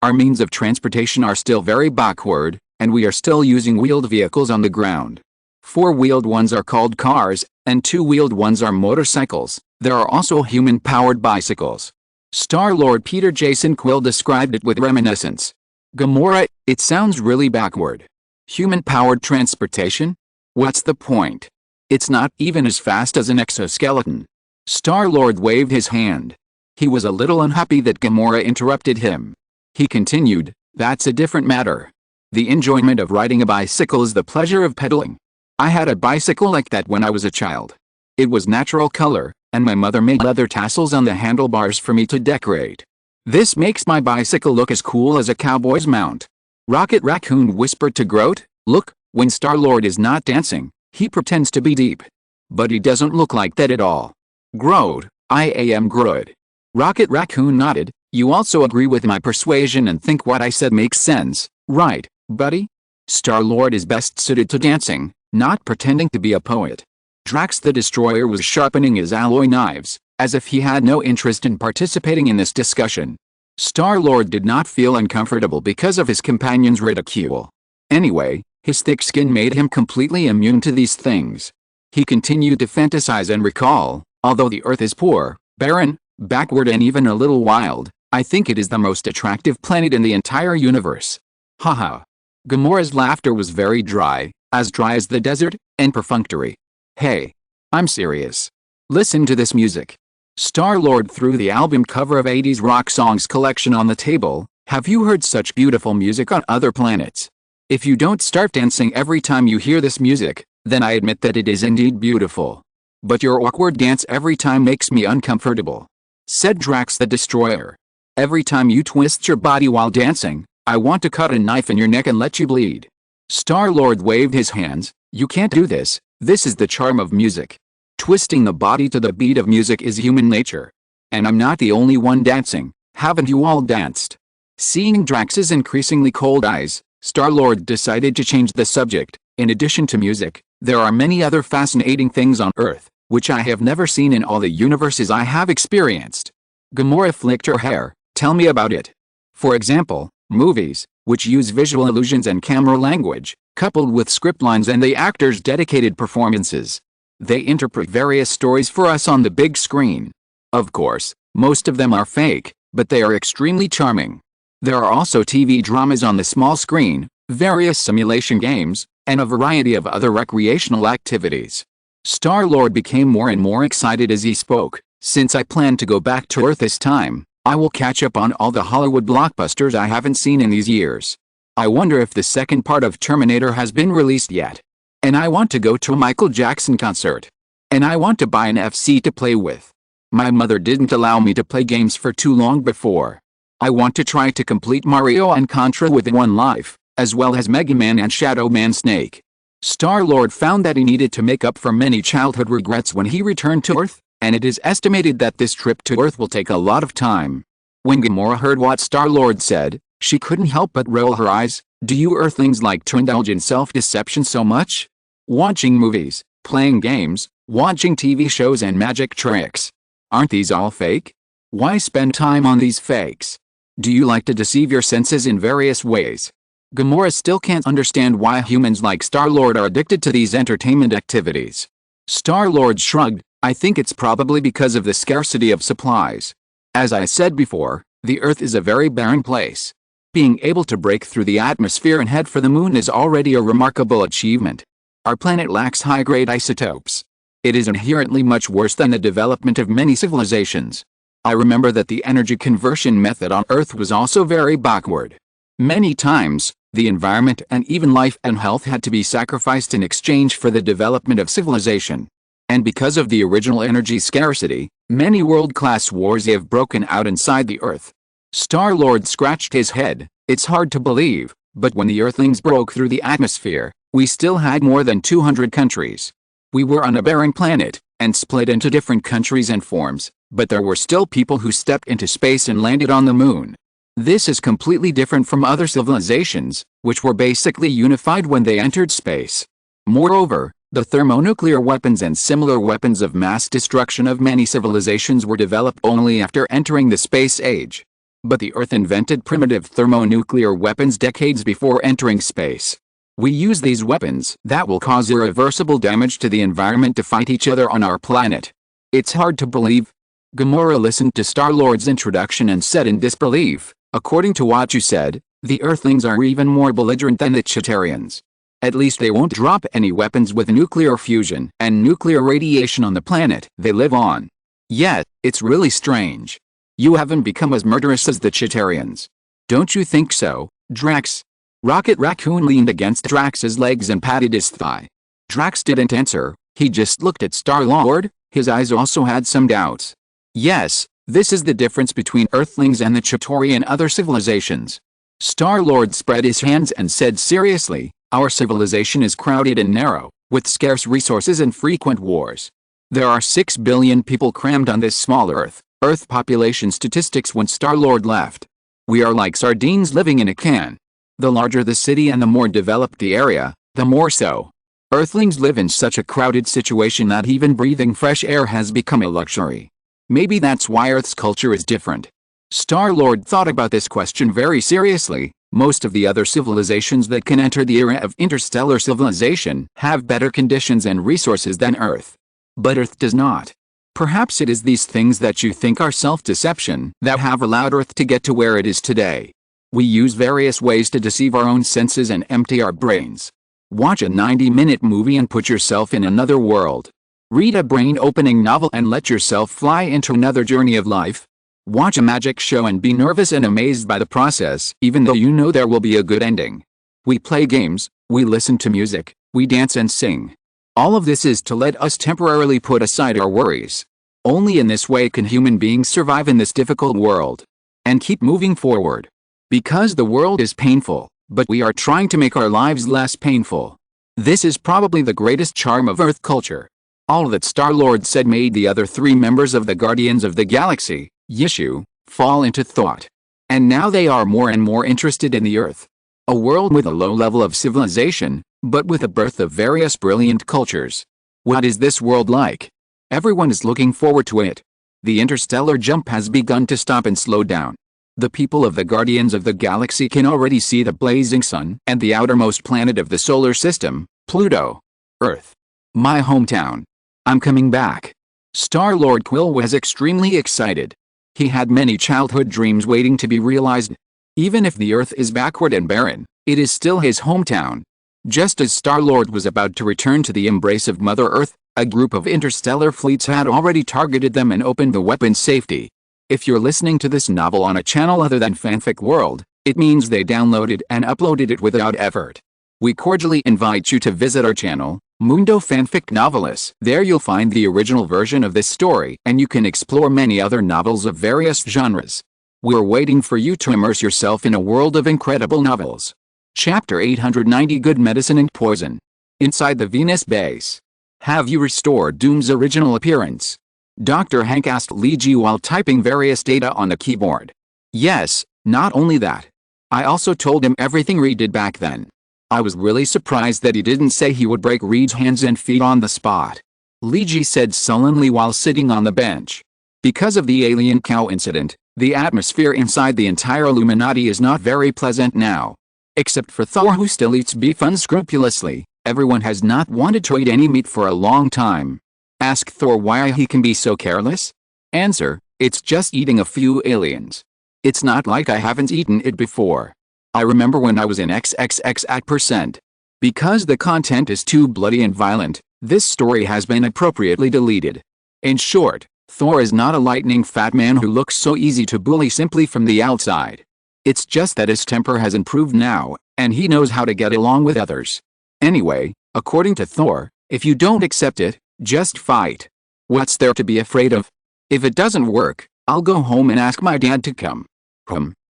Our means of transportation are still very backward, and we are still using wheeled vehicles on the ground. Four-wheeled ones are called cars, and two-wheeled ones are motorcycles. There are also human-powered bicycles. Star-Lord Peter Jason Quill described it with reminiscence. Gamora, it sounds really backward. Human-powered transportation? What's the point? It's not even as fast as an exoskeleton. Star-Lord waved his hand. He was a little unhappy that Gamora interrupted him. He continued, that's a different matter. The enjoyment of riding a bicycle is the pleasure of pedaling. I had a bicycle like that when I was a child. It was natural color, and my mother made leather tassels on the handlebars for me to decorate. This makes my bicycle look as cool as a cowboy's mount. Rocket Raccoon whispered to Groot, look, when Star-Lord is not dancing, he pretends to be deep. But he doesn't look like that at all. Groot, I am Groot. Rocket Raccoon nodded, you also agree with my persuasion and think what I said makes sense, right, buddy? Star-Lord is best suited to dancing, not pretending to be a poet. Drax the Destroyer was sharpening his alloy knives, as if he had no interest in participating in this discussion. Star-Lord did not feel uncomfortable because of his companion's ridicule. Anyway, his thick skin made him completely immune to these things. He continued to fantasize and recall, although the Earth is poor, barren, backward and even a little wild, I think it is the most attractive planet in the entire universe. Haha. Gamora's laughter was very dry as the desert, and perfunctory. Hey. I'm serious. Listen to this music. Star-Lord threw the album cover of 80s rock songs collection on the table. Have you heard such beautiful music on other planets? If you don't start dancing every time you hear this music, then I admit that it is indeed beautiful. But your awkward dance every time makes me uncomfortable. Said Drax the Destroyer. Every time you twist your body while dancing, I want to cut a knife in your neck and let you bleed. Star-Lord waved his hands. You can't do this. This is the charm of music. Twisting the body to the beat of music is human nature. And I'm not the only one dancing. Haven't you all danced? Seeing Drax's increasingly cold eyes, Star-Lord decided to change the subject. In addition to music, there are many other fascinating things on Earth, which I have never seen in all the universes I have experienced. Gamora flicked her hair. Tell me about it. For example, movies, which use visual illusions and camera language, coupled with script lines and the actors' dedicated performances. They interpret various stories for us on the big screen. Of course, most of them are fake, but they are extremely charming. There are also TV dramas on the small screen, various simulation games, and a variety of other recreational activities. Star-Lord became more and more excited as he spoke. Since I plan to go back to Earth this time, I will catch up on all the Hollywood blockbusters I haven't seen in these years. I wonder if the second part of Terminator has been released yet. And I want to go to a Michael Jackson concert. And I want to buy an FC to play with. My mother didn't allow me to play games for too long before. I want to try to complete Mario and Contra within one life, as well as Mega Man and Shadow Man Snake. Star-Lord found that he needed to make up for many childhood regrets when he returned to Earth, and it is estimated that this trip to Earth will take a lot of time. When Gamora heard what Star-Lord said, she couldn't help but roll her eyes. Do you Earthlings like to indulge in self-deception so much? Watching movies, playing games, watching TV shows and magic tricks. Aren't these all fake? Why spend time on these fakes? Do you like to deceive your senses in various ways? Gamora still can't understand why humans like Star-Lord are addicted to these entertainment activities. Star-Lord shrugged. I think it's probably because of the scarcity of supplies. As I said before, the Earth is a very barren place. Being able to break through the atmosphere and head for the moon is already a remarkable achievement. Our planet lacks high-grade isotopes. It is inherently much worse than the development of many civilizations. I remember that the energy conversion method on Earth was also very backward. Many times, the environment and even life and health had to be sacrificed in exchange for the development of civilization. And because of the original energy scarcity, many world-class wars have broken out inside the Earth. Star-Lord scratched his head. It's hard to believe, but when the Earthlings broke through the atmosphere, we still had more than 200 countries. We were on a barren planet, and split into different countries and forms, but there were still people who stepped into space and landed on the moon. This is completely different from other civilizations, which were basically unified when they entered space. Moreover, the thermonuclear weapons and similar weapons of mass destruction of many civilizations were developed only after entering the space age. But the Earth invented primitive thermonuclear weapons decades before entering space. We use these weapons that will cause irreversible damage to the environment to fight each other on our planet. It's hard to believe. Gamora listened to Star-Lord's introduction and said in disbelief, "According to what you said, the Earthlings are even more belligerent than the Chitaurians. At least they won't drop any weapons with nuclear fusion and nuclear radiation on the planet they live on. Yet, it's really strange. You haven't become as murderous as the Chitaurians. Don't you think so, Drax?" Rocket Raccoon leaned against Drax's legs and patted his thigh. Drax didn't answer, he just looked at Star-Lord. His eyes also had some doubts. Yes, this is the difference between Earthlings and the Chitauri and other civilizations. Star-Lord spread his hands and said seriously, "Our civilization is crowded and narrow, with scarce resources and frequent wars. There are 6 billion people crammed on this small Earth." Earth population statistics when Star-Lord left. "We are like sardines living in a can. The larger the city and the more developed the area, the more so. Earthlings live in such a crowded situation that even breathing fresh air has become a luxury. Maybe that's why Earth's culture is different." Star-Lord thought about this question very seriously. Most of the other civilizations that can enter the era of interstellar civilization have better conditions and resources than Earth. But Earth does not. Perhaps it is these things that you think are self-deception that have allowed Earth to get to where it is today. We use various ways to deceive our own senses and empty our brains. Watch a 90-minute movie and put yourself in another world. Read a brain-opening novel and let yourself fly into another journey of life. Watch a magic show and be nervous and amazed by the process, even though you know there will be a good ending. We play games, we listen to music, we dance and sing. All of this is to let us temporarily put aside our worries. Only in this way can human beings survive in this difficult world. And keep moving forward. Because the world is painful, but we are trying to make our lives less painful. This is probably the greatest charm of Earth culture. All that Star-Lord said made the other 3 members of the Guardians of the Galaxy, Yishu, fall into thought. And now they are more and more interested in the Earth. A world with a low level of civilization, but with the birth of various brilliant cultures. What is this world like? Everyone is looking forward to it. The interstellar jump has begun to stop and slow down. The people of the Guardians of the Galaxy can already see the blazing sun and the outermost planet of the solar system, Pluto. Earth. My hometown. I'm coming back. Star-Lord Quill was extremely excited. He had many childhood dreams waiting to be realized. Even if the Earth is backward and barren, it is still his hometown. Just as Star-Lord was about to return to the embrace of Mother Earth, a group of interstellar fleets had already targeted them and opened the weapons safety. If you're listening to this novel on a channel other than Fanfic World, it means they downloaded and uploaded it without effort. We cordially invite you to visit our channel, Mundo Fanfic Novelis. There you'll find the original version of this story and you can explore many other novels of various genres. We're waiting for you to immerse yourself in a world of incredible novels. Chapter 890 Good Medicine and Poison. Inside the Venus base. Have you restored Doom's original appearance? Dr. Hank asked Li Ji while typing various data on the keyboard. Yes, not only that. I also told him everything Reed did back then. I was really surprised that he didn't say he would break Reed's hands and feet on the spot. Li Ji said sullenly while sitting on the bench. Because of the alien cow incident, the atmosphere inside the entire Illuminati is not very pleasant now. Except for Thor, who still eats beef unscrupulously, everyone has not wanted to eat any meat for a long time. Ask Thor why he can be so careless? Answer, it's just eating a few aliens. It's not like I haven't eaten it before. I remember when I was in XXX at %. Because the content is too bloody and violent, This story has been appropriately deleted. In short, Thor is not a lightning fat man who looks so easy to bully simply from the outside. It's just that his temper has improved now, and he knows how to get along with others. Anyway, according to Thor, if you don't accept it, just fight. What's there to be afraid of? If it doesn't work, I'll go home and ask my dad to come.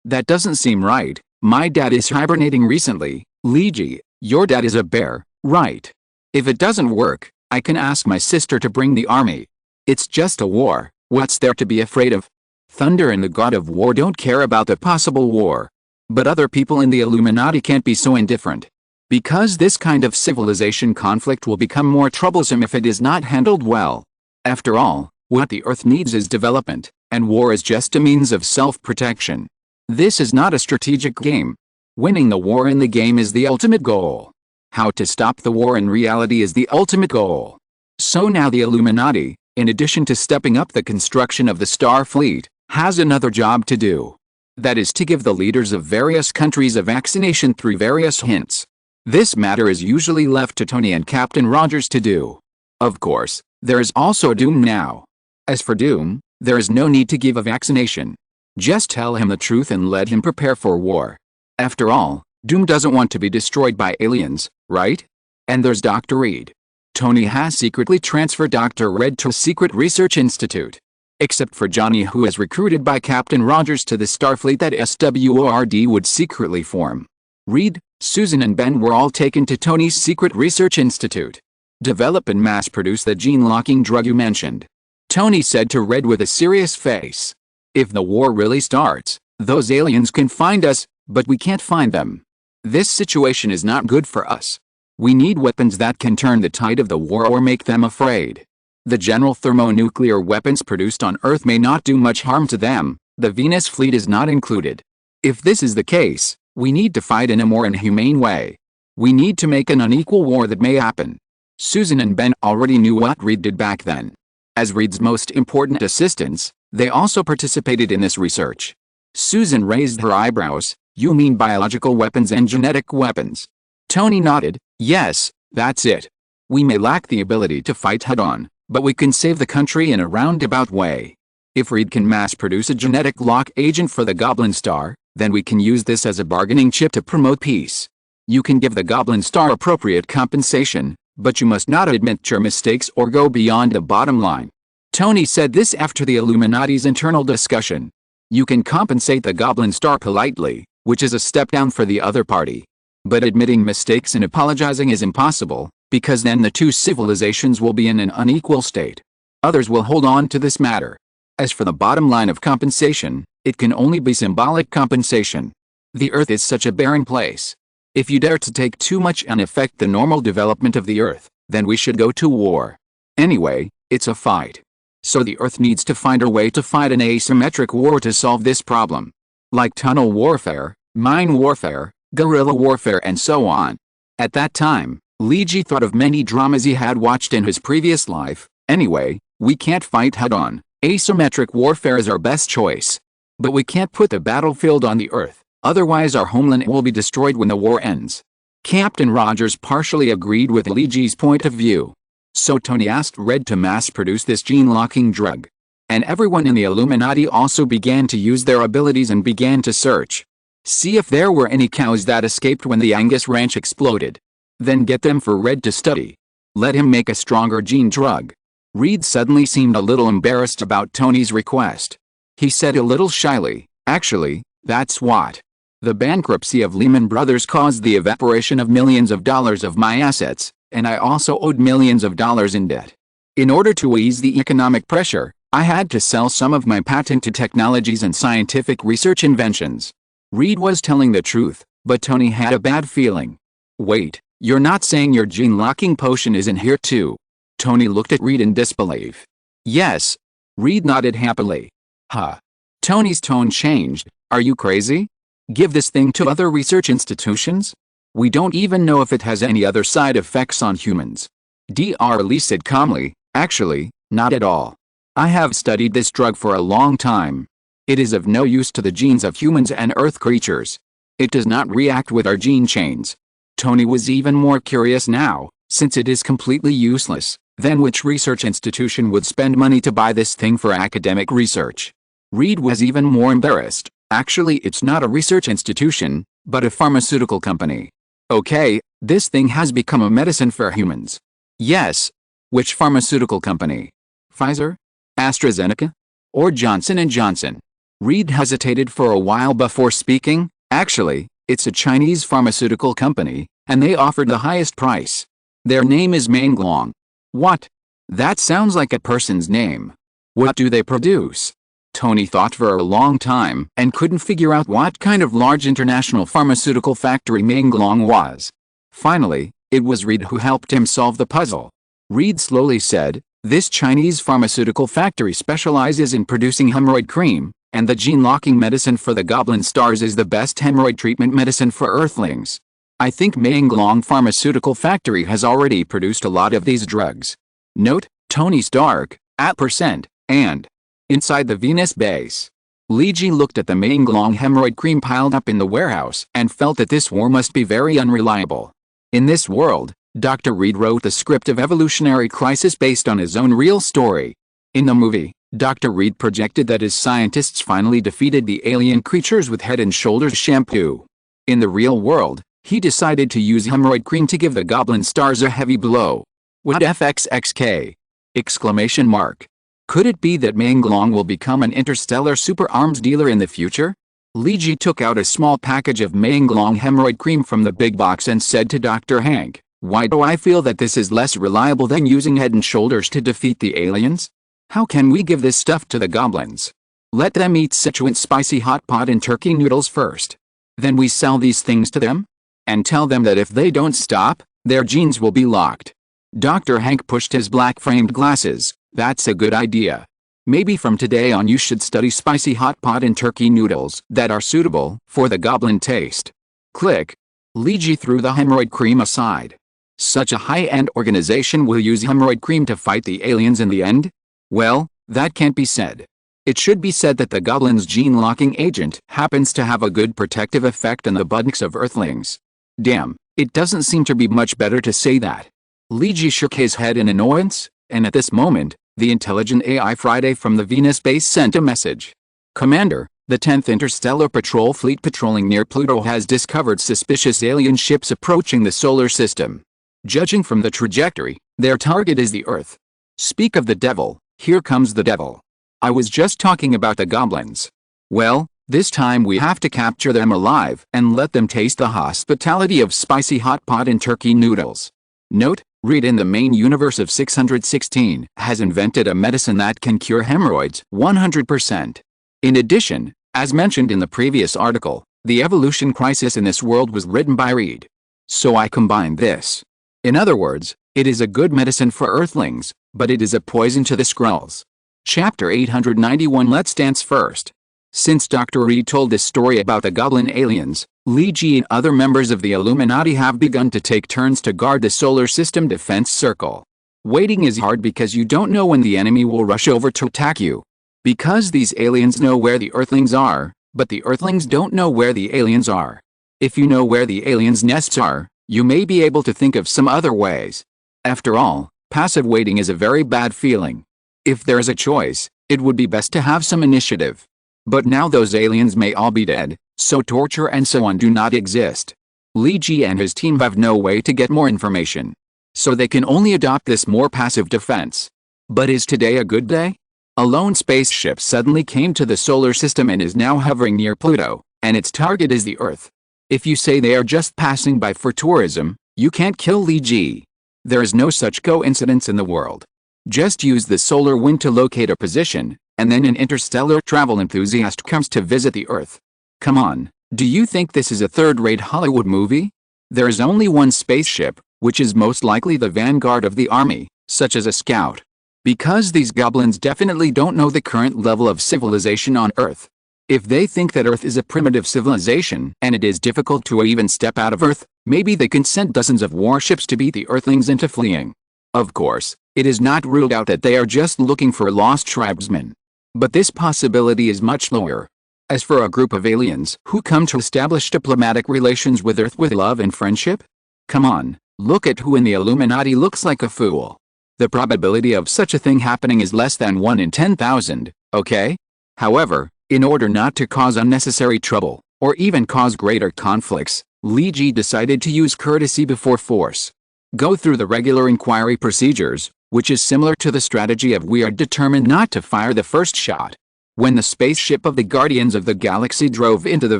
That doesn't seem right. My dad is hibernating recently. Leegi, your dad is a bear, right? If it doesn't work, I can ask my sister to bring the army. It's just a war. What's there to be afraid of? Thunder and the god of war don't care about the possible war. But other people in the Illuminati can't be so indifferent. Because this kind of civilization conflict will become more troublesome if it is not handled well. After all, what the Earth needs is development, and war is just a means of self-protection. This is not a strategic game. Winning the war in the game is the ultimate goal. How to stop the war in reality is the ultimate goal. So now the Illuminati, in addition to stepping up the construction of the Star Fleet, has another job to do. That is to give the leaders of various countries a vaccination through various hints. This matter is usually left to Tony and Captain Rogers to do. Of course, there is also Doom now. As for Doom, there is no need to give a vaccination. Just tell him the truth and let him prepare for war. After all, Doom doesn't want to be destroyed by aliens, right? And there's Dr. Reed. Tony has secretly transferred Dr. Red to a secret research institute. Except for Johnny, who is recruited by Captain Rogers to the Starfleet that SWORD would secretly form. Reed, Susan and Ben were all taken to Tony's secret research institute. Develop and mass produce the gene-locking drug you mentioned. Tony said to Red with a serious face. If the war really starts, those aliens can find us, but we can't find them. This situation is not good for us. We need weapons that can turn the tide of the war or make them afraid. The general thermonuclear weapons produced on Earth may not do much harm to them, the Venus fleet is not included. If this is the case, we need to fight in a more inhumane way. We need to make an unequal war that may happen. Susan and Ben already knew what Reed did back then. As Reed's most important assistants, they also participated in this research. Susan raised her eyebrows. You mean biological weapons and genetic weapons? Tony nodded. Yes, that's it. We may lack the ability to fight head-on, but we can save the country in a roundabout way. If Reed can mass-produce a genetic lock agent for the Goblin Star, then we can use this as a bargaining chip to promote peace. You can give the Goblin Star appropriate compensation, but you must not admit your mistakes or go beyond the bottom line. Tony said this after the Illuminati's internal discussion. You can compensate the Goblin Star politely, which is a step down for the other party. But admitting mistakes and apologizing is impossible, because then the two civilizations will be in an unequal state. Others will hold on to this matter. As for the bottom line of compensation, it can only be symbolic compensation. The Earth is such a barren place. If you dare to take too much and affect the normal development of the Earth, then we should go to war. Anyway, it's a fight. So the Earth needs to find a way to fight an asymmetric war to solve this problem. Like tunnel warfare, mine warfare, guerrilla warfare and so on. At that time, Leegi thought of many dramas he had watched in his previous life. Anyway, we can't fight head-on. Asymmetric warfare is our best choice. But we can't put the battlefield on the Earth, otherwise our homeland will be destroyed when the war ends. Captain Rogers partially agreed with Leegi's point of view. So Tony asked Red to mass-produce this gene-locking drug. And everyone in the Illuminati also began to use their abilities and began to search. See if there were any cows that escaped when the Angus Ranch exploded. Then get them for Red to study. Let him make a stronger gene drug. Reed suddenly seemed a little embarrassed about Tony's request. He said a little shyly, actually, that's what. The bankruptcy of Lehman Brothers caused the evaporation of millions of dollars of my assets, and I also owed millions of dollars in debt. In order to ease the economic pressure, I had to sell some of my patented technologies and scientific research inventions. Reed was telling the truth, but Tony had a bad feeling. Wait, you're not saying your gene-locking potion is in here too? Tony looked at Reed in disbelief. Yes. Reed nodded happily. Huh. Tony's tone changed. Are you crazy? Give this thing to other research institutions? We don't even know if it has any other side effects on humans. Dr. Lee said calmly, actually, not at all. I have studied this drug for a long time. It is of no use to the genes of humans and Earth creatures. It does not react with our gene chains. Tony was even more curious now. Since it is completely useless, then which research institution would spend money to buy this thing for academic research? Reed was even more embarrassed. Actually, it's not a research institution, but a pharmaceutical company. Okay, this thing has become a medicine for humans. Yes. Which pharmaceutical company? Pfizer? AstraZeneca? Or Johnson & Johnson? Reed hesitated for a while before speaking. Actually, it's a Chinese pharmaceutical company, and they offered the highest price. Their name is Menglong. What? That sounds like a person's name. What do they produce? Tony thought for a long time and couldn't figure out what kind of large international pharmaceutical factory Menglong was. Finally, it was Reed who helped him solve the puzzle. Reed slowly said, "This Chinese pharmaceutical factory specializes in producing hemorrhoid cream, and the gene-locking medicine for the goblin stars is the best hemorrhoid treatment medicine for Earthlings. I think Menglong Pharmaceutical Factory has already produced a lot of these drugs." Note, Tony Stark, at %, and inside the Venus base. Li Ji looked at the Menglong hemorrhoid cream piled up in the warehouse and felt that this war must be very unreliable. In this world, Dr. Reed wrote the script of Evolutionary Crisis based on his own real story. In the movie, Dr. Reed projected that his scientists finally defeated the alien creatures with Head and Shoulders shampoo. In the real world, he decided to use hemorrhoid cream to give the goblin stars a heavy blow. What FXXK? Exclamation mark. Could it be that Menglong will become an interstellar super arms dealer in the future? Li Ji took out a small package of Menglong hemorrhoid cream from the big box and said to Dr. Hank, "Why do I feel that this is less reliable than using Head and Shoulders to defeat the aliens? How can we give this stuff to the goblins? Let them eat Sichuan spicy hot pot and turkey noodles first. Then we sell these things to them? And tell them that if they don't stop, their genes will be locked." Dr. Hank pushed his black-framed glasses. "That's a good idea. Maybe from today on you should study spicy hot pot and turkey noodles that are suitable for the goblin taste." Click. Li Ji threw the hemorrhoid cream aside. Such a high-end organization will use hemorrhoid cream to fight the aliens in the end? Well, that can't be said. It should be said that the goblin's gene-locking agent happens to have a good protective effect on the buttocks of Earthlings. Damn, it doesn't seem to be much better to say that. Li Ji shook his head in annoyance, and at this moment, the intelligent AI Friday from the Venus base sent a message. "Commander, the 10th Interstellar Patrol Fleet patrolling near Pluto has discovered suspicious alien ships approaching the solar system. Judging from the trajectory, their target is the Earth. Speak of the devil, here comes the devil. I was just talking about the goblins. Well, this time we have to capture them alive and let them taste the hospitality of spicy hot pot and turkey noodles." Note, Reed in the main universe of 616 has invented a medicine that can cure hemorrhoids 100%. In addition, as mentioned in the previous article, the evolution crisis in this world was written by Reed. So I combined this. In other words, it is a good medicine for Earthlings, but it is a poison to the Skrulls. Chapter 891. Let's dance first. Since Dr. Reed told this story about the goblin aliens, Li Ji and other members of the Illuminati have begun to take turns to guard the solar system defense circle. Waiting is hard because you don't know when the enemy will rush over to attack you. Because these aliens know where the Earthlings are, but the Earthlings don't know where the aliens are. If you know where the aliens' nests are, you may be able to think of some other ways. After all, passive waiting is a very bad feeling. If there is a choice, it would be best to have some initiative. But now those aliens may all be dead, so torture and so on do not exist. Li Ji and his team have no way to get more information. So they can only adopt this more passive defense. But is today a good day? A lone spaceship suddenly came to the solar system and is now hovering near Pluto, and its target is the Earth. If you say they are just passing by for tourism, you can't kill Li Ji. There is no such coincidence in the world. Just use the solar wind to locate a position, and then an interstellar travel enthusiast comes to visit the Earth. Come on, do you think this is a third-rate Hollywood movie? There is only one spaceship, which is most likely the vanguard of the army, such as a scout. Because these goblins definitely don't know the current level of civilization on Earth. If they think that Earth is a primitive civilization and it is difficult to even step out of Earth, maybe they can send dozens of warships to beat the Earthlings into fleeing. Of course, it is not ruled out that they are just looking for lost tribesmen. But this possibility is much lower. As for a group of aliens who come to establish diplomatic relations with Earth with love and friendship, Come on, look at who in the Illuminati looks like a fool. The probability of such a thing happening is less than 1 in 10,000, okay? However, in order not to cause unnecessary trouble, or even cause greater conflicts, Li Ji decided to use courtesy before force. Go through the regular inquiry procedures, which is similar to the strategy of we are determined not to fire the first shot. When the spaceship of the Guardians of the Galaxy drove into the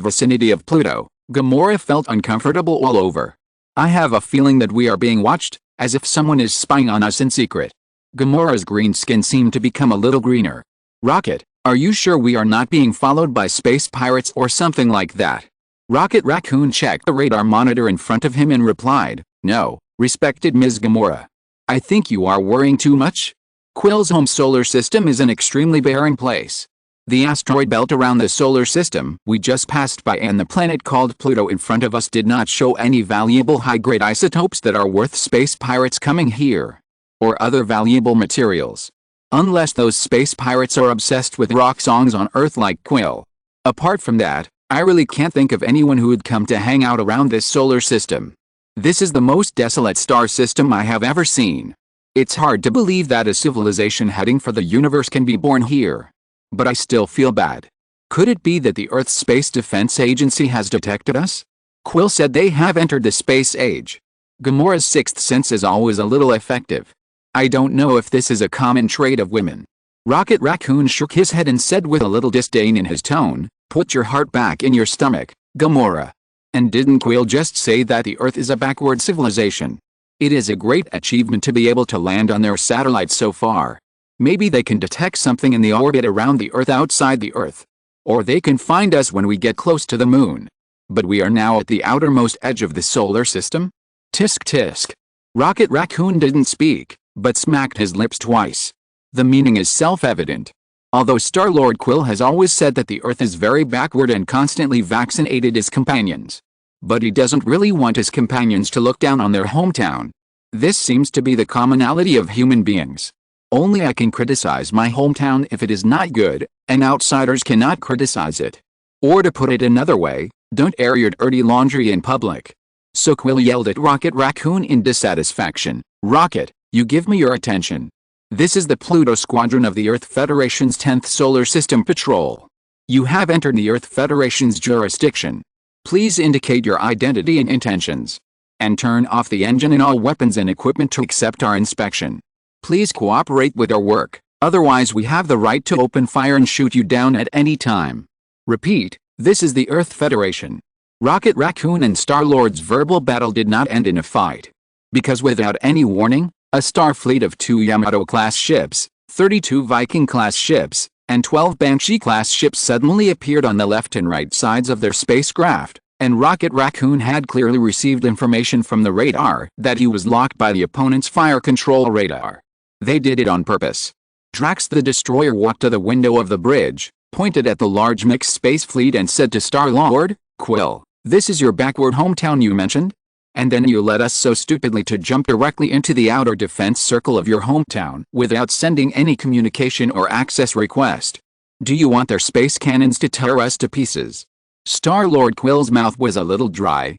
vicinity of Pluto, Gamora felt uncomfortable all over. I have a feeling that we are being watched, as if someone is spying on us in secret. Gamora's green skin seemed to become a little greener. Rocket, are you sure we are not being followed by space pirates or something like that? Rocket Raccoon checked the radar monitor in front of him and replied, no, respected Ms. Gamora. I think you are worrying too much. Quill's home solar system is an extremely barren place. The asteroid belt around the solar system we just passed by and the planet called Pluto in front of us did not show any valuable high-grade isotopes that are worth space pirates coming here. Or other valuable materials. Unless those space pirates are obsessed with rock songs on Earth like Quill. Apart from that, I really can't think of anyone who would come to hang out around this solar system. This is the most desolate star system I have ever seen. It's hard to believe that a civilization heading for the universe can be born here. But I still feel bad. Could it be that the Earth's Space Defense Agency has detected us? Quill said they have entered the space age. Gamora's sixth sense is always a little effective. I don't know if this is a common trait of women. Rocket Raccoon shook his head and said with a little disdain in his tone, put your heart back in your stomach, Gamora. And didn't Quill just say that the Earth is a backward civilization? It is a great achievement to be able to land on their satellite so far. Maybe they can detect something in the orbit around the Earth outside the Earth. Or they can find us when we get close to the moon. But we are now at the outermost edge of the solar system? Tisk tisk. Rocket Raccoon didn't speak, but smacked his lips twice. The meaning is self-evident. Although Star-Lord Quill has always said that the Earth is very backward and constantly vaccinated his companions. But he doesn't really want his companions to look down on their hometown. This seems to be the commonality of human beings. Only I can criticize my hometown if it is not good, and outsiders cannot criticize it. Or to put it another way, don't air your dirty laundry in public. So Quill yelled at Rocket Raccoon in dissatisfaction, Rocket, you give me your attention. This is the Pluto Squadron of the Earth Federation's 10th Solar System Patrol. You have entered the Earth Federation's jurisdiction. Please indicate your identity and intentions. And turn off the engine and all weapons and equipment to accept our inspection. Please cooperate with our work, otherwise we have the right to open fire and shoot you down at any time. Repeat, this is the Earth Federation. Rocket Raccoon and Star-Lord's verbal battle did not end in a fight. Because without any warning, a star fleet of 2 Yamato-class ships, 32 Viking-class ships, and 12 Banshee-class ships suddenly appeared on the left and right sides of their spacecraft, and Rocket Raccoon had clearly received information from the radar that he was locked by the opponent's fire control radar. They did it on purpose. Drax the Destroyer walked to the window of the bridge, pointed at the large mixed space fleet and said to Star-Lord, Quill, this is your backward hometown you mentioned? And then you led us so stupidly to jump directly into the outer defense circle of your hometown without sending any communication or access request. Do you want their space cannons to tear us to pieces? Star-Lord Quill's mouth was a little dry.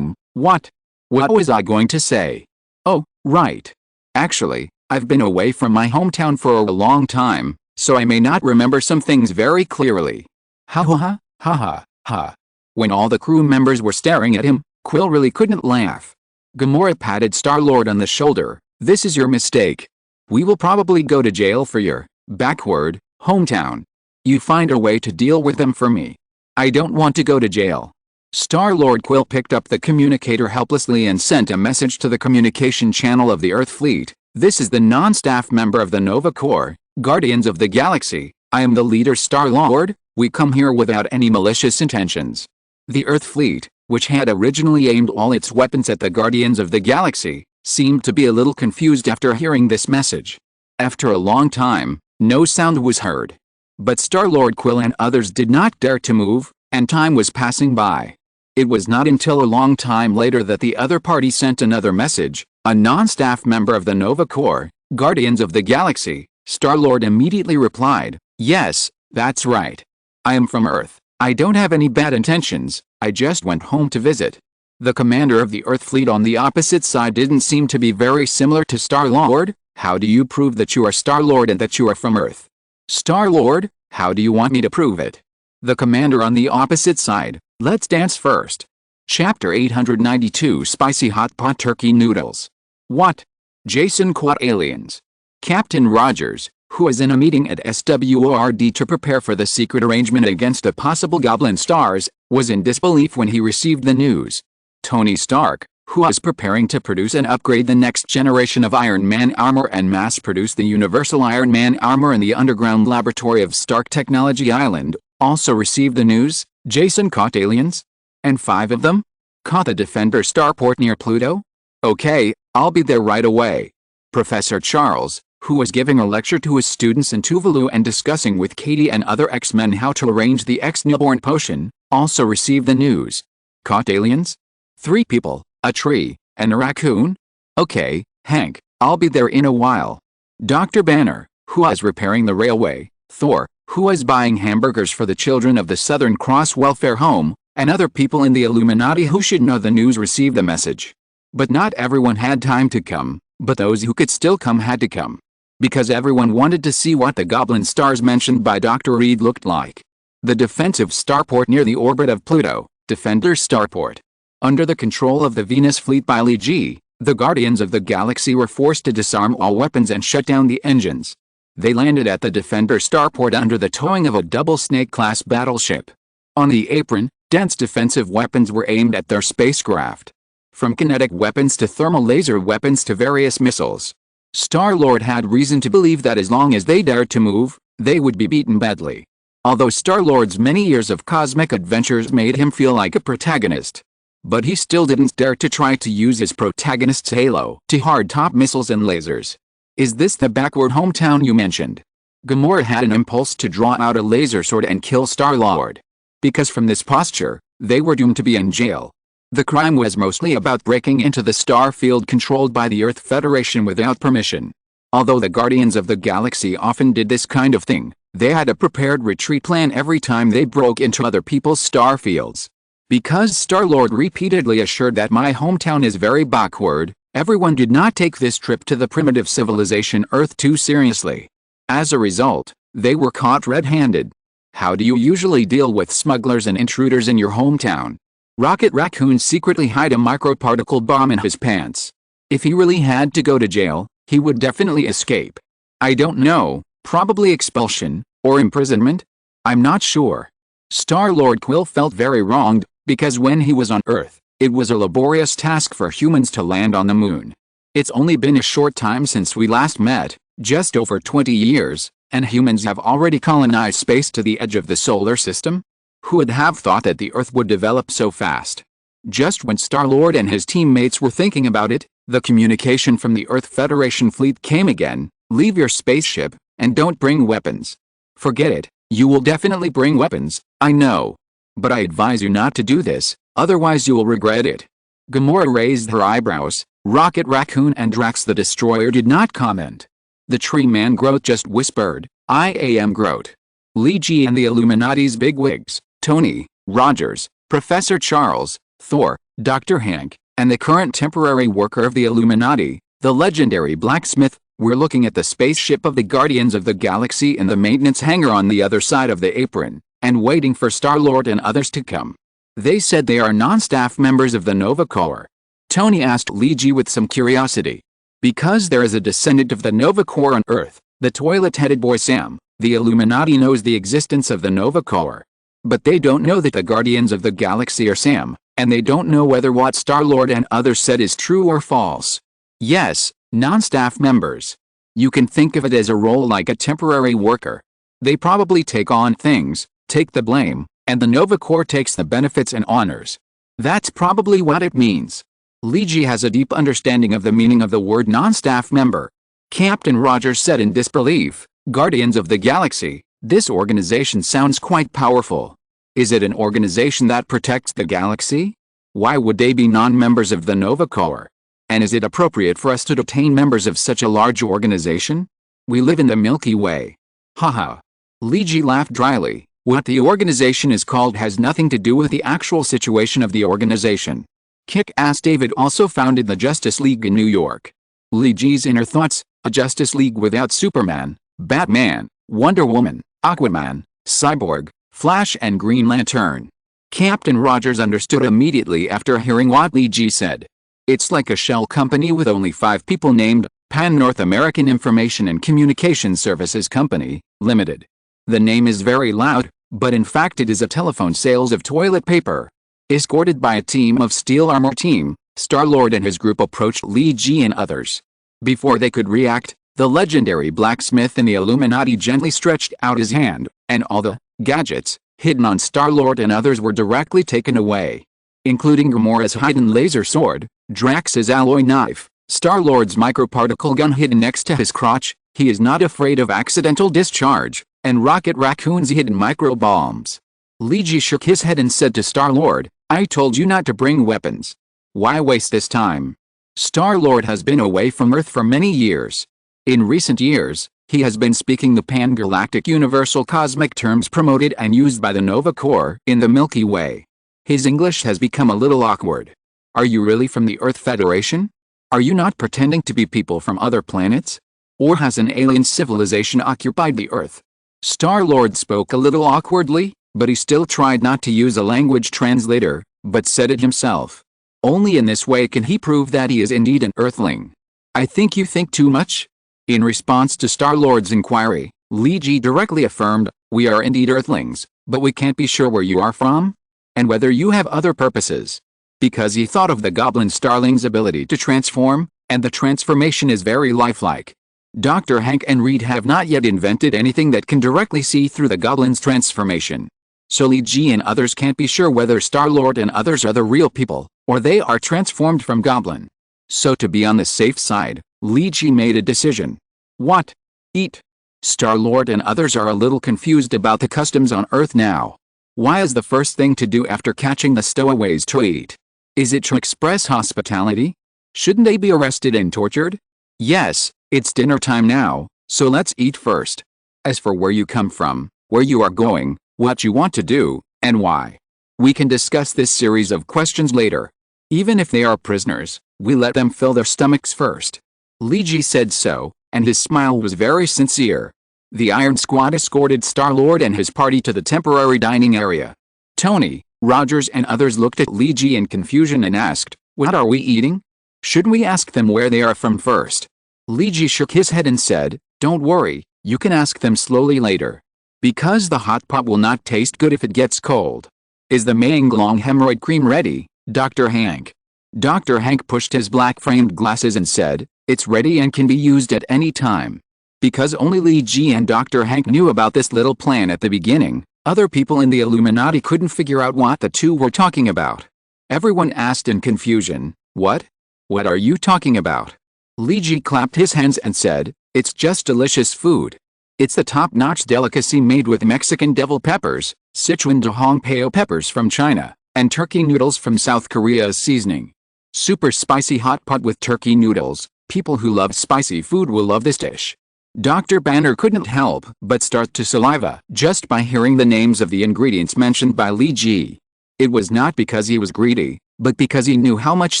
What? What was I going to say? Oh, right. Actually, I've been away from my hometown for a long time, so I may not remember some things very clearly. Ha ha ha, ha ha, ha. When all the crew members were staring at him, Quill really couldn't laugh. Gamora patted Star-Lord on the shoulder. This is your mistake. We will probably go to jail for your backward hometown. You find a way to deal with them for me. I don't want to go to jail. Star-Lord Quill picked up the communicator helplessly and sent a message to the communication channel of the Earth Fleet. This is the non-staff member of the Nova Corps, Guardians of the Galaxy. I am the leader Star-Lord. We come here without any malicious intentions. The Earth Fleet, which had originally aimed all its weapons at the Guardians of the Galaxy, seemed to be a little confused after hearing this message. After a long time, no sound was heard. But Star-Lord Quill and others did not dare to move, and time was passing by. It was not until a long time later that the other party sent another message. A non-staff member of the Nova Corps, Guardians of the Galaxy. Star-Lord immediately replied, yes, that's right. I am from Earth. I don't have any bad intentions, I just went home to visit. The commander of the Earth fleet on the opposite side didn't seem to be very similar to Star-Lord. How do you prove that you are Star-Lord and that you are from Earth? Star-Lord, how do you want me to prove it? The commander on the opposite side, let's dance first. Chapter 892 Spicy Hot Pot Turkey Noodles. What? Jason caught aliens. Captain Rogers, who was in a meeting at SWORD to prepare for the secret arrangement against the possible goblin stars, was in disbelief when he received the news. Tony Stark, who was preparing to produce and upgrade the next generation of Iron Man armor and mass-produce the Universal Iron Man armor in the underground laboratory of Stark Technology Island, also received the news. Jason caught aliens? And 5 of them? Caught the Defender starport near Pluto? Okay, I'll be there right away. Professor Charles, who was giving a lecture to his students in Tuvalu and discussing with Katie and other X-Men how to arrange the X-Newborn potion, also received the news. Caught aliens? 3 people, a tree, and a raccoon? Okay, Hank, I'll be there in a while. Dr. Banner, who was repairing the railway, Thor, who was buying hamburgers for the children of the Southern Cross Welfare Home, and other people in the Illuminati who should know the news received the message. But not everyone had time to come, but those who could still come had to come. Because everyone wanted to see what the goblin stars mentioned by Dr. Reed looked like. The defensive starport near the orbit of Pluto, Defender Starport. Under the control of the Venus fleet by Lee G, the Guardians of the Galaxy were forced to disarm all weapons and shut down the engines. They landed at the Defender Starport under the towing of a double Snake-class battleship. On the apron, dense defensive weapons were aimed at their spacecraft. From kinetic weapons to thermal laser weapons to various missiles. Star-Lord had reason to believe that as long as they dared to move, they would be beaten badly. Although Star-Lord's many years of cosmic adventures made him feel like a protagonist. But he still didn't dare to try to use his protagonist's halo to hard-top missiles and lasers. Is this the backward hometown you mentioned? Gamora had an impulse to draw out a laser sword and kill Star-Lord. Because from this posture, they were doomed to be in jail. The crime was mostly about breaking into the star field controlled by the Earth Federation without permission. Although the Guardians of the Galaxy often did this kind of thing, they had a prepared retreat plan every time they broke into other people's star fields. Because Star-Lord repeatedly assured that my hometown is very backward, everyone did not take this trip to the primitive civilization Earth too seriously. As a result, they were caught red-handed. How do you usually deal with smugglers and intruders in your hometown? Rocket Raccoon secretly hid a microparticle bomb in his pants. If he really had to go to jail, he would definitely escape. I don't know, probably expulsion, or imprisonment? I'm not sure. Star-Lord Quill felt very wronged, because when he was on Earth, it was a laborious task for humans to land on the moon. It's only been a short time since we last met, just over 20 years, and humans have already colonized space to the edge of the solar system? Who would have thought that the Earth would develop so fast? Just when Star-Lord and his teammates were thinking about it, the communication from the Earth Federation fleet came again. Leave your spaceship, and don't bring weapons. Forget it, you will definitely bring weapons, I know. But I advise you not to do this, otherwise you will regret it. Gamora raised her eyebrows. Rocket Raccoon and Drax the Destroyer did not comment. The Tree Man Groot just whispered, I am Groot. Lee G and the Illuminati's bigwigs, Tony, Rogers, Professor Charles, Thor, Dr. Hank, and the current temporary worker of the Illuminati, the legendary blacksmith, were looking at the spaceship of the Guardians of the Galaxy in the maintenance hangar on the other side of the apron, and waiting for Star-Lord and others to come. They said they are non-staff members of the Nova Corps. Tony asked Lee G with some curiosity. Because there is a descendant of the Nova Corps on Earth, the toilet-headed boy Sam, the Illuminati knows the existence of the Nova Corps. But they don't know that the Guardians of the Galaxy are Sam, and they don't know whether what Star-Lord and others said is true or false. Yes, non-staff members. You can think of it as a role like a temporary worker. They probably take on things, take the blame, and the Nova Corps takes the benefits and honors. That's probably what it means. Lee G has a deep understanding of the meaning of the word non-staff member. Captain Rogers said in disbelief, Guardians of the Galaxy, this organization sounds quite powerful. Is it an organization that protects the galaxy? Why would they be non-members of the Nova Corps? And is it appropriate for us to detain members of such a large organization? We live in the Milky Way. Haha. Lee G laughed dryly. What the organization is called has nothing to do with the actual situation of the organization. Kick-ass David also founded the Justice League in New York. Lee G's inner thoughts: a Justice League without Superman, Batman, Wonder Woman, Aquaman, Cyborg, Flash and Green Lantern. Captain Rogers understood immediately after hearing what Lee G said. It's like a shell company with only 5 people named Pan North American Information and Communication Services Company, Limited. The name is very loud, but in fact it is a telephone sales of toilet paper. Escorted by a team of Steel Armor Team, Star-Lord and his group approached Lee G and others. Before they could react, the legendary blacksmith in the Illuminati gently stretched out his hand, and all the gadgets hidden on Star-Lord and others were directly taken away, including Gamora's hidden laser sword, Drax's alloy knife, Star-Lord's microparticle gun hidden next to his crotch, he is not afraid of accidental discharge, and Rocket Raccoon's hidden micro-bombs. Lee G shook his head and said to Star-Lord, "I told you not to bring weapons. Why waste this time?" Star-Lord has been away from Earth for many years. In recent years, he has been speaking the pan-galactic universal cosmic terms promoted and used by the Nova Corps in the Milky Way. His English has become a little awkward. Are you really from the Earth Federation? Are you not pretending to be people from other planets? Or has an alien civilization occupied the Earth? Star-Lord spoke a little awkwardly, but he still tried not to use a language translator, but said it himself. Only in this way can he prove that he is indeed an Earthling. "I think you think too much?" In response to Star-Lord's inquiry, Lee G directly affirmed, "We are indeed Earthlings, but we can't be sure where you are from, and whether you have other purposes." Because he thought of the Goblin Starling's ability to transform, and the transformation is very lifelike. Dr. Hank and Reed have not yet invented anything that can directly see through the Goblin's transformation. So Lee G and others can't be sure whether Star-Lord and others are the real people, or they are transformed from Goblin. So to be on the safe side, Lee G made a decision. What? Eat. Star-Lord and others are a little confused about the customs on Earth now. Why is the first thing to do after catching the stowaways to eat? Is it to express hospitality? Shouldn't they be arrested and tortured? Yes, it's dinner time now, so let's eat first. As for where you come from, where you are going, what you want to do, and why, we can discuss this series of questions later. Even if they are prisoners, we let them fill their stomachs first. Lee G said so, and his smile was very sincere. The Iron Squad escorted Star-Lord and his party to the temporary dining area. Tony, Rogers and others looked at Lee G in confusion and asked, "What are we eating? Shouldn't we ask them where they are from first?" Lee G shook his head and said, "Don't worry, you can ask them slowly later. Because the hot pot will not taste good if it gets cold. Is the Maenglong hemorrhoid cream ready, Dr. Hank?" Dr. Hank pushed his black-framed glasses and said, "It's ready and can be used at any time." Because only Lee G and Dr. Hank knew about this little plan at the beginning, other people in the Illuminati couldn't figure out what the two were talking about. Everyone asked in confusion, "What? What are you talking about?" Lee G clapped his hands and said, "It's just delicious food. It's the top-notch delicacy made with Mexican devil peppers, Sichuan de Hongpao peppers from China, and turkey noodles from South Korea as seasoning. Super spicy hot pot with turkey noodles. People who love spicy food will love this dish." Dr. Banner couldn't help but start to saliva just by hearing the names of the ingredients mentioned by Lee G. It was not because he was greedy, but because he knew how much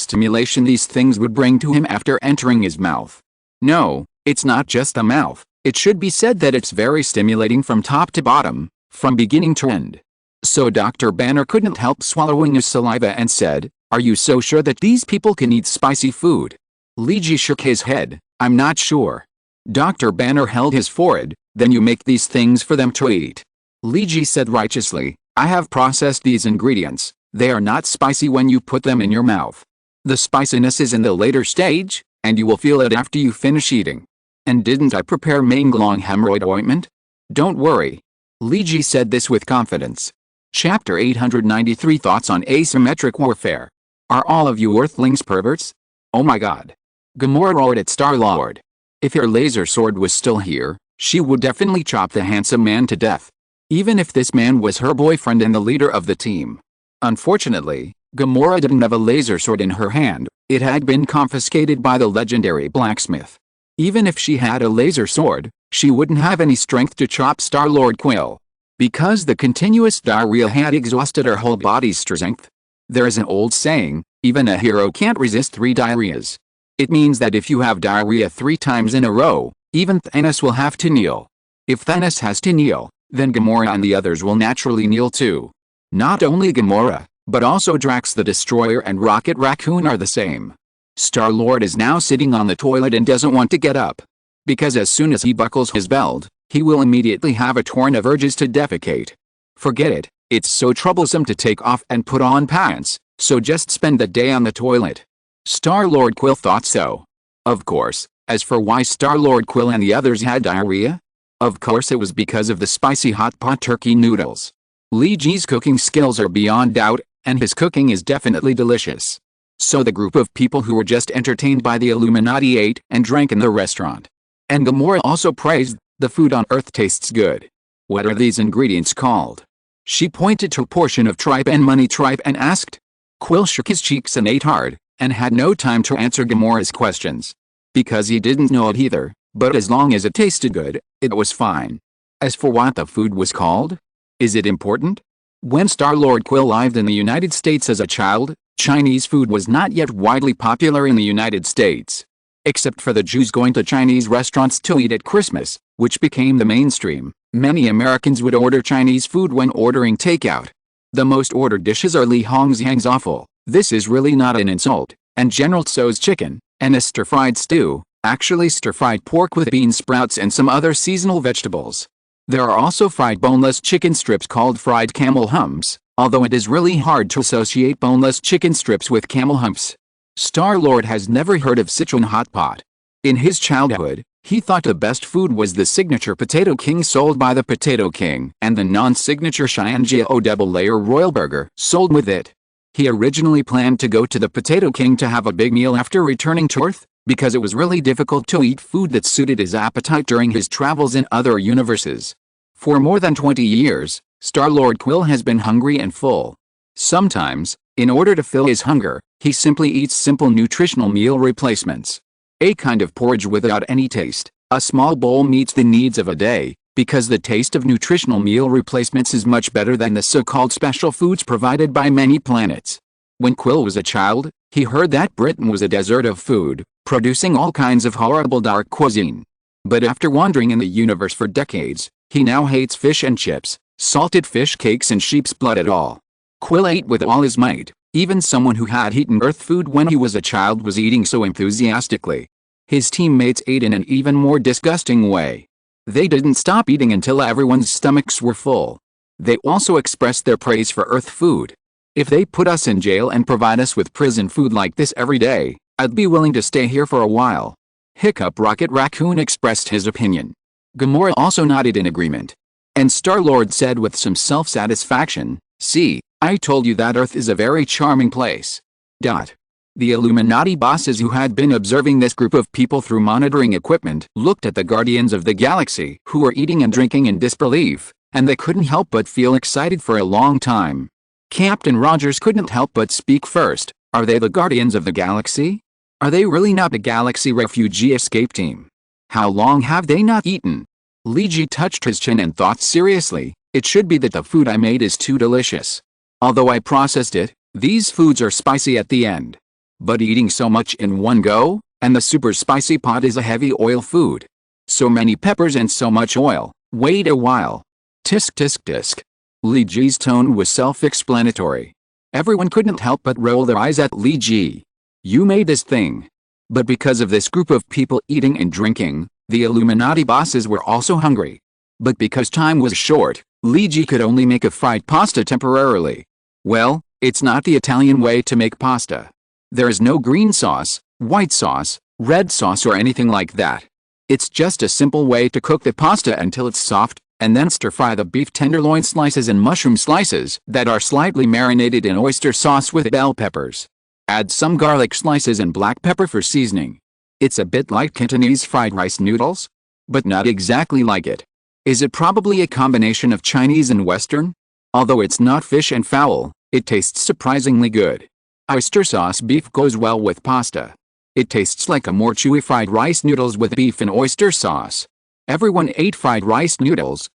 stimulation these things would bring to him after entering his mouth. No, it's not just the mouth. It should be said that it's very stimulating from top to bottom, from beginning to end. So Dr. Banner couldn't help swallowing his saliva and said, "Are you so sure that these people can eat spicy food?" Lee G shook his head, "I'm not sure." Dr. Banner held his forehead, "Then you make these things for them to eat." Lee G said righteously, "I have processed these ingredients. They are not spicy when you put them in your mouth. The spiciness is in the later stage, and you will feel it after you finish eating. And didn't I prepare Maenglong hemorrhoid ointment? Don't worry." Lee G said this with confidence. Chapter 893 Thoughts on Asymmetric Warfare. Are all of you Earthlings perverts? Oh my god. Gamora roared at Star-Lord. If her laser sword was still here, she would definitely chop the handsome man to death. Even if this man was her boyfriend and the leader of the team. Unfortunately, Gamora didn't have a laser sword in her hand. It had been confiscated by the legendary blacksmith. Even if she had a laser sword, she wouldn't have any strength to chop Star-Lord Quill. Because the continuous diarrhea had exhausted her whole body's strength. There is an old saying, even a hero can't resist 3 diarrheas. It means that if you have diarrhea 3 times in a row, even Thanos will have to kneel. If Thanos has to kneel, then Gamora and the others will naturally kneel too. Not only Gamora, but also Drax the Destroyer and Rocket Raccoon are the same. Star-Lord is now sitting on the toilet and doesn't want to get up. Because as soon as he buckles his belt, he will immediately have a torrent of urges to defecate. Forget it, it's so troublesome to take off and put on pants, so just spend the day on the toilet. Star-Lord Quill thought so. Of course, as for why Star-Lord Quill and the others had diarrhea? Of course it was because of the spicy hot pot turkey noodles. Li Ji's cooking skills are beyond doubt, and his cooking is definitely delicious. So the group of people who were just entertained by the Illuminati ate and drank in the restaurant. And Gamora also praised, the food on Earth tastes good. What are these ingredients called? She pointed to a portion of tripe and money tripe and asked. Quill shook his cheeks and ate hard, and had no time to answer Gamora's questions. Because he didn't know it either, but as long as it tasted good, it was fine. As for what the food was called? Is it important? When Star-Lord Quill lived in the United States as a child, Chinese food was not yet widely popular in the United States. Except for the Jews going to Chinese restaurants to eat at Christmas, which became the mainstream, many Americans would order Chinese food when ordering takeout. The most ordered dishes are Li Hongxiang's offal, this is really not an insult, and General Tso's chicken, and a stir-fried stew, actually stir-fried pork with bean sprouts and some other seasonal vegetables. There are also fried boneless chicken strips called fried camel humps, although it is really hard to associate boneless chicken strips with camel humps. Star-Lord has never heard of Sichuan hot pot. In his childhood, he thought the best food was the signature Potato King sold by the Potato King and the non-signature Xianjiao double-layer royal burger sold with it. He originally planned to go to the Potato King to have a big meal after returning to Earth, because it was really difficult to eat food that suited his appetite during his travels in other universes. For more than 20 years, Star-Lord Quill has been hungry and full. Sometimes, in order to fill his hunger, he simply eats simple nutritional meal replacements. A kind of porridge without any taste. A small bowl meets the needs of a day, because the taste of nutritional meal replacements is much better than the so-called special foods provided by many planets. When Quill was a child, he heard that Britain was a desert of food, producing all kinds of horrible dark cuisine. But after wandering in the universe for decades, he now hates fish and chips, salted fish cakes and sheep's blood at all. Quill ate with all his might. Even someone who had eaten Earth food when he was a child was eating so enthusiastically. His teammates ate in an even more disgusting way. They didn't stop eating until everyone's stomachs were full. They also expressed their praise for Earth food. If they put us in jail and provide us with prison food like this every day, I'd be willing to stay here for a while. Hiccup Rocket Raccoon expressed his opinion. Gamora also nodded in agreement. And Star-Lord said with some self-satisfaction, "See, I told you that Earth is a very charming place." The Illuminati bosses who had been observing this group of people through monitoring equipment looked at the Guardians of the Galaxy who were eating and drinking in disbelief, and they couldn't help but feel excited for a long time. Captain Rogers couldn't help but speak first. Are they the Guardians of the Galaxy? Are they really not a Galaxy refugee escape team? How long have they not eaten? Li Ji touched his chin and thought seriously, it should be that the food I made is too delicious. Although I processed it, these foods are spicy at the end. But eating so much in one go, and the super spicy pot is a heavy oil food. So many peppers and so much oil, wait a while. Tisk tisk tisk. Li Ji's tone was self-explanatory. Everyone couldn't help but roll their eyes at Li Ji. You made this thing. But because of this group of people eating and drinking, the Illuminati bosses were also hungry. But because time was short, Li Ji could only make a fried pasta temporarily. Well, it's not the Italian way to make pasta. There is no green sauce, white sauce, red sauce or anything like that. It's just a simple way to cook the pasta until it's soft, and then stir-fry the beef tenderloin slices and mushroom slices that are slightly marinated in oyster sauce with bell peppers. Add some garlic slices and black pepper for seasoning. It's a bit like Cantonese fried rice noodles, but not exactly like it. Is it probably a combination of Chinese and Western? Although it's not fish and fowl, it tastes surprisingly good. Oyster sauce beef goes well with pasta. It tastes like a more chewy fried rice noodles with beef and oyster sauce. Everyone ate fried rice noodles,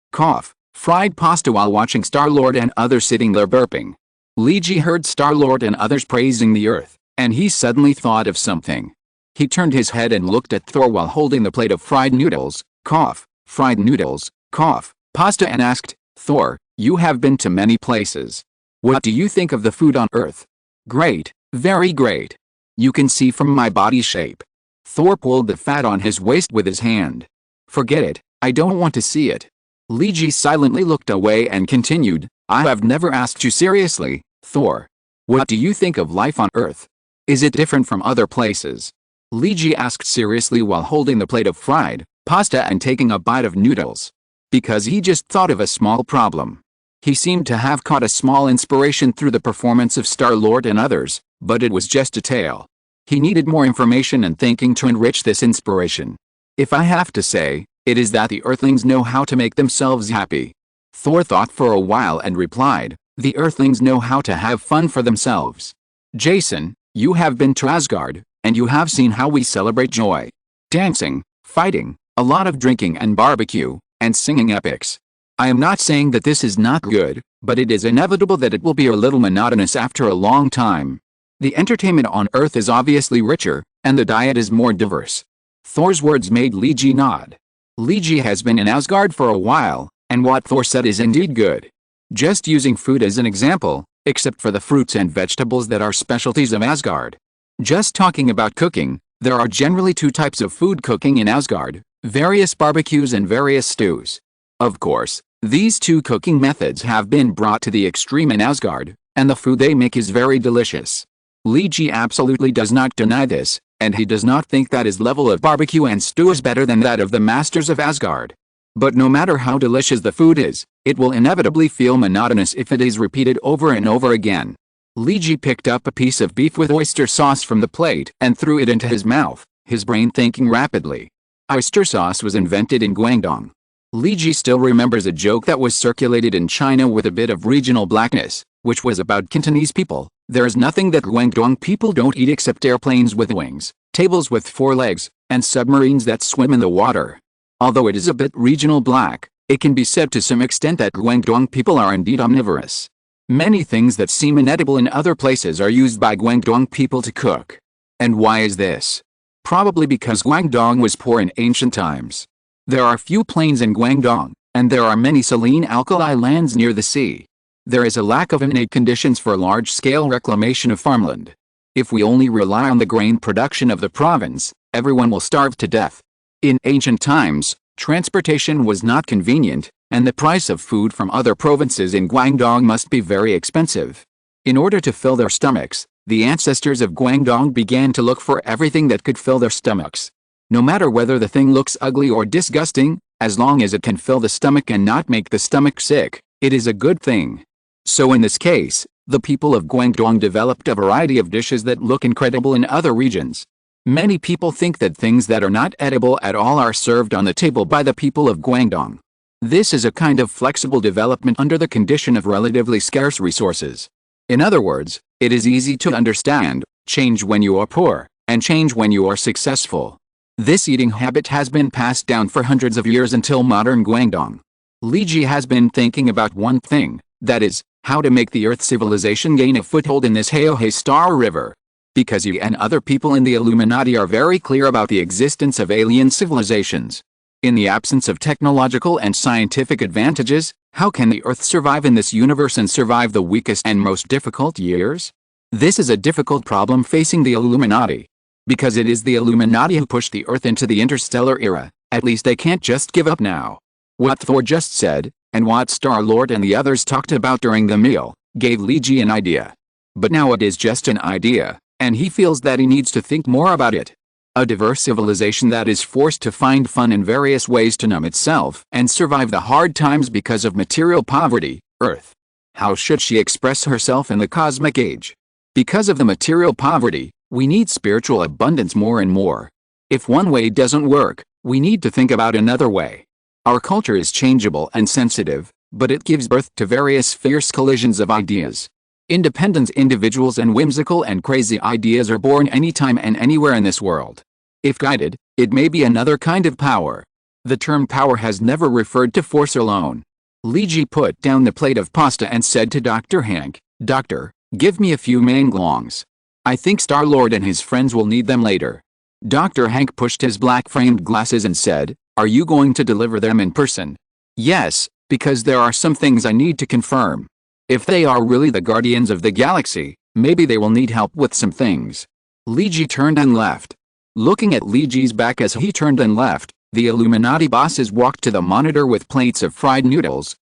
fried pasta while watching Star-Lord and others sitting there burping. Liji heard Star-Lord and others praising the Earth, and he suddenly thought of something. He turned his head and looked at Thor while holding the plate of fried noodles, pasta, and asked, "Thor, you have been to many places. What do you think of the food on Earth?" "Great, very great. You can see from my body shape." Thor pulled the fat on his waist with his hand. "Forget it, I don't want to see it." Liji silently looked away and continued, "I have never asked you seriously, Thor. What do you think of life on Earth? Is it different from other places?" Liji asked seriously while holding the plate of fried pasta and taking a bite of noodles. Because he just thought of a small problem. He seemed to have caught a small inspiration through the performance of Star-Lord and others, but it was just a tale. He needed more information and thinking to enrich this inspiration. "If I have to say, it is that the Earthlings know how to make themselves happy." Thor thought for a while and replied, "The Earthlings know how to have fun for themselves. Jason, you have been to Asgard, and you have seen how we celebrate joy. Dancing, fighting, a lot of drinking and barbecue, and singing epics. I am not saying that this is not good, but it is inevitable that it will be a little monotonous after a long time. The entertainment on Earth is obviously richer, and the diet is more diverse." Thor's words made Liji nod. Liji has been in Asgard for a while, and what Thor said is indeed good. Just using food as an example, except for the fruits and vegetables that are specialties of Asgard. Just talking about cooking, there are generally two types of food cooking in Asgard, various barbecues and various stews. Of course, these two cooking methods have been brought to the extreme in Asgard, and the food they make is very delicious. Liji absolutely does not deny this, and he does not think that his level of barbecue and stew is better than that of the masters of Asgard. But no matter how delicious the food is, it will inevitably feel monotonous if it is repeated over and over again. Liji picked up a piece of beef with oyster sauce from the plate and threw it into his mouth, his brain thinking rapidly. Oyster sauce was invented in Guangdong. Liji still remembers a joke that was circulated in China with a bit of regional blackness, which was about Cantonese people. "There is nothing that Guangdong people don't eat except airplanes with wings, tables with 4 legs, and submarines that swim in the water." Although it is a bit regional black, it can be said to some extent that Guangdong people are indeed omnivorous. Many things that seem inedible in other places are used by Guangdong people to cook. And why is this? Probably because Guangdong was poor in ancient times. There are few plains in Guangdong, and there are many saline alkali lands near the sea. There is a lack of innate conditions for large-scale reclamation of farmland. If we only rely on the grain production of the province, everyone will starve to death. In ancient times, transportation was not convenient, and the price of food from other provinces in Guangdong must be very expensive. In order to fill their stomachs, the ancestors of Guangdong began to look for everything that could fill their stomachs. No matter whether the thing looks ugly or disgusting, as long as it can fill the stomach and not make the stomach sick, it is a good thing. So in this case, the people of Guangdong developed a variety of dishes that look incredible in other regions. Many people think that things that are not edible at all are served on the table by the people of Guangdong. This is a kind of flexible development under the condition of relatively scarce resources. In other words, it is easy to understand, change when you are poor, and change when you are successful. This eating habit has been passed down for hundreds of years until modern Guangdong. Liji has been thinking about one thing, that is, how to make the Earth civilization gain a foothold in this Haohe Star River. Because he and other people in the Illuminati are very clear about the existence of alien civilizations. In the absence of technological and scientific advantages, how can the Earth survive in this universe and survive the weakest and most difficult years? This is a difficult problem facing the Illuminati. Because it is the Illuminati who pushed the Earth into the interstellar era, at least they can't just give up now. What Thor just said, and what Star-Lord and the others talked about during the meal, gave Liji an idea. But now it is just an idea, and he feels that he needs to think more about it. A diverse civilization that is forced to find fun in various ways to numb itself and survive the hard times because of material poverty, Earth. How should she express herself in the cosmic age? Because of the material poverty, we need spiritual abundance more and more. If one way doesn't work, we need to think about another way. Our culture is changeable and sensitive, but it gives birth to various fierce collisions of ideas. Independent individuals and whimsical and crazy ideas are born anytime and anywhere in this world. If guided, it may be another kind of power. The term power has never referred to force alone. Liji put down the plate of pasta and said to Dr. Hank, Doctor, give me a few manglongs. I think Star-Lord and his friends will need them later. Dr. Hank pushed his black-framed glasses and said, are you going to deliver them in person? Yes, because there are some things I need to confirm. If they are really the Guardians of the Galaxy, maybe they will need help with some things. Luigi turned and left. Looking at Luigi's back as he turned and left, the Illuminati bosses walked to the monitor with plates of fried noodles,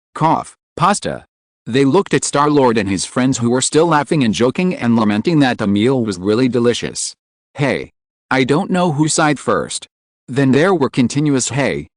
pasta. They looked at Star-Lord and his friends who were still laughing and joking and lamenting that the meal was really delicious. Hey. I don't know who sighed first. Then there were continuous hey.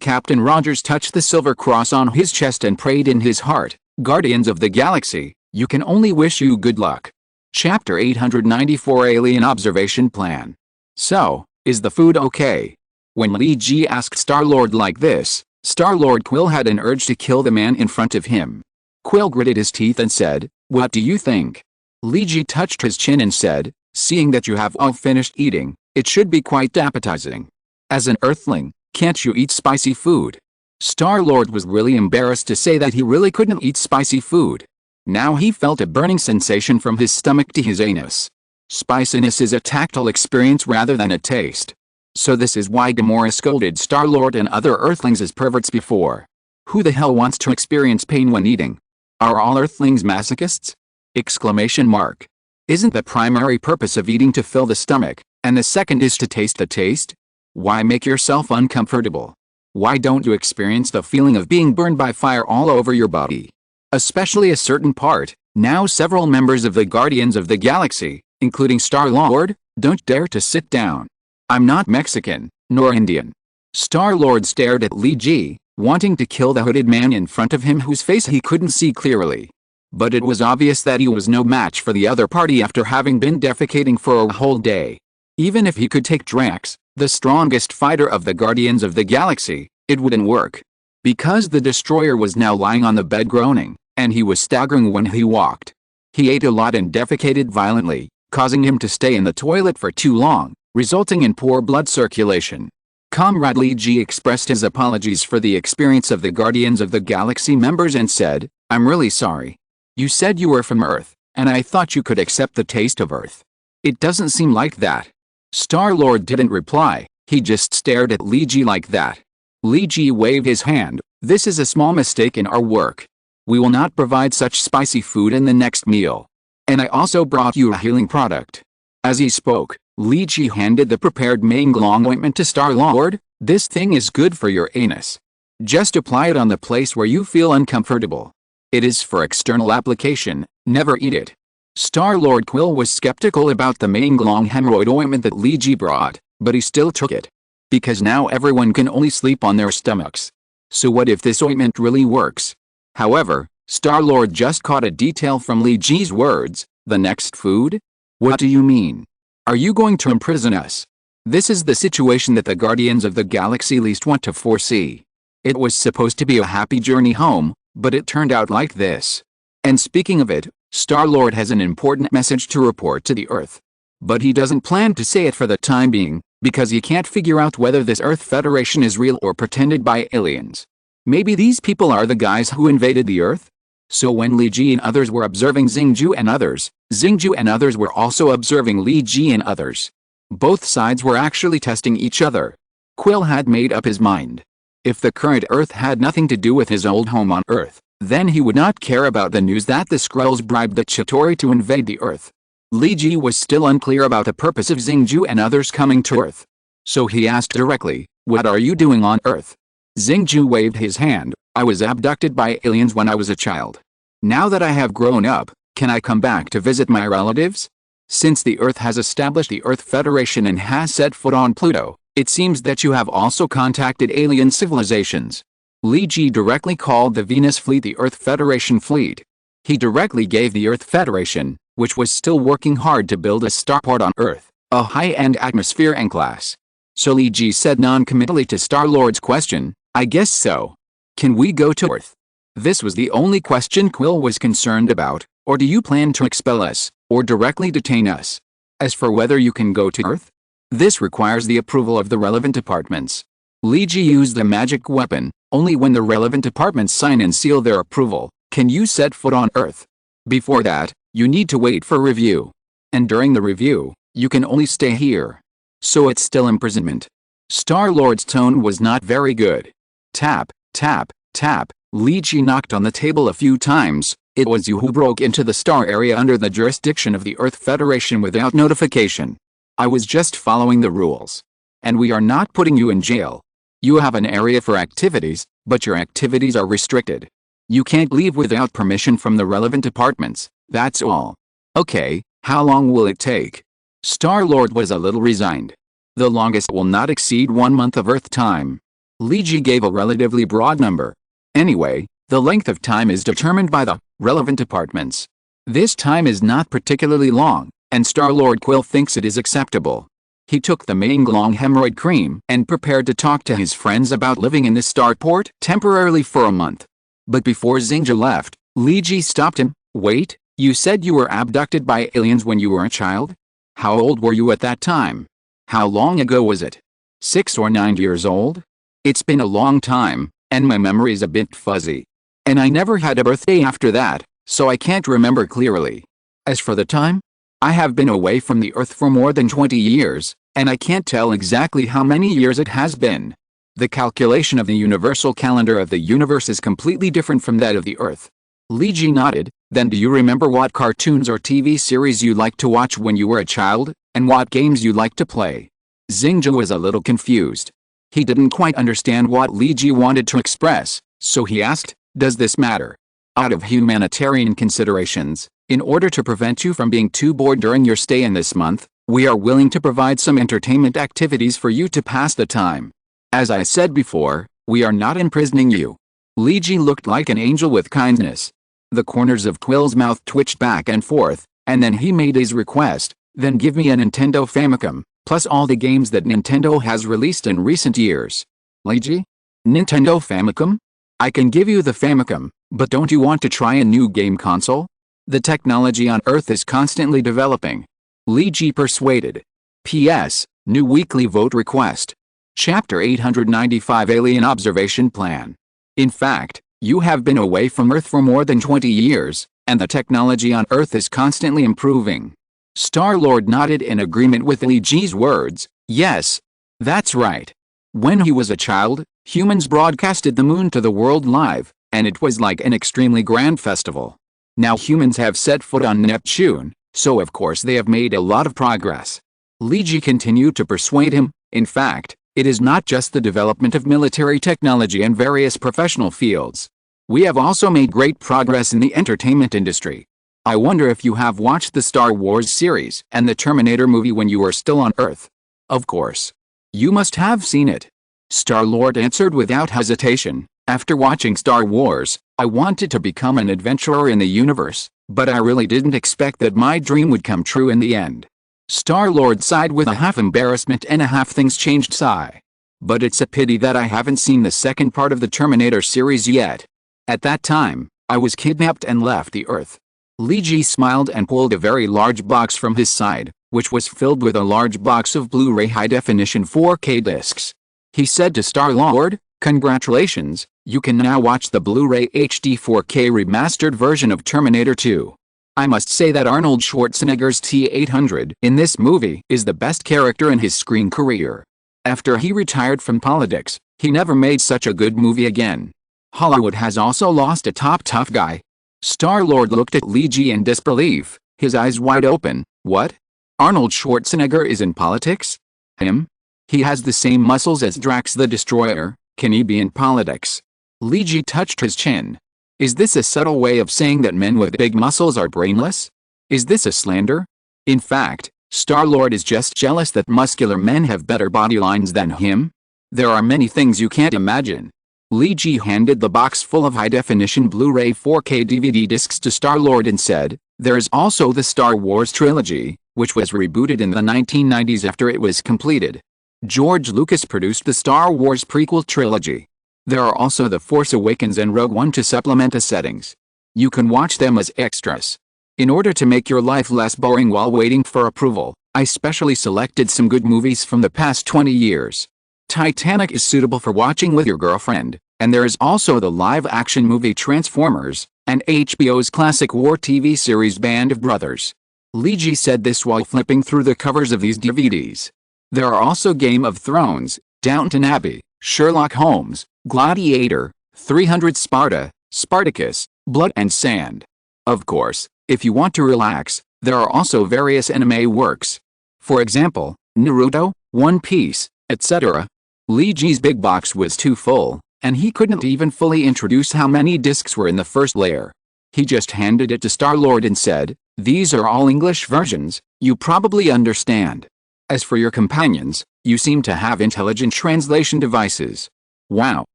Captain Rogers touched the silver cross on his chest and prayed in his heart, Guardians of the Galaxy, you can only wish you good luck. Chapter 894 Alien Observation Plan. So, is the food okay? When Luigi asked Star-Lord like this, Star-Lord Quill had an urge to kill the man in front of him. Quill gritted his teeth and said, what do you think? Luigi touched his chin and said, seeing that you have all finished eating, it should be quite appetizing. As an Earthling, can't you eat spicy food? Star-Lord was really embarrassed to say that he really couldn't eat spicy food. Now he felt a burning sensation from his stomach to his anus. Spiciness is a tactile experience rather than a taste. So this is why Gamora scolded Star-Lord and other Earthlings as perverts before. Who the hell wants to experience pain when eating? Are all Earthlings masochists? Exclamation mark. Isn't the primary purpose of eating to fill the stomach, and the second is to taste the taste? Why make yourself uncomfortable? Why don't you experience the feeling of being burned by fire all over your body? Especially a certain part. Now several members of the Guardians of the Galaxy, including Star-Lord, don't dare to sit down. I'm not Mexican, nor Indian. Star-Lord stared at Luigi, wanting to kill the hooded man in front of him whose face he couldn't see clearly. But it was obvious that he was no match for the other party after having been defecating for a whole day. Even if he could take Drax, the strongest fighter of the Guardians of the Galaxy, it wouldn't work. Because the Destroyer was now lying on the bed groaning, and he was staggering when he walked. He ate a lot and defecated violently, causing him to stay in the toilet for too long, resulting in poor blood circulation. Comrade Luigi expressed his apologies for the experience of the Guardians of the Galaxy members and said, I'm really sorry. You said you were from Earth, and I thought you could accept the taste of Earth. It doesn't seem like that. Star-Lord didn't reply, he just stared at Luigi like that. Luigi waved his hand, this is a small mistake in our work. We will not provide such spicy food in the next meal. And I also brought you a healing product. As he spoke, Luigi handed the prepared Manglong ointment to Star-Lord, this thing is good for your anus. Just apply it on the place where you feel uncomfortable. It is for external application, never eat it. Star-Lord Quill was skeptical about the Manglong hemorrhoid ointment that Luigi brought, but he still took it. Because now everyone can only sleep on their stomachs. So what if this ointment really works? However, Star-Lord just caught a detail from Luigi's words, the next food? What do you mean? Are you going to imprison us? This is the situation that the Guardians of the Galaxy least want to foresee. It was supposed to be a happy journey home, but it turned out like this. And speaking of it, Star-Lord has an important message to report to the Earth. But he doesn't plan to say it for the time being, because he can't figure out whether this Earth Federation is real or pretended by aliens. Maybe these people are the guys who invaded the Earth? So when Luigi and others were observing Xingju and others were also observing Luigi and others. Both sides were actually testing each other. Quill had made up his mind. If the current Earth had nothing to do with his old home on Earth, then he would not care about the news that the Skrulls bribed the Chitauri to invade the Earth. Luigi was still unclear about the purpose of Xingju and others coming to Earth. So he asked directly, what are you doing on Earth? Xingju waved his hand, I was abducted by aliens when I was a child. Now that I have grown up, can I come back to visit my relatives? Since the Earth has established the Earth Federation and has set foot on Pluto, it seems that you have also contacted alien civilizations. Luigi directly called the Venus fleet the Earth Federation fleet. He directly gave the Earth Federation, which was still working hard to build a starport on Earth, a high-end atmosphere and class. So Luigi said non-committally to Star-Lord's question, I guess so. Can we go to Earth? This was the only question Quill was concerned about, or do you plan to expel us, or directly detain us? As for whether you can go to Earth, this requires the approval of the relevant departments. Luigi used the magic weapon, only when the relevant departments sign and seal their approval, can you set foot on Earth. Before that, you need to wait for review. And during the review, you can only stay here. So it's still imprisonment. Star-Lord's tone was not very good. Tap, tap, tap. Lychee knocked on the table a few times. It was you who broke into the star area under the jurisdiction of the Earth Federation without notification. I was just following the rules. And we are not putting you in jail. You have an area for activities, but your activities are restricted. You can't leave without permission from the relevant departments, that's all. Okay, how long will it take? Star-Lord was a little resigned. The longest will not exceed 1 month of Earth time. Lychee gave a relatively broad number. Anyway, the length of time is determined by the relevant departments. This time is not particularly long, and Star-Lord Quill thinks it is acceptable. He took the Maenglong hemorrhoid cream and prepared to talk to his friends about living in the starport temporarily for a month. But before Xingja left, Lychee stopped him. Wait, you said you were abducted by aliens when you were a child? How old were you at that time? How long ago was it? 6 or 9 years old? It's been a long time, and my memory's a bit fuzzy. And I never had a birthday after that, so I can't remember clearly. As for the time, I have been away from the Earth for more than 20 years, and I can't tell exactly how many years it has been. The calculation of the universal calendar of the universe is completely different from that of the Earth. Lychee nodded. Then do you remember what cartoons or TV series you liked to watch when you were a child, and what games you liked to play? Xingja was a little confused. He didn't quite understand what Lychee wanted to express, so he asked, does this matter? Out of humanitarian considerations, in order to prevent you from being too bored during your stay in this month, we are willing to provide some entertainment activities for you to pass the time. As I said before, we are not imprisoning you. Lychee looked like an angel with kindness. The corners of Quill's mouth twitched back and forth, and then he made his request, then give me a Nintendo Famicom, plus all the games that Nintendo has released in recent years. Lychee? Nintendo Famicom? I can give you the Famicom, but don't you want to try a new game console? The technology on Earth is constantly developing. Lychee persuaded. P.S. New weekly vote request. Chapter 895 Alien Observation Plan. In fact, you have been away from Earth for more than 20 years, and the technology on Earth is constantly improving. Star-Lord nodded in agreement with Lychee's words. Yes, that's right. When he was a child, humans broadcasted the moon to the world live, and it was like an extremely grand festival. Now humans have set foot on Neptune, so of course they have made a lot of progress. Lychee continued to persuade him. In fact, it is not just the development of military technology and various professional fields. We have also made great progress in the entertainment industry. I wonder if you have watched the Star Wars series and the Terminator movie when you were still on Earth. Of course. You must have seen it. Star-Lord answered without hesitation. After watching Star Wars, I wanted to become an adventurer in the universe, but I really didn't expect that my dream would come true in the end. Star-Lord sighed with a half embarrassment and a half things changed sigh. But it's a pity that I haven't seen the second part of the Terminator series yet. At that time, I was kidnapped and left the Earth. Lychee smiled and pulled a very large box from his side, which was filled with a large box of Blu-ray high-definition 4K discs. He said to Star-Lord, "Congratulations, you can now watch the Blu-ray HD 4K remastered version of Terminator 2. I must say that Arnold Schwarzenegger's T-800 in this movie is the best character in his screen career. After he retired from politics, he never made such a good movie again. Hollywood has also lost a top tough guy." Star-Lord looked at Lychee in disbelief, his eyes wide open. What? Arnold Schwarzenegger is in politics? Him? He has the same muscles as Drax the Destroyer. Can he be in politics? Lychee touched his chin. Is this a subtle way of saying that men with big muscles are brainless? Is this a slander? In fact, Star-Lord is just jealous that muscular men have better body lines than him. There are many things you can't imagine. Lychee handed the box full of high-definition Blu-ray 4K DVD discs to Star-Lord and said, "There is also the Star Wars trilogy, which was rebooted in the 1990s after it was completed. George Lucas produced the Star Wars prequel trilogy. There are also The Force Awakens and Rogue One to supplement the settings. You can watch them as extras. In order to make your life less boring while waiting for approval, I specially selected some good movies from the past 20 years. Titanic is suitable for watching with your girlfriend. And there is also the live-action movie Transformers, and HBO's classic war TV series Band of Brothers. Lee Ji said this while flipping through the covers of these DVDs. There are also Game of Thrones, Downton Abbey, Sherlock Holmes, Gladiator, 300 Sparta, Spartacus, Blood and Sand. Of course, if you want to relax, there are also various anime works. For example, Naruto, One Piece, etc. Lee Ji's big box was too full, and he couldn't even fully introduce how many discs were in the first layer. He just handed it to Star-Lord and said, "These are all English versions, you probably understand. As for your companions, you seem to have intelligent translation devices." Wow,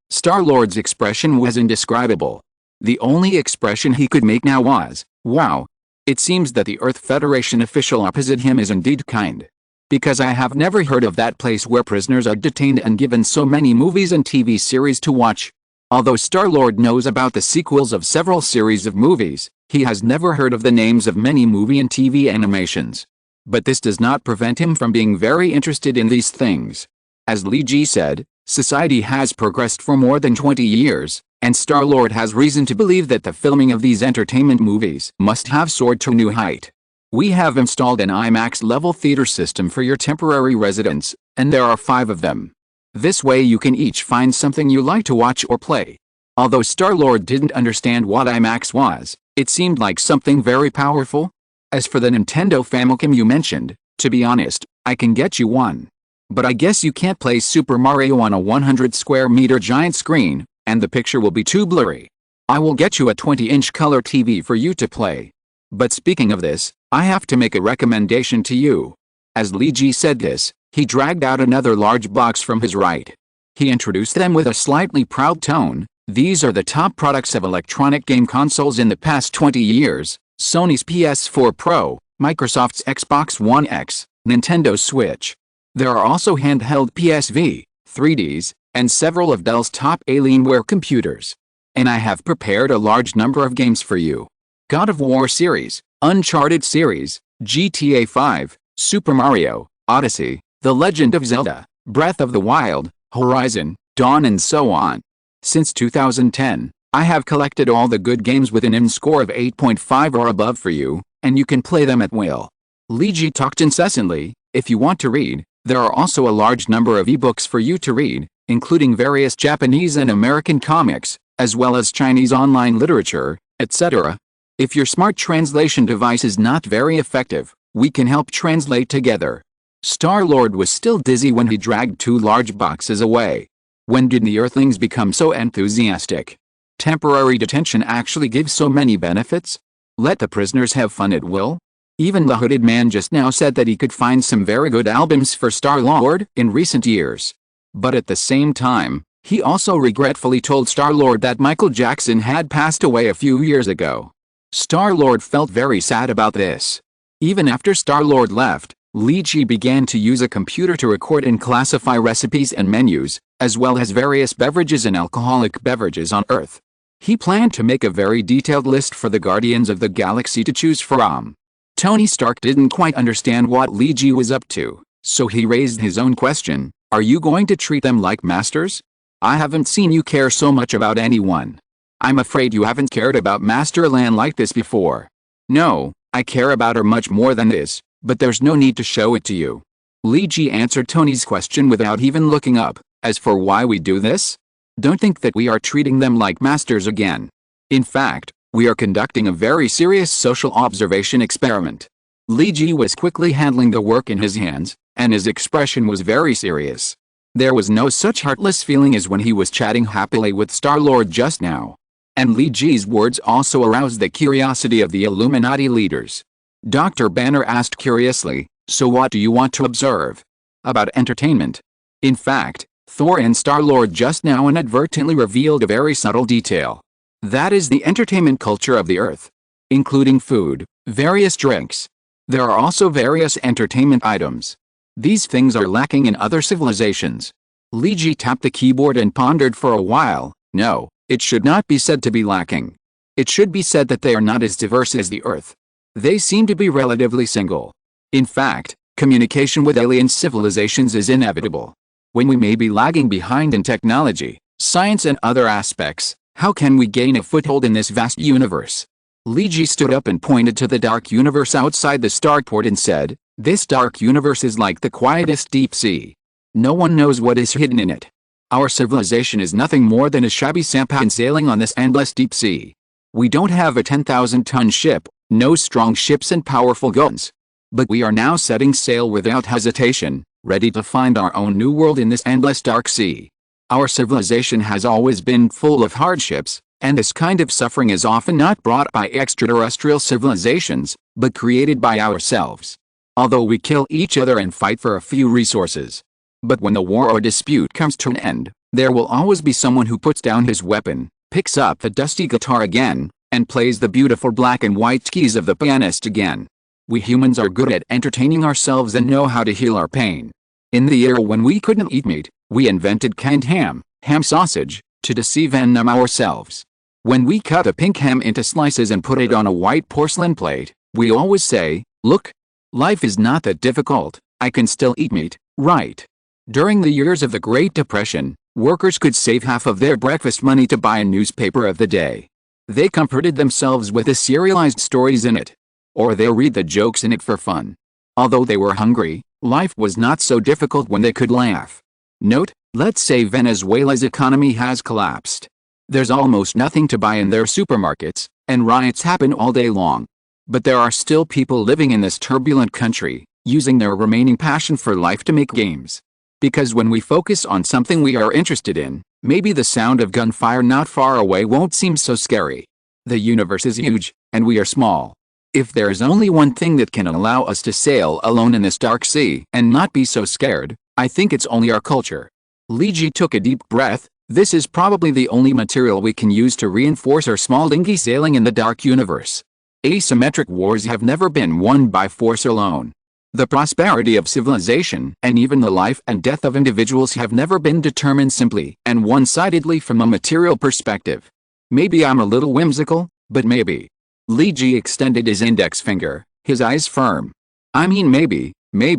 Star-Lord's expression was indescribable. The only expression he could make now was, wow. It seems that the Earth Federation official opposite him is indeed kind. Because I have never heard of that place where prisoners are detained and given so many movies and TV series to watch. Although Star-Lord knows about the sequels of several series of movies, he has never heard of the names of many movie and TV animations. But this does not prevent him from being very interested in these things. As Lee Ji said, society has progressed for more than 20 years, and Star-Lord has reason to believe that the filming of these entertainment movies must have soared to a new height. We have installed an IMAX-level theater system for your temporary residence, and there are 5 of them. This way you can each find something you like to watch or play. Although Star-Lord didn't understand what IMAX was, it seemed like something very powerful. As for the Nintendo Famicom you mentioned, to be honest, I can get you one. But I guess you can't play Super Mario on a 100 square meter giant screen, and the picture will be too blurry. I will get you a 20-inch color TV for you to play. But speaking of this, I have to make a recommendation to you. As Lee Ji said this, he dragged out another large box from his right. He introduced them with a slightly proud tone. These are the top products of electronic game consoles in the past 20 years, Sony's PS4 Pro, Microsoft's Xbox One X, Nintendo Switch. There are also handheld PSV, 3Ds, and several of Dell's top Alienware computers. And I have prepared a large number of games for you. God of War series, Uncharted series, GTA 5, Super Mario, Odyssey, The Legend of Zelda, Breath of the Wild, Horizon, Dawn and so on. Since 2010, I have collected all the good games with an IM score of 8.5 or above for you, and you can play them at will. Lee Ji talked incessantly. If you want to read, there are also a large number of ebooks for you to read, including various Japanese and American comics, as well as Chinese online literature, etc. If your smart translation device is not very effective, we can help translate together. Star-Lord was still dizzy when he dragged 2 large boxes away. When did the Earthlings become so enthusiastic? Temporary detention actually gives so many benefits? Let the prisoners have fun at will? Even the hooded man just now said that he could find some very good albums for Star-Lord in recent years. But at the same time, he also regretfully told Star-Lord that Michael Jackson had passed away a few years ago. Star-Lord felt very sad about this. Even after Star-Lord left, Lee Ji began to use a computer to record and classify recipes and menus, as well as various beverages and alcoholic beverages on Earth. He planned to make a very detailed list for the Guardians of the Galaxy to choose from. Tony Stark didn't quite understand what Lee Ji was up to, so he raised his own question. Are you going to treat them like masters? I haven't seen you care so much about anyone. I'm afraid you haven't cared about Master Lan like this before. No, I care about her much more than this, but there's no need to show it to you. Lee Ji answered Tony's question without even looking up. As for why we do this? Don't think that we are treating them like masters again. In fact, we are conducting a very serious social observation experiment. Lee Ji was quickly handling the work in his hands, and his expression was very serious. There was no such heartless feeling as when he was chatting happily with Star-Lord just now. And Lee Ji's words also aroused the curiosity of the Illuminati leaders. Dr. Banner asked curiously, so what do you want to observe? About entertainment. In fact, Thor and Star-Lord just now inadvertently revealed a very subtle detail. That is the entertainment culture of the Earth. Including food, various drinks. There are also various entertainment items. These things are lacking in other civilizations. Lee Ji tapped the keyboard and pondered for a while. No, it should not be said to be lacking. It should be said that they are not as diverse as the Earth. They seem to be relatively single. In fact, communication with alien civilizations is inevitable. When we may be lagging behind in technology, Science and other aspects. How can we gain a foothold in this vast universe? Liji stood up and pointed to the dark universe outside the starport and said, "This dark universe is like the quietest deep sea. No one knows what is hidden in it. Our civilization is nothing more than a shabby sampan sailing on this endless deep sea. We don't have a 10,000-ton ship, no strong ships and powerful guns. But we are now setting sail without hesitation, ready to find our own new world in this endless dark sea. Our civilization has always been full of hardships, and this kind of suffering is often not brought by extraterrestrial civilizations, but created by ourselves. Although we kill each other and fight for a few resources. But when the war or dispute comes to an end, there will always be someone who puts down his weapon, picks up the dusty guitar again, and plays the beautiful black and white keys of the pianist again. We humans are good at entertaining ourselves and know how to heal our pain. In the era when we couldn't eat meat, we invented canned ham sausage, to deceive and numb ourselves. When we cut a pink ham into slices and put it on a white porcelain plate, we always say, "Look, life is not that difficult, I can still eat meat, right?" During the years of the Great Depression, workers could save half of their breakfast money to buy a newspaper of the day. They comforted themselves with the serialized stories in it. Or they read the jokes in it for fun. Although they were hungry, life was not so difficult when they could laugh. Note, let's say Venezuela's economy has collapsed. There's almost nothing to buy in their supermarkets, and riots happen all day long. But there are still people living in this turbulent country, using their remaining passion for life to make games. Because when we focus on something we are interested in, maybe the sound of gunfire not far away won't seem so scary. The universe is huge, and we are small. If there is only one thing that can allow us to sail alone in this dark sea and not be so scared, I think it's only our culture. Liji took a deep breath. This is probably the only material we can use to reinforce our small dinghy sailing in the dark universe. Asymmetric wars have never been won by force alone. The prosperity of civilization and even the life and death of individuals have never been determined simply and one-sidedly from a material perspective. Maybe I'm a little whimsical, but maybe. Liji extended his index finger, his eyes firm. I mean maybe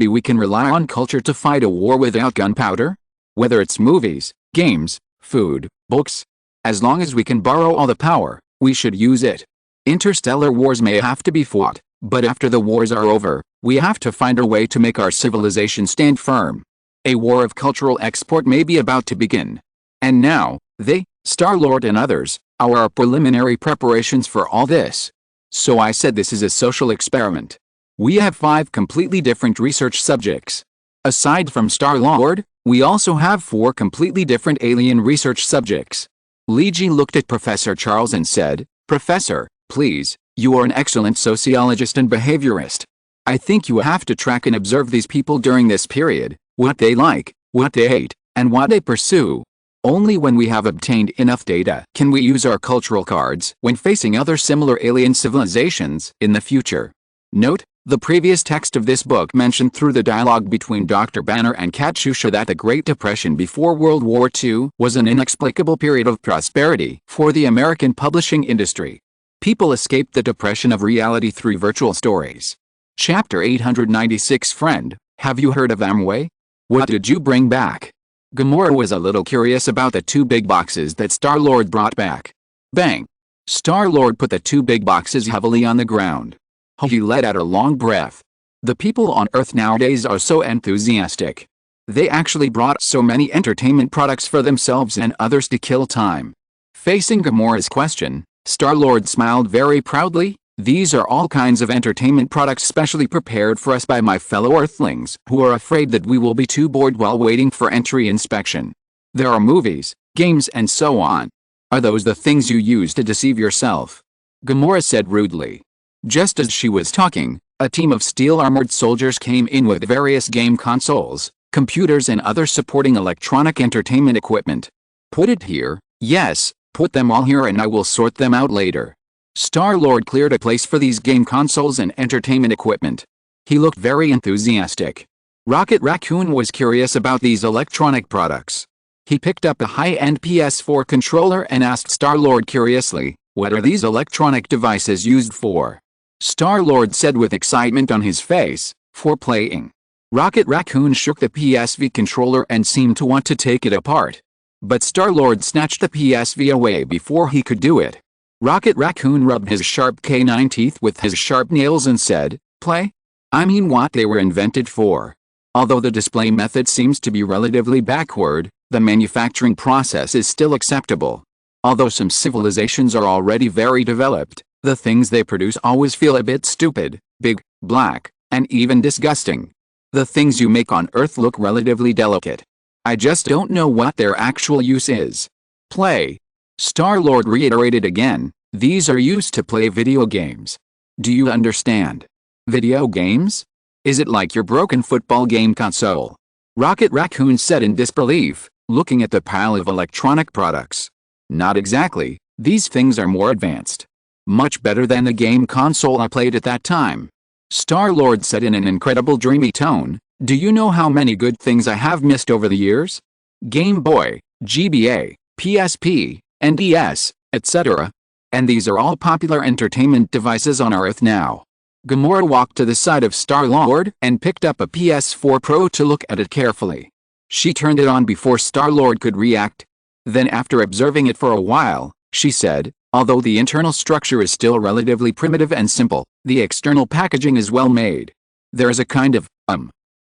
we can rely on culture to fight a war without gunpowder? Whether it's movies, games, food, books. As long as we can borrow all the power, we should use it. Interstellar wars may have to be fought, but after the wars are over, we have to find a way to make our civilization stand firm. A war of cultural export may be about to begin. And now, they, Star-Lord and others, are our preliminary preparations for all this. So I said this is a social experiment. We have 5 completely different research subjects. Aside from Star-Lord, we also have 4 completely different alien research subjects. Liji looked at Professor Charles and said, "Professor, please, you are an excellent sociologist and behaviorist. I think you have to track and observe these people during this period, what they like, what they hate, and what they pursue. Only when we have obtained enough data can we use our cultural cards when facing other similar alien civilizations in the future." Note, the previous text of this book mentioned through the dialogue between Dr. Banner and Katyusha that the Great Depression before World War II was an inexplicable period of prosperity for the American publishing industry. People escaped the depression of reality through virtual stories. Chapter 896. Friend, have you heard of Amway? What did you bring back? Gamora was a little curious about the 2 big boxes that Star-Lord brought back. Bang! Star-Lord put the 2 big boxes heavily on the ground. He let out a long breath. The people on Earth nowadays are so enthusiastic. They actually brought so many entertainment products for themselves and others to kill time. Facing Gamora's question, Star-Lord smiled very proudly. These are all kinds of entertainment products specially prepared for us by my fellow Earthlings who are afraid that we will be too bored while waiting for entry inspection. There are movies, games and so on. Are those the things you use to deceive yourself? Gamora said rudely. Just as she was talking, a team of steel-armored soldiers came in with various game consoles, computers and other supporting electronic entertainment equipment. Put it here, yes, put them all here and I will sort them out later. Star-Lord cleared a place for these game consoles and entertainment equipment. He looked very enthusiastic. Rocket Raccoon was curious about these electronic products. He picked up a high-end PS4 controller and asked Star-Lord curiously, "What are these electronic devices used for?" Star-Lord said with excitement on his face, "For playing." Rocket Raccoon shook the PSV controller and seemed to want to take it apart. But Star-Lord snatched the PSV away before he could do it. Rocket Raccoon rubbed his sharp canine teeth with his sharp nails and said, "Play? I mean what they were invented for." Although the display method seems to be relatively backward, the manufacturing process is still acceptable. Although some civilizations are already very developed, the things they produce always feel a bit stupid, big, black, and even disgusting. The things you make on Earth look relatively delicate. I just don't know what their actual use is. Play. Star-Lord reiterated again, these are used to play video games. Do you understand? Video games? Is it like your broken football game console? Rocket Raccoon said in disbelief, looking at the pile of electronic products. Not exactly, these things are more advanced. Much better than the game console I played at that time. Star-Lord said in an incredible dreamy tone, do you know how many good things I have missed over the years? Game Boy, GBA, PSP, NDS, etc. And these are all popular entertainment devices on Earth now. Gamora walked to the side of Star-Lord and picked up a PS4 Pro to look at it carefully. She turned it on before Star-Lord could react. Then after observing it for a while, she said, although the internal structure is still relatively primitive and simple, the external packaging is well made. There is a kind of,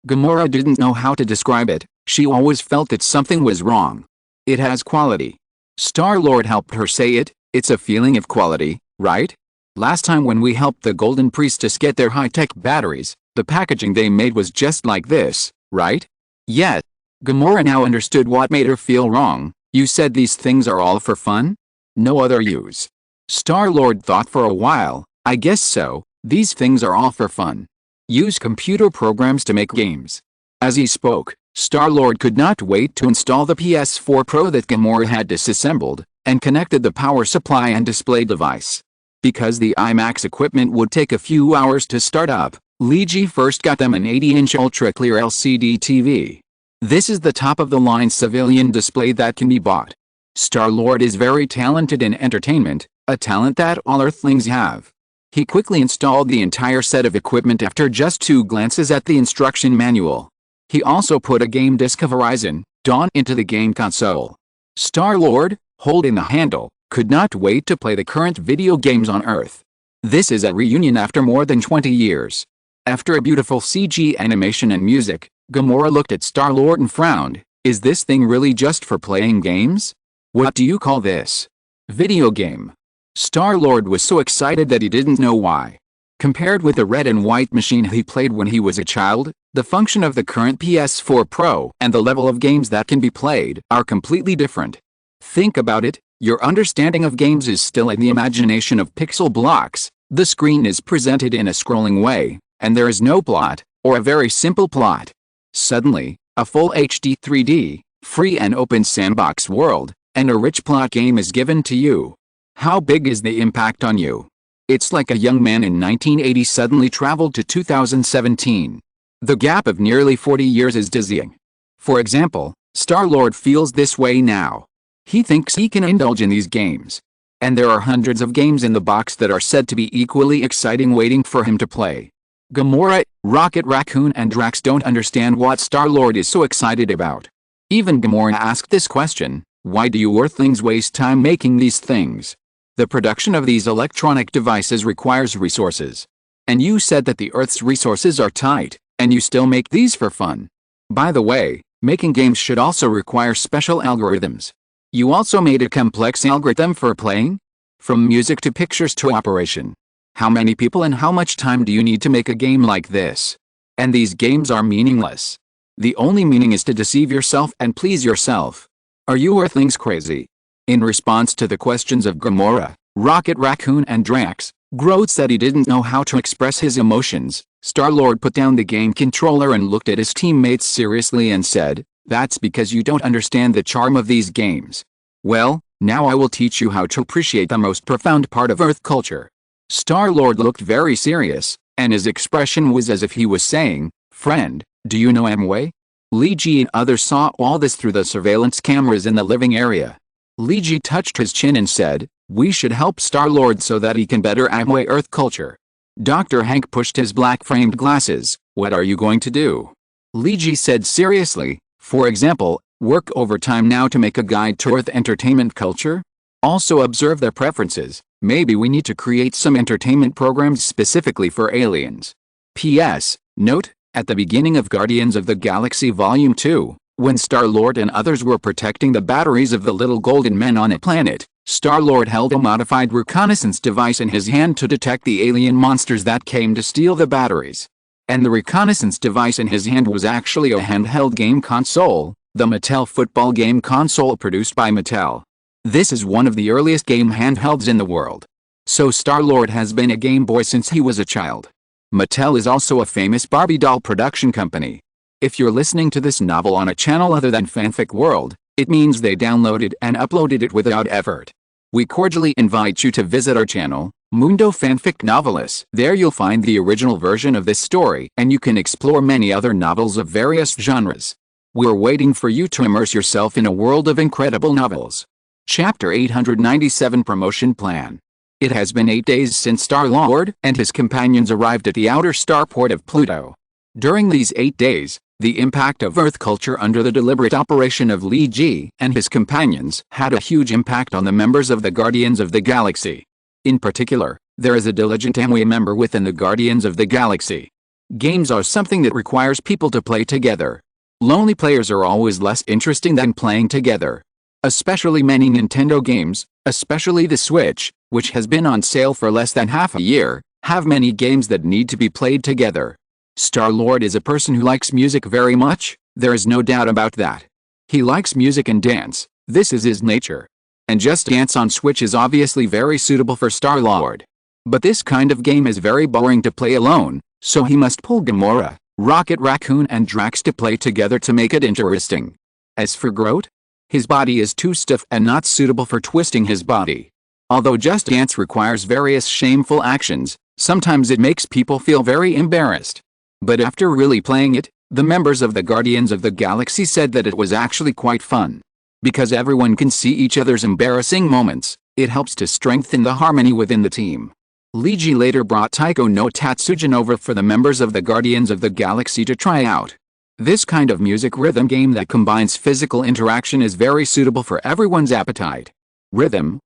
Gamora didn't know how to describe it, she always felt that something was wrong. It has quality. Star-Lord helped her say it, it's a feeling of quality, right? Last time when we helped the Golden Priestess get their high-tech batteries, the packaging they made was just like this, right? Yet, Gamora now understood what made her feel wrong. You said these things are all for fun? No other use. Star-Lord thought for a while, I guess so, these things are all for fun. Use computer programs to make games. As he spoke, Star-Lord could not wait to install the PS4 Pro that Gamora had disassembled, and connected the power supply and display device. Because the IMAX equipment would take a few hours to start up, Luigi first got them an 80-inch ultra-clear LCD TV. This is the top-of-the-line civilian display that can be bought. Star-Lord is very talented in entertainment, a talent that all Earthlings have. He quickly installed the entire set of equipment after just 2 glances at the instruction manual. He also put a game disc of Horizon Dawn into the game console. Star-Lord, holding the handle, could not wait to play the current video games on Earth. This is a reunion after more than 20 years. After a beautiful CG animation and music, Gamora looked at Star-Lord and frowned. Is this thing really just for playing games? What do you call this? Video game. Star-Lord was so excited that he didn't know why. Compared with the red and white machine he played when he was a child, the function of the current PS4 Pro and the level of games that can be played are completely different. Think about it, your understanding of games is still in the imagination of pixel blocks, the screen is presented in a scrolling way, and there is no plot, or a very simple plot. Suddenly, a full HD 3D, free and open sandbox world, and a rich plot game is given to you. How big is the impact on you? It's like a young man in 1980 suddenly traveled to 2017. The gap of nearly 40 years is dizzying. For example, Star-Lord feels this way now. He thinks he can indulge in these games. And there are hundreds of games in the box that are said to be equally exciting waiting for him to play. Gamora, Rocket Raccoon and Drax don't understand what Star-Lord is so excited about. Even Gamora asked this question, why do you Earthlings waste time making these things? The production of these electronic devices requires resources. And you said that the Earth's resources are tight, and you still make these for fun. By the way, making games should also require special algorithms. You also made a complex algorithm for playing? From music to pictures to operation. How many people and how much time do you need to make a game like this? And these games are meaningless. The only meaning is to deceive yourself and please yourself. Are you Earthlings crazy? In response to the questions of Gamora, Rocket Raccoon and Drax, Groot said he didn't know how to express his emotions. Star-Lord put down the game controller and looked at his teammates seriously and said, that's because you don't understand the charm of these games. Well, now I will teach you how to appreciate the most profound part of Earth culture. Star-Lord looked very serious, and his expression was as if he was saying, friend, do you know Amway? Luigi and others saw all this through the surveillance cameras in the living area. Luigi touched his chin and said, we should help Star-Lord so that he can better Amway Earth culture. Dr. Hank pushed his black-framed glasses. What are you going to do? Luigi said seriously, for example, Work overtime now to make a guide to Earth entertainment culture? Also observe their preferences. Maybe we need to create some entertainment programs specifically for aliens. P.S. Note, at the beginning of Guardians of the Galaxy Volume 2, when Star-Lord and others were protecting the batteries of the little golden men on a planet, Star-Lord held a modified reconnaissance device in his hand to detect the alien monsters that came to steal the batteries. And the reconnaissance device in his hand was actually a handheld game console, the Mattel football game console produced by Mattel. This is one of the earliest game handhelds in the world. So Star-Lord has been a Game Boy since he was a child. Mattel is also a famous Barbie doll production company. If you're listening to this novel on a channel other than Fanfic World, it means they downloaded and uploaded it without effort. We cordially invite you to visit our channel, Mundo Fanfic Novelis. There you'll find the original version of this story, and you can explore many other novels of various genres. We're waiting for you to immerse yourself in a world of incredible novels. Chapter 897 Promotion Plan. It has been 8 days since Star-Lord and his companions arrived at the outer starport of Pluto. During these 8 days, the impact of Earth culture under the deliberate operation of Li Ji and his companions had a huge impact on the members of the Guardians of the Galaxy. In particular, there is a diligent Amway member within the Guardians of the Galaxy. Games are something that requires people to play together. Lonely players are always less interesting than playing together. Especially many Nintendo games, especially the Switch, which has been on sale for less than half a year, have many games that need to be played together. Star-Lord is a person who likes music very much, there is no doubt about that. He likes music and dance, this is his nature. And Just Dance on Switch is obviously very suitable for Star-Lord. But this kind of game is very boring to play alone, so he must pull Gamora, Rocket Raccoon and Drax to play together to make it interesting. As for Groot, his body is too stiff and not suitable for twisting his body. Although Just Dance requires various shameful actions, sometimes it makes people feel very embarrassed. But after really playing it, the members of the Guardians of the Galaxy said that it was actually quite fun. Because everyone can see each other's embarrassing moments, it helps to strengthen the harmony within the team. Li Ji later brought Taiko no Tatsujin over for the members of the Guardians of the Galaxy to try out. This kind of music rhythm game that combines physical interaction is very suitable for everyone's appetite. Rhythm.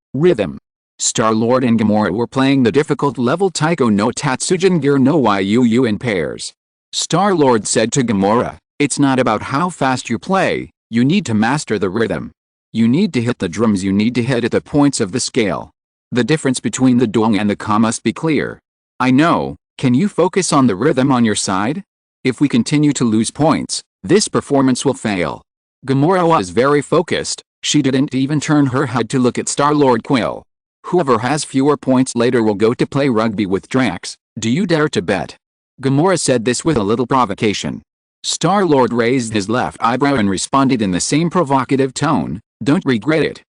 Star-Lord and Gamora were playing the difficult level Taiko no Tatsujin Gear no Yu in pairs. Star-Lord said to Gamora, "It's not about how fast you play, you need to master the rhythm. You need to hit the drums, you need to hit at the points of the scale. The difference between the dong and the ka must be clear. I know, can you focus on the rhythm on your side? If we continue to lose points, this performance will fail." Gamora was very focused, she didn't even turn her head to look at Star-Lord Quill. "Whoever has fewer points later will go to play rugby with Drax, do you dare to bet?" Gamora said this with a little provocation. Star-Lord raised his left eyebrow and responded in the same provocative tone, "Don't regret it.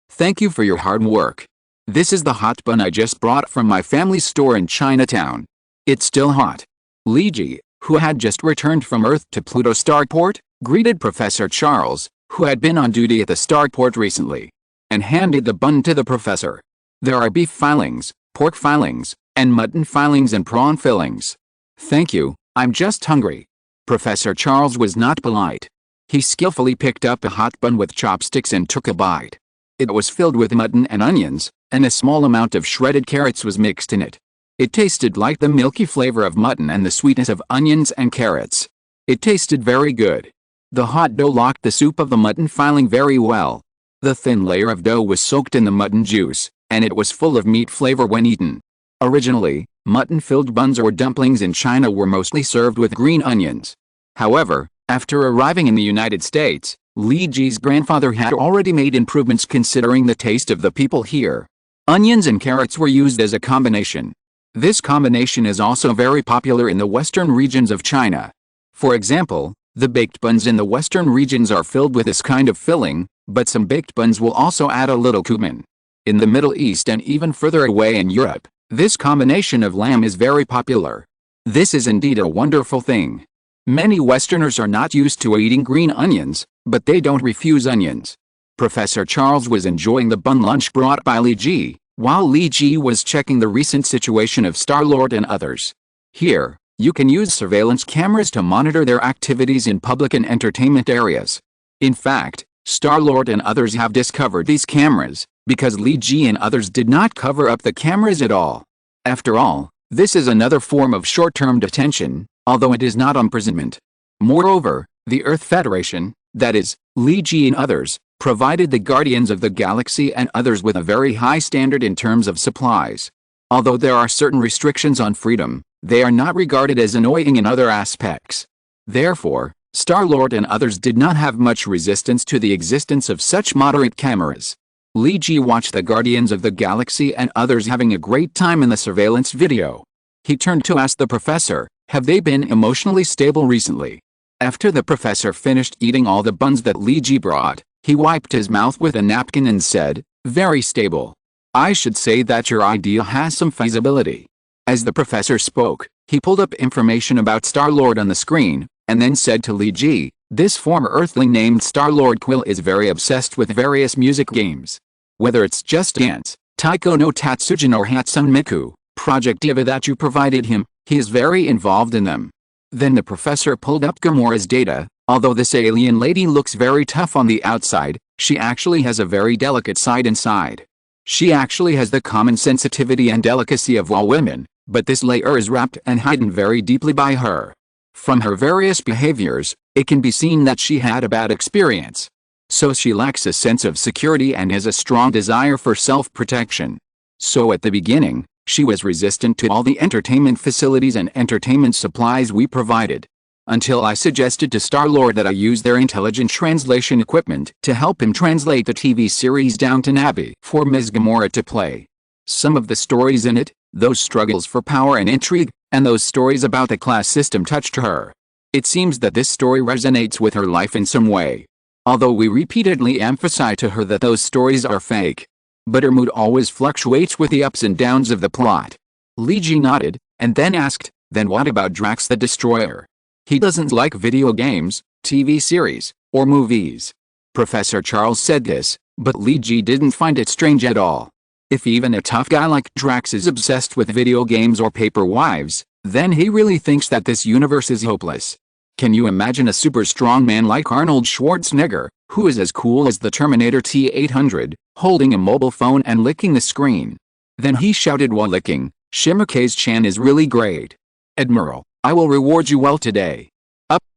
Thank you for your hard work. This is the hot bun I just brought from my family's store in Chinatown. It's still hot." Li Ji, who had just returned from Earth to Pluto Starport, greeted Professor Charles, who had been on duty at the Starport recently, and handed the bun to the professor. "There are beef fillings, pork fillings, and mutton fillings and prawn fillings. Thank you, I'm just hungry." Professor Charles was not polite. He skillfully picked up a hot bun with chopsticks and took a bite. It was filled with mutton and onions, and a small amount of shredded carrots was mixed in it. It tasted like the milky flavor of mutton and the sweetness of onions and carrots. It tasted very good. The hot dough locked the soup of the mutton filling very well. The thin layer of dough was soaked in the mutton juice, and it was full of meat flavor when eaten. Originally, mutton-filled buns or dumplings in China were mostly served with green onions. However, after arriving in the United States, Li Ji's grandfather had already made improvements considering the taste of the people here. Onions and carrots were used as a combination. This combination is also very popular in the western regions of China. For example, the baked buns in the western regions are filled with this kind of filling, but some baked buns will also add a little cumin. In the Middle East and even further away in Europe, this combination of lamb is very popular. This is indeed a wonderful thing. Many Westerners are not used to eating green onions, but they don't refuse onions. Professor Charles was enjoying the bun lunch brought by Li Ji, while Li Ji was checking the recent situation of Star-Lord and others. Here, you can use surveillance cameras to monitor their activities in public and entertainment areas. In fact, Star-Lord and others have discovered these cameras, because Lee Ji and others did not cover up the cameras at all. After all, this is another form of short-term detention, although it is not imprisonment. Moreover, the Earth Federation, that is, Lee Ji and others, provided the Guardians of the Galaxy and others with a very high standard in terms of supplies. Although there are certain restrictions on freedom, they are not regarded as annoying in other aspects. Therefore, Star-Lord and others did not have much resistance to the existence of such moderate cameras. Lee Ji watched the Guardians of the Galaxy and others having a great time in the surveillance video. He turned to ask the professor, have they been emotionally stable recently? After the professor finished eating all the buns that Lee Ji brought, he wiped his mouth with a napkin and said, very stable. I should say that your idea has some feasibility. As the professor spoke, he pulled up information about Star-Lord on the screen, and then said to Lee Ji, this former Earthling named Star-Lord Quill is very obsessed with various music games. Whether it's Just Dance, Taiko no Tatsujin or Hatsune Miku, Project Diva that you provided him, he is very involved in them. Then the professor pulled up Gamora's data. Although this alien lady looks very tough on the outside, she actually has a very delicate side inside. She actually has the common sensitivity and delicacy of all women, but this layer is wrapped and hidden very deeply by her. From her various behaviors, it can be seen that she had a bad experience. So she lacks a sense of security and has a strong desire for self-protection. So at the beginning, she was resistant to all the entertainment facilities and entertainment supplies we provided. Until I suggested to Star-Lord that I use their intelligent translation equipment to help him translate the TV series Downton Abbey for Ms. Gamora to play. Some of the stories in it, those struggles for power and intrigue, and those stories about the class system touched her. It seems that this story resonates with her life in some way. Although we repeatedly emphasize to her that those stories are fake. But her mood always fluctuates with the ups and downs of the plot. Lee Ji nodded, and then asked, then what about Drax the Destroyer? He doesn't like video games, TV series, or movies. Professor Charles said this, but Lee Ji didn't find it strange at all. If even a tough guy like Drax is obsessed with video games or paper wives, then he really thinks that this universe is hopeless. Can you imagine a super strong man like Arnold Schwarzenegger, who is as cool as the Terminator T-800, holding a mobile phone and licking the screen? Then he shouted while licking, Shimakaze-chan is really great. Admiral, I will reward you well today.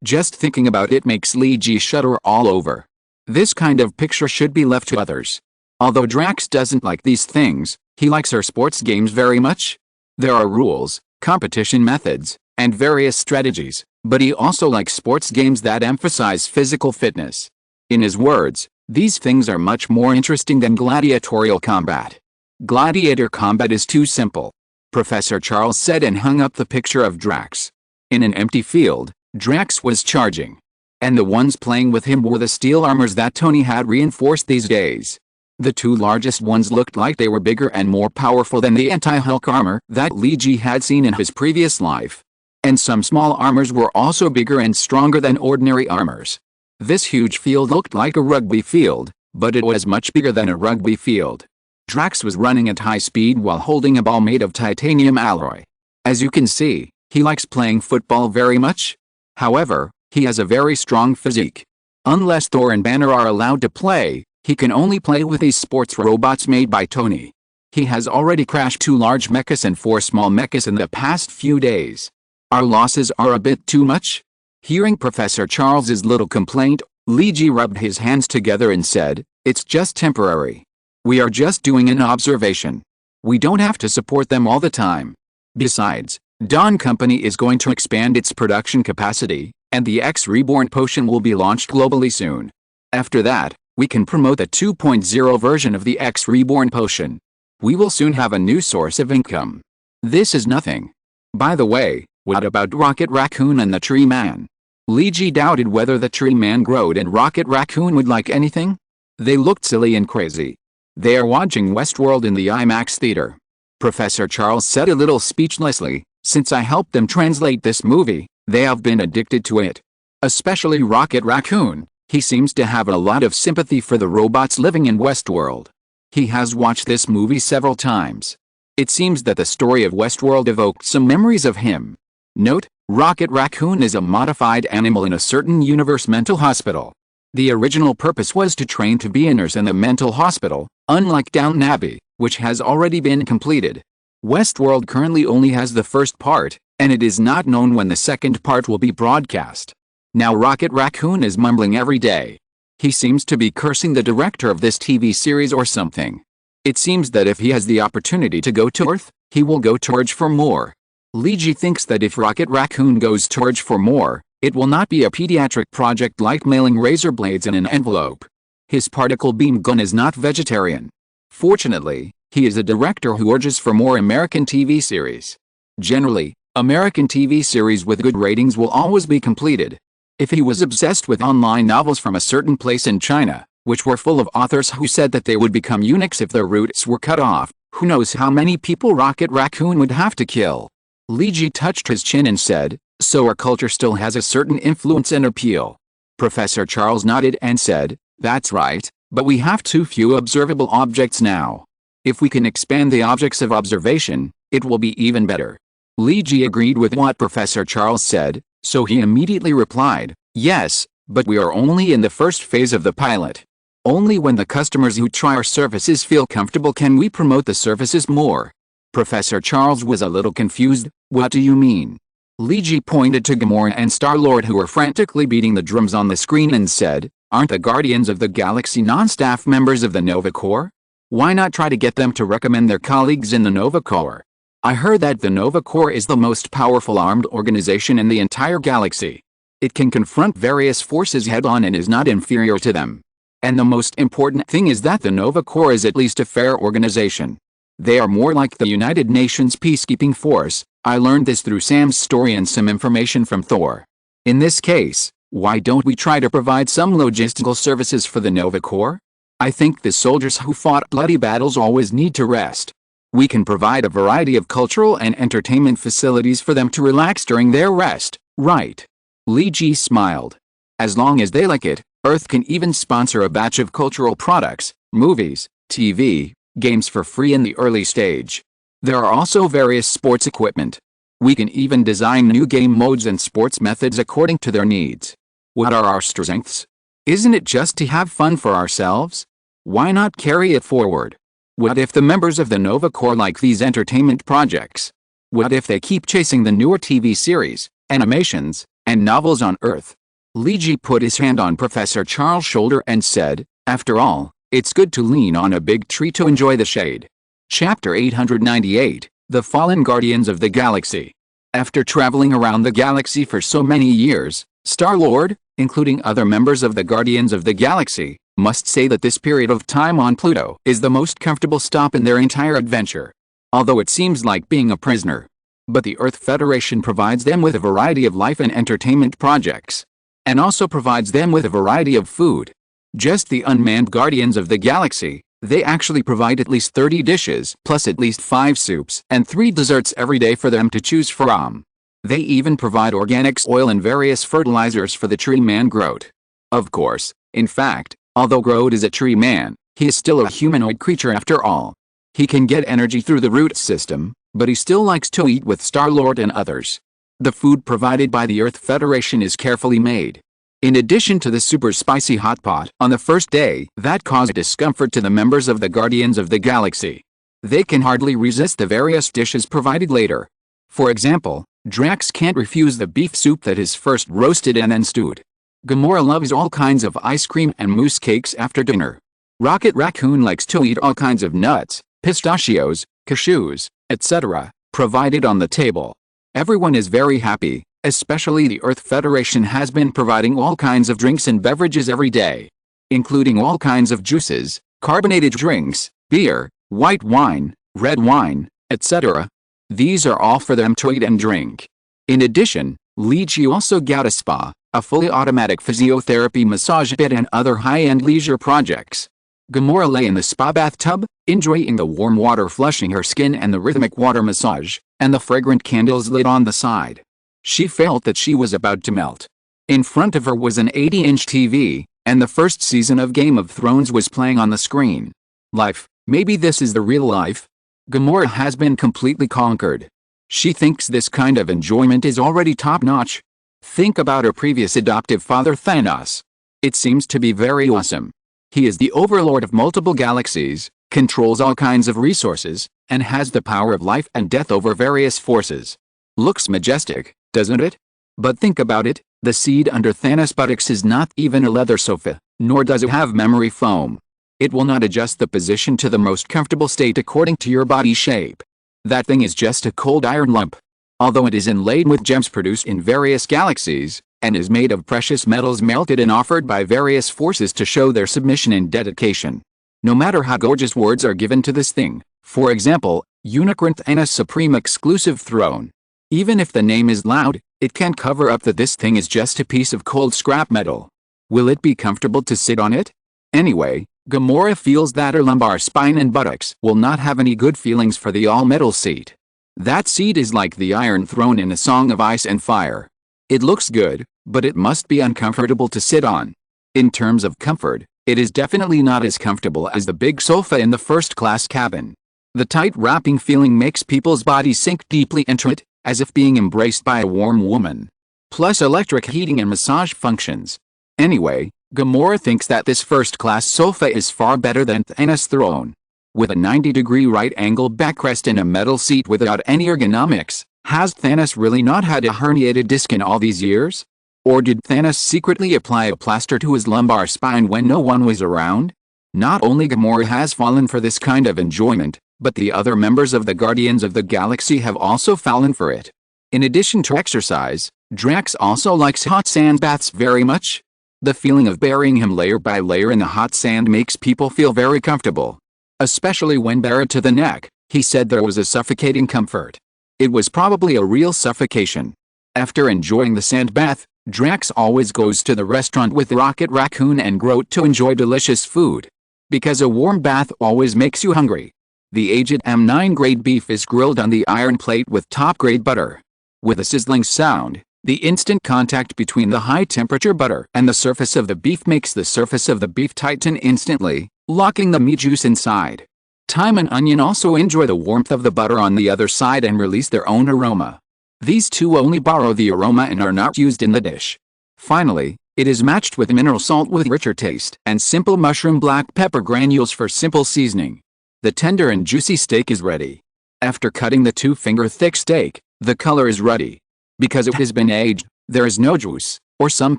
Just thinking about it makes Lee Ji shudder all over. This kind of picture should be left to others. Although Drax doesn't like these things, he likes our sports games very much. There are rules, competition methods, and various strategies, but he also likes sports games that emphasize physical fitness. In his words, these things are much more interesting than gladiatorial combat. Gladiator combat is too simple, Professor Charles said and hung up the picture of Drax. In an empty field, Drax was charging. And the ones playing with him wore the steel armors that Tony had reinforced these days. The two largest ones looked like they were bigger and more powerful than the anti-Hulk armor that Lee Ji had seen in his previous life. And some small armors were also bigger and stronger than ordinary armors. This huge field looked like a rugby field, but it was much bigger than a rugby field. Drax was running at high speed while holding a ball made of titanium alloy. As you can see, he likes playing football very much. However, he has a very strong physique. Unless Thor and Banner are allowed to play, he can only play with these sports robots made by Tony. He has already crashed 2 large mechas and 4 small mechas in the past few days. Our losses are a bit too much? Hearing Professor Charles's little complaint, Lee Ji rubbed his hands together and said, it's just temporary. We are just doing an observation. We don't have to support them all the time. Besides, Dawn Company is going to expand its production capacity, and the X Reborn potion will be launched globally soon. After that, we can promote the 2.0 version of the X Reborn potion. We will soon have a new source of income. This is nothing. By the way, what about Rocket Raccoon and the Tree Man? Lee Ji doubted whether the Tree Man Grodd and Rocket Raccoon would like anything. They looked silly and crazy. They are watching Westworld in the IMAX theater. Professor Charles said a little speechlessly, since I helped them translate this movie, they have been addicted to it. Especially Rocket Raccoon. He seems to have a lot of sympathy for the robots living in Westworld. He has watched this movie several times. It seems that the story of Westworld evoked some memories of him. Note, Rocket Raccoon is a modified animal in a certain universe mental hospital. The original purpose was to train to be a nurse in the mental hospital, unlike Downton Abbey, which has already been completed. Westworld currently only has the first part, and it is not known when the second part will be broadcast. Now Rocket Raccoon is mumbling every day. He seems to be cursing the director of this TV series or something. It seems that if he has the opportunity to go to Earth, he will go to Earth for more. Leiji thinks that if Rocket Raccoon goes to Earth for more, it will not be a pediatric project like mailing razor blades in an envelope. His particle beam gun is not vegetarian. Fortunately, he is a director who urges for more American TV series. Generally, American TV series with good ratings will always be completed. If he was obsessed with online novels from a certain place in China, which were full of authors who said that they would become eunuchs if their roots were cut off, who knows how many people Rocket Raccoon would have to kill. Leiji touched his chin and said, "So our culture still has a certain influence and appeal." Professor Charles nodded and said, "That's right, but we have too few observable objects now. If we can expand the objects of observation, it will be even better." Leiji agreed with what Professor Charles said, so he immediately replied, "Yes, but we are only in the first phase of the pilot. Only when the customers who try our services feel comfortable can we promote the services more." Professor Charles was a little confused. "What do you mean?" Leiji pointed to Gamora and Star-Lord, who were frantically beating the drums on the screen, and said, "Aren't the Guardians of the Galaxy non-staff members of the Nova Corps? Why not try to get them to recommend their colleagues in the Nova Corps? I heard that the Nova Corps is the most powerful armed organization in the entire galaxy. It can confront various forces head-on and is not inferior to them. And the most important thing is that the Nova Corps is at least a fair organization. They are more like the United Nations peacekeeping force. I learned this through Sam's story and some information from Thor. In this case, why don't we try to provide some logistical services for the Nova Corps? I think the soldiers who fought bloody battles always need to rest. We can provide a variety of cultural and entertainment facilities for them to relax during their rest, right?" Leiji smiled. "As long as they like it, Earth can even sponsor a batch of cultural products, movies, TV, games for free in the early stage. There are also various sports equipment. We can even design new game modes and sports methods according to their needs. What are our strengths? Isn't it just to have fun for ourselves? Why not carry it forward? What if the members of the Nova Corps like these entertainment projects? What if they keep chasing the newer TV series, animations, and novels on Earth?" Leiji put his hand on Professor Charles' shoulder and said, "After all, it's good to lean on a big tree to enjoy the shade." Chapter 898, The Fallen Guardians of the Galaxy. After traveling around the galaxy for so many years, Star-Lord, including other members of the Guardians of the Galaxy, must say that this period of time on Pluto is the most comfortable stop in their entire adventure. Although it seems like being a prisoner. But the Earth Federation provides them with a variety of life and entertainment projects. And also provides them with a variety of food. Just the unmanned Guardians of the Galaxy, they actually provide at least 30 dishes, plus at least 5 soups and 3 desserts every day for them to choose from. They even provide organics, oil and various fertilizers for the tree man Groot. Of course, in fact, although Groot is a tree man, he is still a humanoid creature after all. He can get energy through the root system, but he still likes to eat with Star-Lord and others. The food provided by the Earth Federation is carefully made. In addition to the super spicy hot pot on the first day that caused discomfort to the members of the Guardians of the Galaxy, they can hardly resist the various dishes provided later. For example, Drax can't refuse the beef soup that is first roasted and then stewed. Gamora loves all kinds of ice cream and mousse cakes after dinner. Rocket Raccoon likes to eat all kinds of nuts, pistachios, cashews, etc., provided on the table. Everyone is very happy, especially the Earth Federation has been providing all kinds of drinks and beverages every day, including all kinds of juices, carbonated drinks, beer, white wine, red wine, etc. These are all for them to eat and drink. In addition, Leiji also got a spa, a fully automatic physiotherapy massage bed and other high-end leisure projects. Gamora lay in the spa bathtub, enjoying the warm water flushing her skin and the rhythmic water massage, and the fragrant candles lit on the side. She felt that she was about to melt. In front of her was an 80-inch TV, and the first season of Game of Thrones was playing on the screen. Life, maybe this is the real life? Gamora has been completely conquered. She thinks this kind of enjoyment is already top-notch. Think about her previous adoptive father Thanos. It seems to be very awesome. He is the overlord of multiple galaxies, controls all kinds of resources, and has the power of life and death over various forces. Looks majestic, doesn't it? But think about it, the seat under Thanos' buttocks is not even a leather sofa, nor does it have memory foam. It will not adjust the position to the most comfortable state according to your body shape. That thing is just a cold iron lump. Although it is inlaid with gems produced in various galaxies, and is made of precious metals melted and offered by various forces to show their submission and dedication. No matter how gorgeous words are given to this thing, for example, Unicorn Thanos Supreme Exclusive Throne. Even if the name is loud, it can't cover up that this thing is just a piece of cold scrap metal. Will it be comfortable to sit on it? Anyway, Gamora feels that her lumbar spine and buttocks will not have any good feelings for the all-metal seat. That seat is like the Iron Throne in A Song of Ice and Fire. It looks good, but it must be uncomfortable to sit on. In terms of comfort, it is definitely not as comfortable as the big sofa in the first-class cabin. The tight wrapping feeling makes people's bodies sink deeply into it, as if being embraced by a warm woman. Plus electric heating and massage functions. Anyway, Gamora thinks that this first-class sofa is far better than Thanos' throne. With a 90-degree right-angle backrest and a metal seat without any ergonomics, has Thanos really not had a herniated disc in all these years? Or did Thanos secretly apply a plaster to his lumbar spine when no one was around? Not only Gamora has fallen for this kind of enjoyment, but the other members of the Guardians of the Galaxy have also fallen for it. In addition to exercise, Drax also likes hot sand baths very much. The feeling of burying him layer by layer in the hot sand makes people feel very comfortable. Especially when buried to the neck, he said there was a suffocating comfort. It was probably a real suffocation. After enjoying the sand bath, Drax always goes to the restaurant with Rocket Raccoon and Groot to enjoy delicious food. Because a warm bath always makes you hungry. The aged M9 grade beef is grilled on the iron plate with top grade butter. With a sizzling sound, the instant contact between the high temperature butter and the surface of the beef makes the surface of the beef tighten instantly, locking the meat juice inside. Thyme and onion also enjoy the warmth of the butter on the other side and release their own aroma. These two only borrow the aroma and are not used in the dish. Finally, it is matched with mineral salt with richer taste and simple mushroom black pepper granules for simple seasoning. The tender and juicy steak is ready. After cutting the 2-finger thick steak, the color is ruddy. Because it has been aged, there is no juice, or some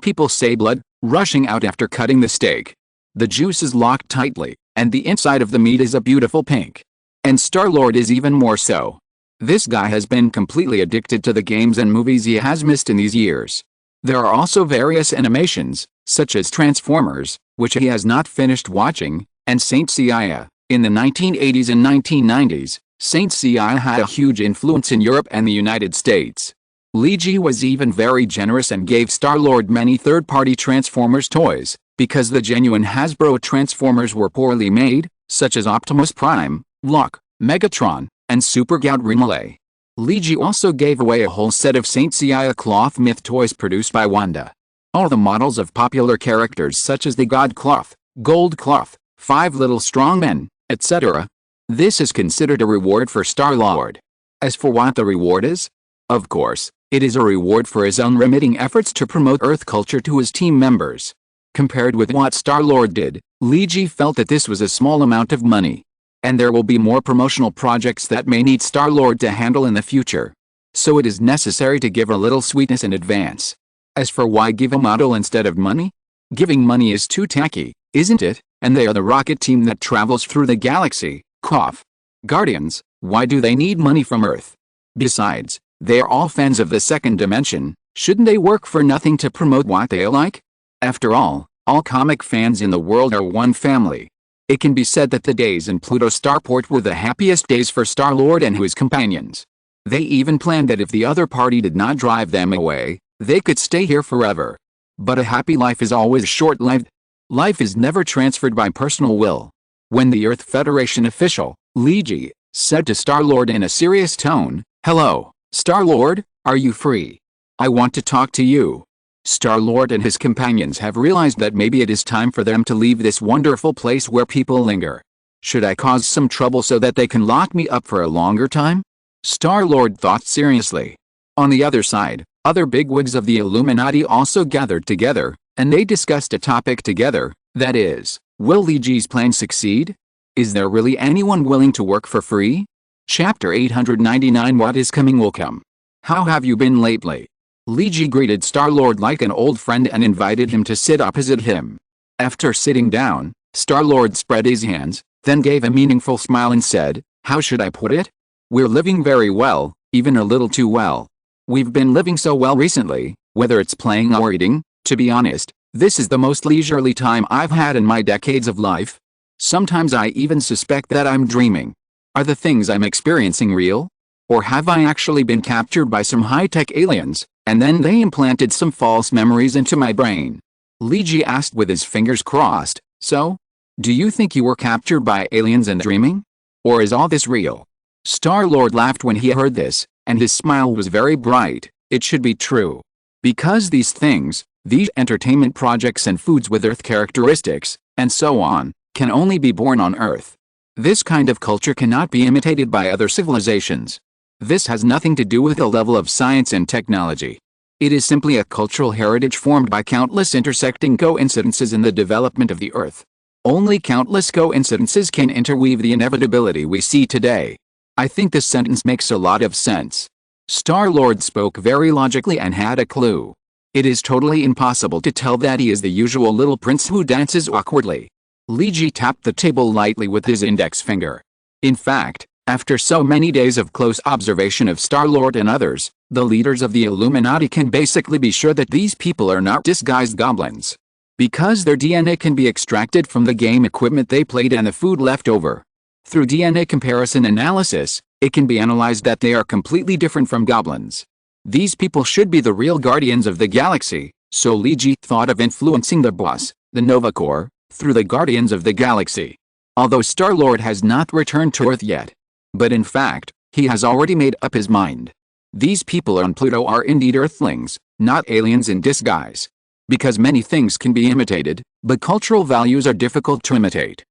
people say blood, rushing out after cutting the steak. The juice is locked tightly, and the inside of the meat is a beautiful pink. And Star-Lord is even more so. This guy has been completely addicted to the games and movies he has missed in these years. There are also various animations, such as Transformers, which he has not finished watching, and Saint Seiya. In the 1980s and 1990s, Saint Seiya had a huge influence in Europe and the United States. Leiji was even very generous and gave Star-Lord many third-party Transformers toys, because the genuine Hasbro Transformers were poorly made, such as Optimus Prime, Locke, Megatron, and Super Gauntrimale. Leiji also gave away a whole set of Saint Seiya cloth myth toys produced by Wanda. All the models of popular characters such as the God Cloth, Gold Cloth, 5 Little Strong Men, etc. This is considered a reward for Star-Lord. As for what the reward is? Of course, it is a reward for his unremitting efforts to promote Earth culture to his team members. Compared with what Star-Lord did, Leiji felt that this was a small amount of money. And there will be more promotional projects that may need Star-Lord to handle in the future. So it is necessary to give a little sweetness in advance. As for why give a model instead of money? Giving money is too tacky, isn't it? And they are the rocket team that travels through the galaxy. Cough. Guardians, why do they need money from Earth? Besides, they are all fans of the second dimension. Shouldn't they work for nothing to promote what they like? After all comic fans in the world are one family. It can be said that the days in Pluto Starport were the happiest days for Star-Lord and his companions. They even planned that if the other party did not drive them away, they could stay here forever. But a happy life is always short-lived. Life is never transferred by personal will. When the Earth Federation official, Leiji, said to Star-Lord in a serious tone, "Hello, Star-Lord, are you free? I want to talk to you." Star-Lord and his companions have realized that maybe it is time for them to leave this wonderful place where people linger. Should I cause some trouble so that they can lock me up for a longer time? Star-Lord thought seriously. On the other side, Other bigwigs of the Illuminati also gathered together, and they discussed a topic together, that is, will Li Ji's plan succeed? Is there really anyone willing to work for free? Chapter 899 What is coming will come. How have you been lately? Li Ji greeted Star-Lord like an old friend and invited him to sit opposite him. After sitting down, Star-Lord spread his hands, then gave a meaningful smile and said, "How should I put it? We're living very well, even a little too well. We've been living so well recently, whether it's playing or eating. To be honest, this is the most leisurely time I've had in my decades of life. Sometimes I even suspect that I'm dreaming. Are the things I'm experiencing real? Or have I actually been captured by some high-tech aliens, and then they implanted some false memories into my brain?" Li Ji asked with his fingers crossed. "So? Do you think you were captured by aliens and dreaming? Or is all this real?" Star-Lord laughed when he heard this, and his smile was very bright. "It should be true. Because these things, these entertainment projects and foods with Earth characteristics, and so on, can only be born on Earth. This kind of culture cannot be imitated by other civilizations. This has nothing to do with the level of science and technology. It is simply a cultural heritage formed by countless intersecting coincidences in the development of the Earth. Only countless coincidences can interweave the inevitability we see today." I think this sentence makes a lot of sense. Star-Lord spoke very logically and had a clue. It is totally impossible to tell that he is the usual little prince who dances awkwardly. Li Ji tapped the table lightly with his index finger. In fact, after so many days of close observation of Star-Lord and others, the leaders of the Illuminati can basically be sure that these people are not disguised goblins. Because their DNA can be extracted from the game equipment they played and the food left over. Through DNA comparison analysis, it can be analyzed that they are completely different from goblins. These people should be the real guardians of the galaxy, so Li Ji thought of influencing the boss, the Nova Corps, through the guardians of the galaxy. Although Star-Lord has not returned to Earth yet. But in fact, he has already made up his mind. These people on Pluto are indeed Earthlings, not aliens in disguise. Because many things can be imitated, but cultural values are difficult to imitate.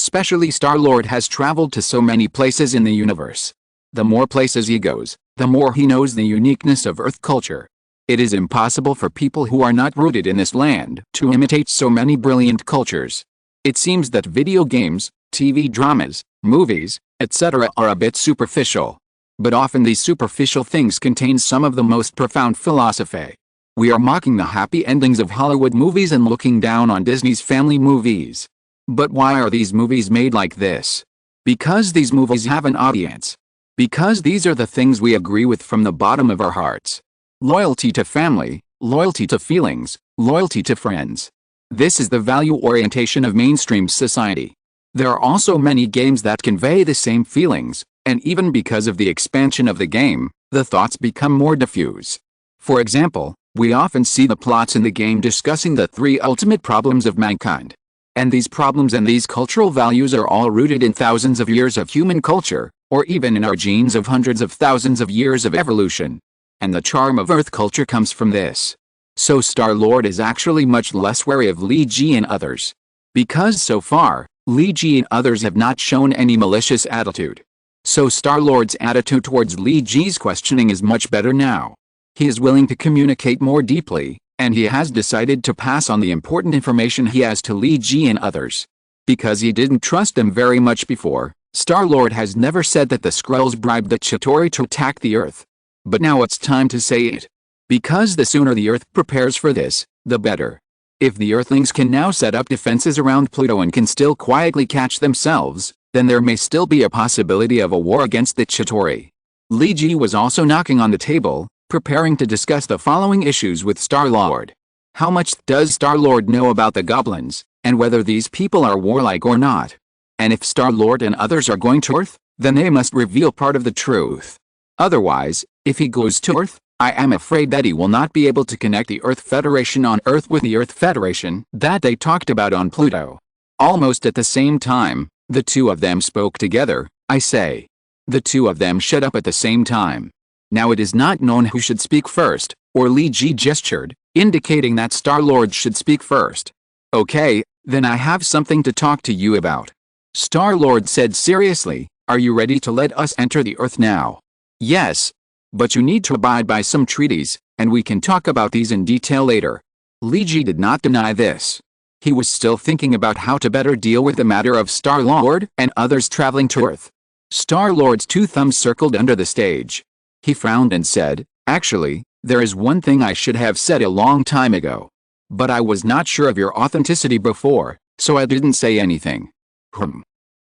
Especially Star-Lord has traveled to so many places in the universe. The more places he goes, the more he knows the uniqueness of Earth culture. It is impossible for people who are not rooted in this land to imitate so many brilliant cultures. It seems that video games, TV dramas, movies, etc. are a bit superficial. But often these superficial things contain some of the most profound philosophy. We are mocking the happy endings of Hollywood movies and looking down on Disney's family movies. But why are these movies made like this? Because these movies have an audience. Because these are the things we agree with from the bottom of our hearts. Loyalty to family, loyalty to feelings, loyalty to friends. This is the value orientation of mainstream society. There are also many games that convey the same feelings, and even because of the expansion of the game, the thoughts become more diffuse. For example, we often see the plots in the game discussing the 3 ultimate problems of mankind. And these problems and these cultural values are all rooted in thousands of years of human culture, or even in our genes of hundreds of thousands of years of evolution. And the charm of Earth culture comes from this. So Star-Lord is actually much less wary of Li Ji and others. Because so far, Li Ji and others have not shown any malicious attitude. So Star-Lord's attitude towards Li Ji's questioning is much better now. He is willing to communicate more deeply, and he has decided to pass on the important information he has to Li Ji and others. Because he didn't trust them very much before, Star-Lord has never said that the Skrulls bribed the Chitauri to attack the Earth. But now it's time to say it. Because the sooner the Earth prepares for this, the better. If the Earthlings can now set up defenses around Pluto and can still quietly catch themselves, then there may still be a possibility of a war against the Chitauri. Li Ji was also knocking on the table, preparing to discuss the following issues with Star-Lord. How much does Star-Lord know about the goblins, and whether these people are warlike or not? And if Star-Lord and others are going to Earth, then they must reveal part of the truth. Otherwise, if he goes to Earth, I am afraid that he will not be able to connect the Earth Federation on Earth with the Earth Federation that they talked about on Pluto. Almost at the same time, the two of them spoke together, I say. The two of them shut up at the same time. Now it is not known who should speak first, or Li Ji gestured, indicating that Star-Lord should speak first. Okay, then I have something to talk to you about. Star-Lord said seriously, are you ready to let us enter the Earth now? Yes. But you need to abide by some treaties, and we can talk about these in detail later. Li Ji did not deny this. He was still thinking about how to better deal with the matter of Star-Lord and others traveling to Earth. Star-Lord's two thumbs circled under the stage. He frowned and said, "Actually, there is one thing I should have said a long time ago. But I was not sure of your authenticity before, so I didn't say anything."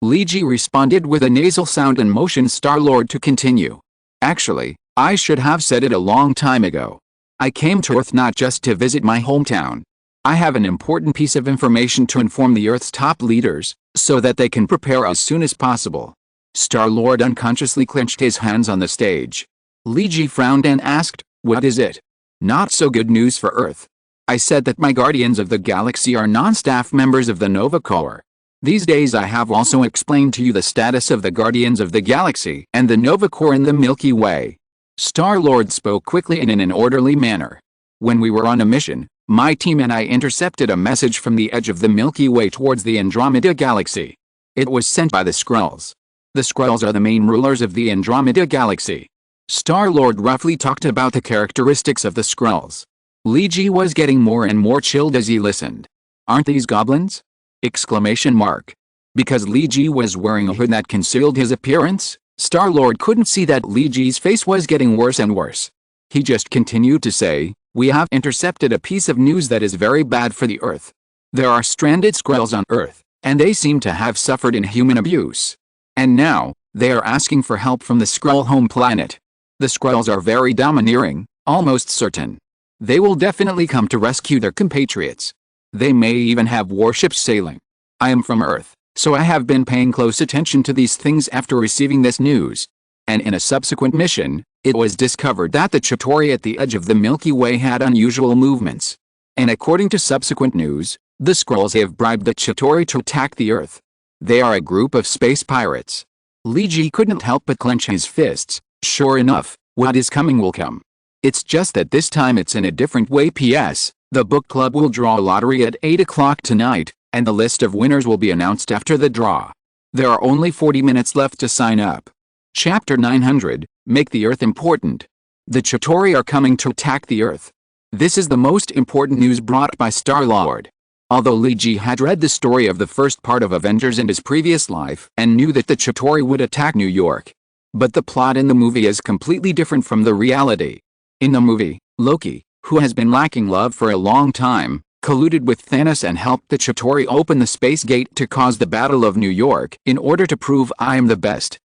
Li Ji responded with a nasal sound and motioned Star-Lord to continue. "Actually, I should have said it a long time ago. I came to Earth not just to visit my hometown. I have an important piece of information to inform the Earth's top leaders, so that they can prepare as soon as possible." Star-Lord unconsciously clenched his hands on the stage. Li Ji frowned and asked, "What is it?" "Not so good news for Earth. I said that my Guardians of the Galaxy are non-staff members of the Nova Corps. These days I have also explained to you the status of the Guardians of the Galaxy and the Nova Corps in the Milky Way." Star-Lord spoke quickly and in an orderly manner. "When we were on a mission, my team and I intercepted a message from the edge of the Milky Way towards the Andromeda Galaxy. It was sent by the Skrulls. The Skrulls are the main rulers of the Andromeda Galaxy." Star-Lord roughly talked about the characteristics of the Skrulls. Li Ji was getting more and more chilled as he listened. "Aren't these goblins?" Exclamation mark. Because Li Ji was wearing a hood that concealed his appearance, Star-Lord couldn't see that Li Ji's face was getting worse and worse. He just continued to say, "We have intercepted a piece of news that is very bad for the Earth. There are stranded Skrulls on Earth, and they seem to have suffered inhuman abuse. And now, they are asking for help from the Skrull home planet. The Skrulls are very domineering, almost certain. They will definitely come to rescue their compatriots. They may even have warships sailing. I am from Earth, so I have been paying close attention to these things after receiving this news. And in a subsequent mission, it was discovered that the Chitauri at the edge of the Milky Way had unusual movements. And according to subsequent news, the Skrulls have bribed the Chitauri to attack the Earth. They are a group of space pirates." Li Ji couldn't help but clench his fists. Sure enough, what is coming will come. It's just that this time it's in a different way. P.S. The book club will draw a lottery at 8 o'clock tonight, and the list of winners will be announced after the draw. There are only 40 minutes left to sign up. Chapter 900, Make the Earth Important. The Chitauri are coming to attack the Earth. This is the most important news brought by Star-Lord. Although Li Ji had read the story of the first part of Avengers in his previous life and knew that the Chitauri would attack New York. But the plot in the movie is completely different from the reality. In the movie, Loki, who has been lacking love for a long time, colluded with Thanos and helped the Chitauri open the space gate to cause the Battle of New York in order to prove I am the best.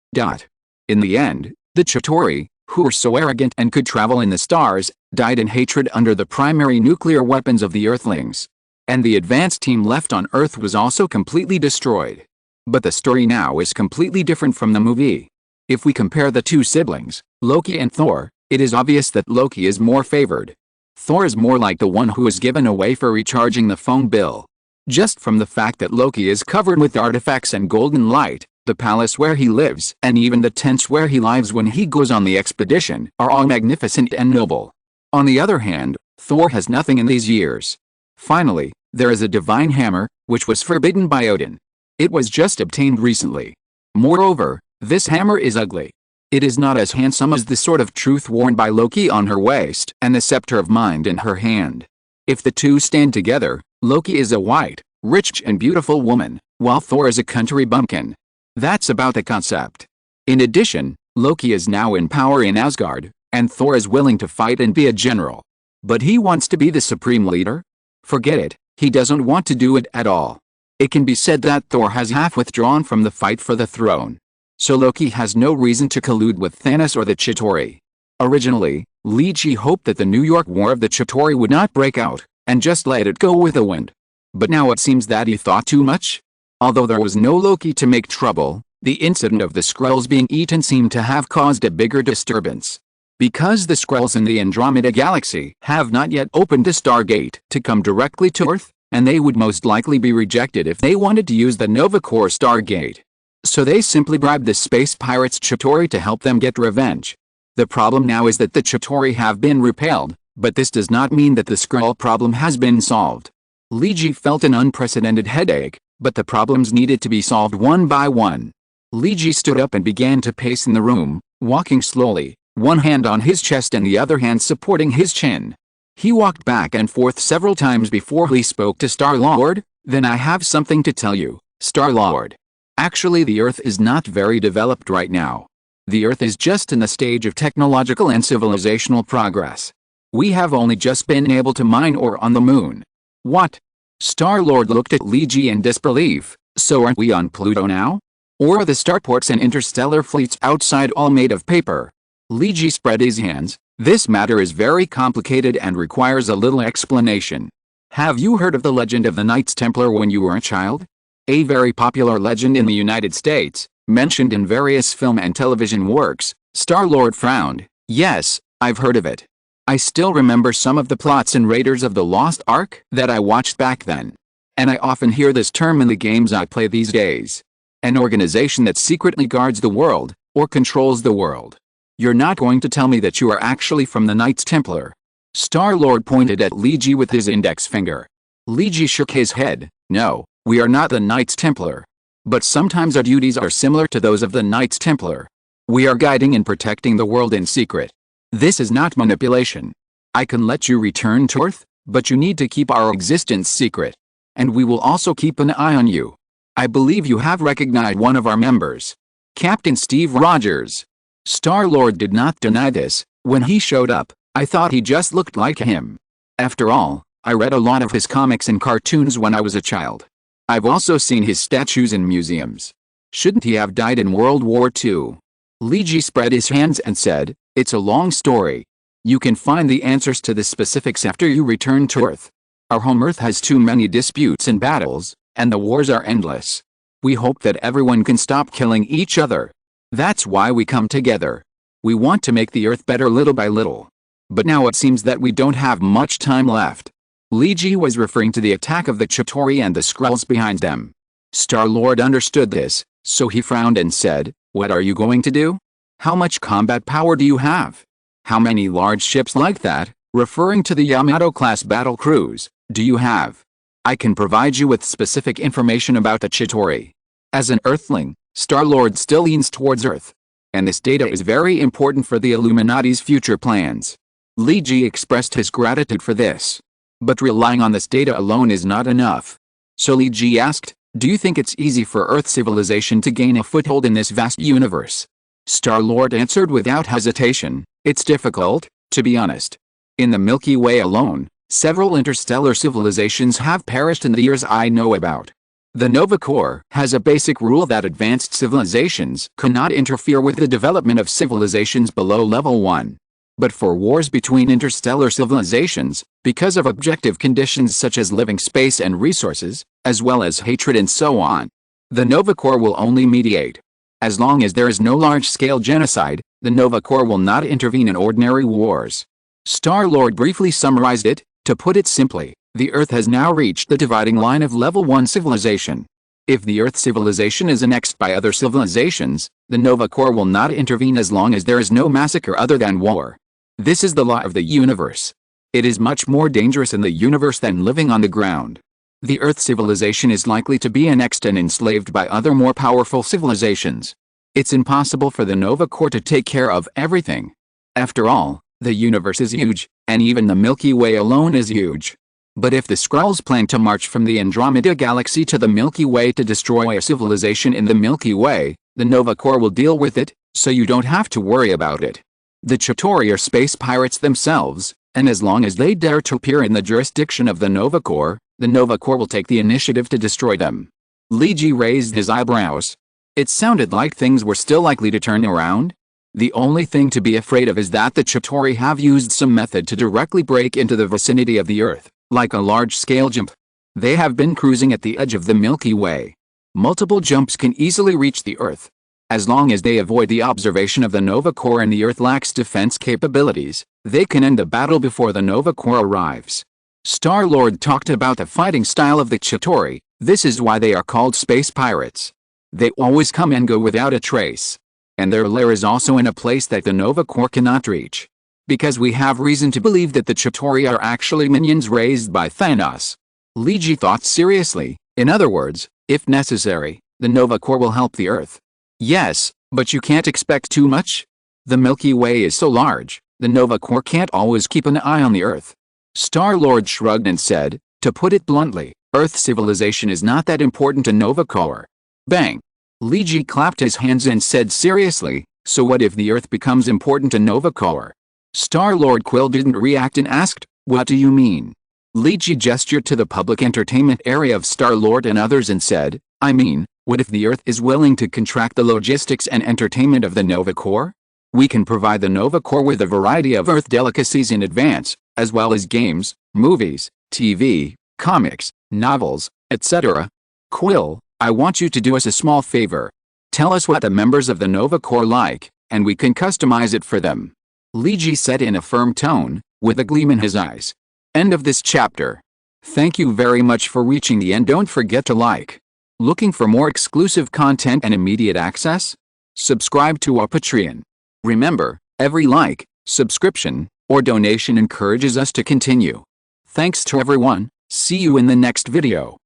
In the end, the Chitauri, who were so arrogant and could travel in the stars, died in hatred under the primary nuclear weapons of the Earthlings. And the advanced team left on Earth was also completely destroyed. But the story now is completely different from the movie. If we compare the two siblings, Loki and Thor, it is obvious that Loki is more favored. Thor is more like the one who is given away for recharging the phone bill. Just from the fact that Loki is covered with artifacts and golden light, the palace where he lives and even the tents where he lives when he goes on the expedition are all magnificent and noble. On the other hand, Thor has nothing in these years. Finally, there is a divine hammer, which was forbidden by Odin. It was just obtained recently. Moreover, this hammer is ugly. It is not as handsome as the sword of truth worn by Loki on her waist and the scepter of mind in her hand. If the two stand together, Loki is a white, rich and beautiful woman, while Thor is a country bumpkin. That's about the concept. In addition, Loki is now in power in Asgard, and Thor is willing to fight and be a general. But he wants to be the supreme leader? Forget it, he doesn't want to do it at all. It can be said that Thor has half withdrawn from the fight for the throne. So Loki has no reason to collude with Thanos or the Chitauri. Originally, Li Ji hoped that the New York War of the Chitauri would not break out, and just let it go with the wind. But now it seems that he thought too much. Although there was no Loki to make trouble, the incident of the Skrulls being eaten seemed to have caused a bigger disturbance. Because the Skrulls in the Andromeda Galaxy have not yet opened a Stargate to come directly to Earth, and they would most likely be rejected if they wanted to use the Nova Corps Stargate. So they simply bribed the space pirates Chitauri to help them get revenge. The problem now is that the Chitauri have been repelled, but this does not mean that the Skrull problem has been solved. Li Ji felt an unprecedented headache, but the problems needed to be solved one by one. Li Ji stood up and began to pace in the room, walking slowly, one hand on his chest and the other hand supporting his chin. He walked back and forth several times before he spoke to Star-Lord. "Then I have something to tell you, Star-Lord. Actually, the Earth is not very developed right now. The Earth is just in the stage of technological and civilizational progress. We have only just been able to mine ore on the moon." "What?" Star-Lord looked at Li-Ji in disbelief. "So aren't we on Pluto now? Or are the starports and interstellar fleets outside all made of paper?" Li-Ji spread his hands. "This matter is very complicated and requires a little explanation. Have you heard of the legend of the Knights Templar when you were a child? A very popular legend in the United States, mentioned in various film and television works." Star-Lord frowned. "Yes, I've heard of it. I still remember some of the plots in Raiders of the Lost Ark that I watched back then. And I often hear this term in the games I play these days. An organization that secretly guards the world, or controls the world. You're not going to tell me that you are actually from the Knights Templar?" Star-Lord pointed at Li-Ji with his index finger. Li-Ji shook his head. "No, we are not the Knights Templar. But sometimes our duties are similar to those of the Knights Templar. We are guiding and protecting the world in secret. This is not manipulation. I can let you return to Earth, but you need to keep our existence secret. And we will also keep an eye on you. I believe you have recognized one of our members. Captain Steve Rogers." Star-Lord did not deny this. "When he showed up, I thought he just looked like him. After all, I read a lot of his comics and cartoons when I was a child. I've also seen his statues in museums. Shouldn't he have died in World War II?" Li-Ji spread his hands and said, "It's a long story. You can find the answers to the specifics after you return to Earth. Our home Earth has too many disputes and battles, and the wars are endless. We hope that everyone can stop killing each other. That's why we come together. We want to make the Earth better little by little. But now it seems that we don't have much time left." Li-Ji was referring to the attack of the Chitauri and the Skrulls behind them. Star-Lord understood this, so he frowned and said, "What are you going to do? How much combat power do you have? How many large ships like that, referring to the Yamato-class battle cruise, do you have? I can provide you with specific information about the Chitauri." As an Earthling, Star-Lord still leans towards Earth. And this data is very important for the Illuminati's future plans. Li-Ji expressed his gratitude for this. But relying on this data alone is not enough. So Li-Ji asked, "Do you think it's easy for Earth civilization to gain a foothold in this vast universe?" Star-Lord answered without hesitation, "It's difficult, to be honest. In the Milky Way alone, several interstellar civilizations have perished in the years I know about. The Nova Corps has a basic rule that advanced civilizations cannot interfere with the development of civilizations below level 1. But for wars between interstellar civilizations, because of objective conditions such as living space and resources, as well as hatred and so on, the Nova Corps will only mediate. As long as there is no large-scale genocide, the Nova Corps will not intervene in ordinary wars." Star-Lord briefly summarized it. "To put it simply, the Earth has now reached the dividing line of level 1 civilization. If the Earth civilization is annexed by other civilizations, the Nova Corps will not intervene as long as there is no massacre other than war. This is the law of the universe. It is much more dangerous in the universe than living on the ground. The Earth civilization is likely to be annexed and enslaved by other more powerful civilizations. It's impossible for the Nova Corps to take care of everything. After all, the universe is huge, and even the Milky Way alone is huge. But if the Skrulls plan to march from the Andromeda Galaxy to the Milky Way to destroy a civilization in the Milky Way, the Nova Corps will deal with it, so you don't have to worry about it. The Chitauri are space pirates themselves, and as long as they dare to appear in the jurisdiction of the Nova Corps will take the initiative to destroy them." Li-Ji raised his eyebrows. It sounded like things were still likely to turn around. "The only thing to be afraid of is that the Chitauri have used some method to directly break into the vicinity of the Earth, like a large-scale jump. They have been cruising at the edge of the Milky Way. Multiple jumps can easily reach the Earth. As long as they avoid the observation of the Nova Corps and the Earth lacks defense capabilities, they can end the battle before the Nova Corps arrives." Star-Lord talked about the fighting style of the Chitauri. "This is why they are called space pirates. They always come and go without a trace. And their lair is also in a place that the Nova Corps cannot reach. Because we have reason to believe that the Chitauri are actually minions raised by Thanos." Li-Ji thought seriously. "In other words, if necessary, the Nova Corps will help the Earth." "Yes, but you can't expect too much. The Milky Way is so large, the Nova Corps can't always keep an eye on the Earth. Star-Lord shrugged and said, to put it bluntly, Earth civilization is not that important to Nova Corps. Bang! Leiji clapped his hands and said seriously, so what if the Earth becomes important to Nova Corps? Star-Lord Quill didn't react and asked, what do you mean? Leiji gestured to the public entertainment area of Star-Lord and others and said, I mean, what if the Earth is willing to contract the logistics and entertainment of the Nova Corps? We can provide the Nova Corps with a variety of Earth delicacies in advance, as well as games, movies, TV, comics, novels, etc. Quill, I want you to do us a small favor. Tell us what the members of the Nova Corps like, and we can customize it for them. Leiji said in a firm tone, with a gleam in his eyes. End of this chapter. Thank you very much for reaching the end. Don't forget to like. Looking for more exclusive content and immediate access? Subscribe to our Patreon. Remember, every like, subscription, or donation encourages us to continue. Thanks to everyone. See you in the next video.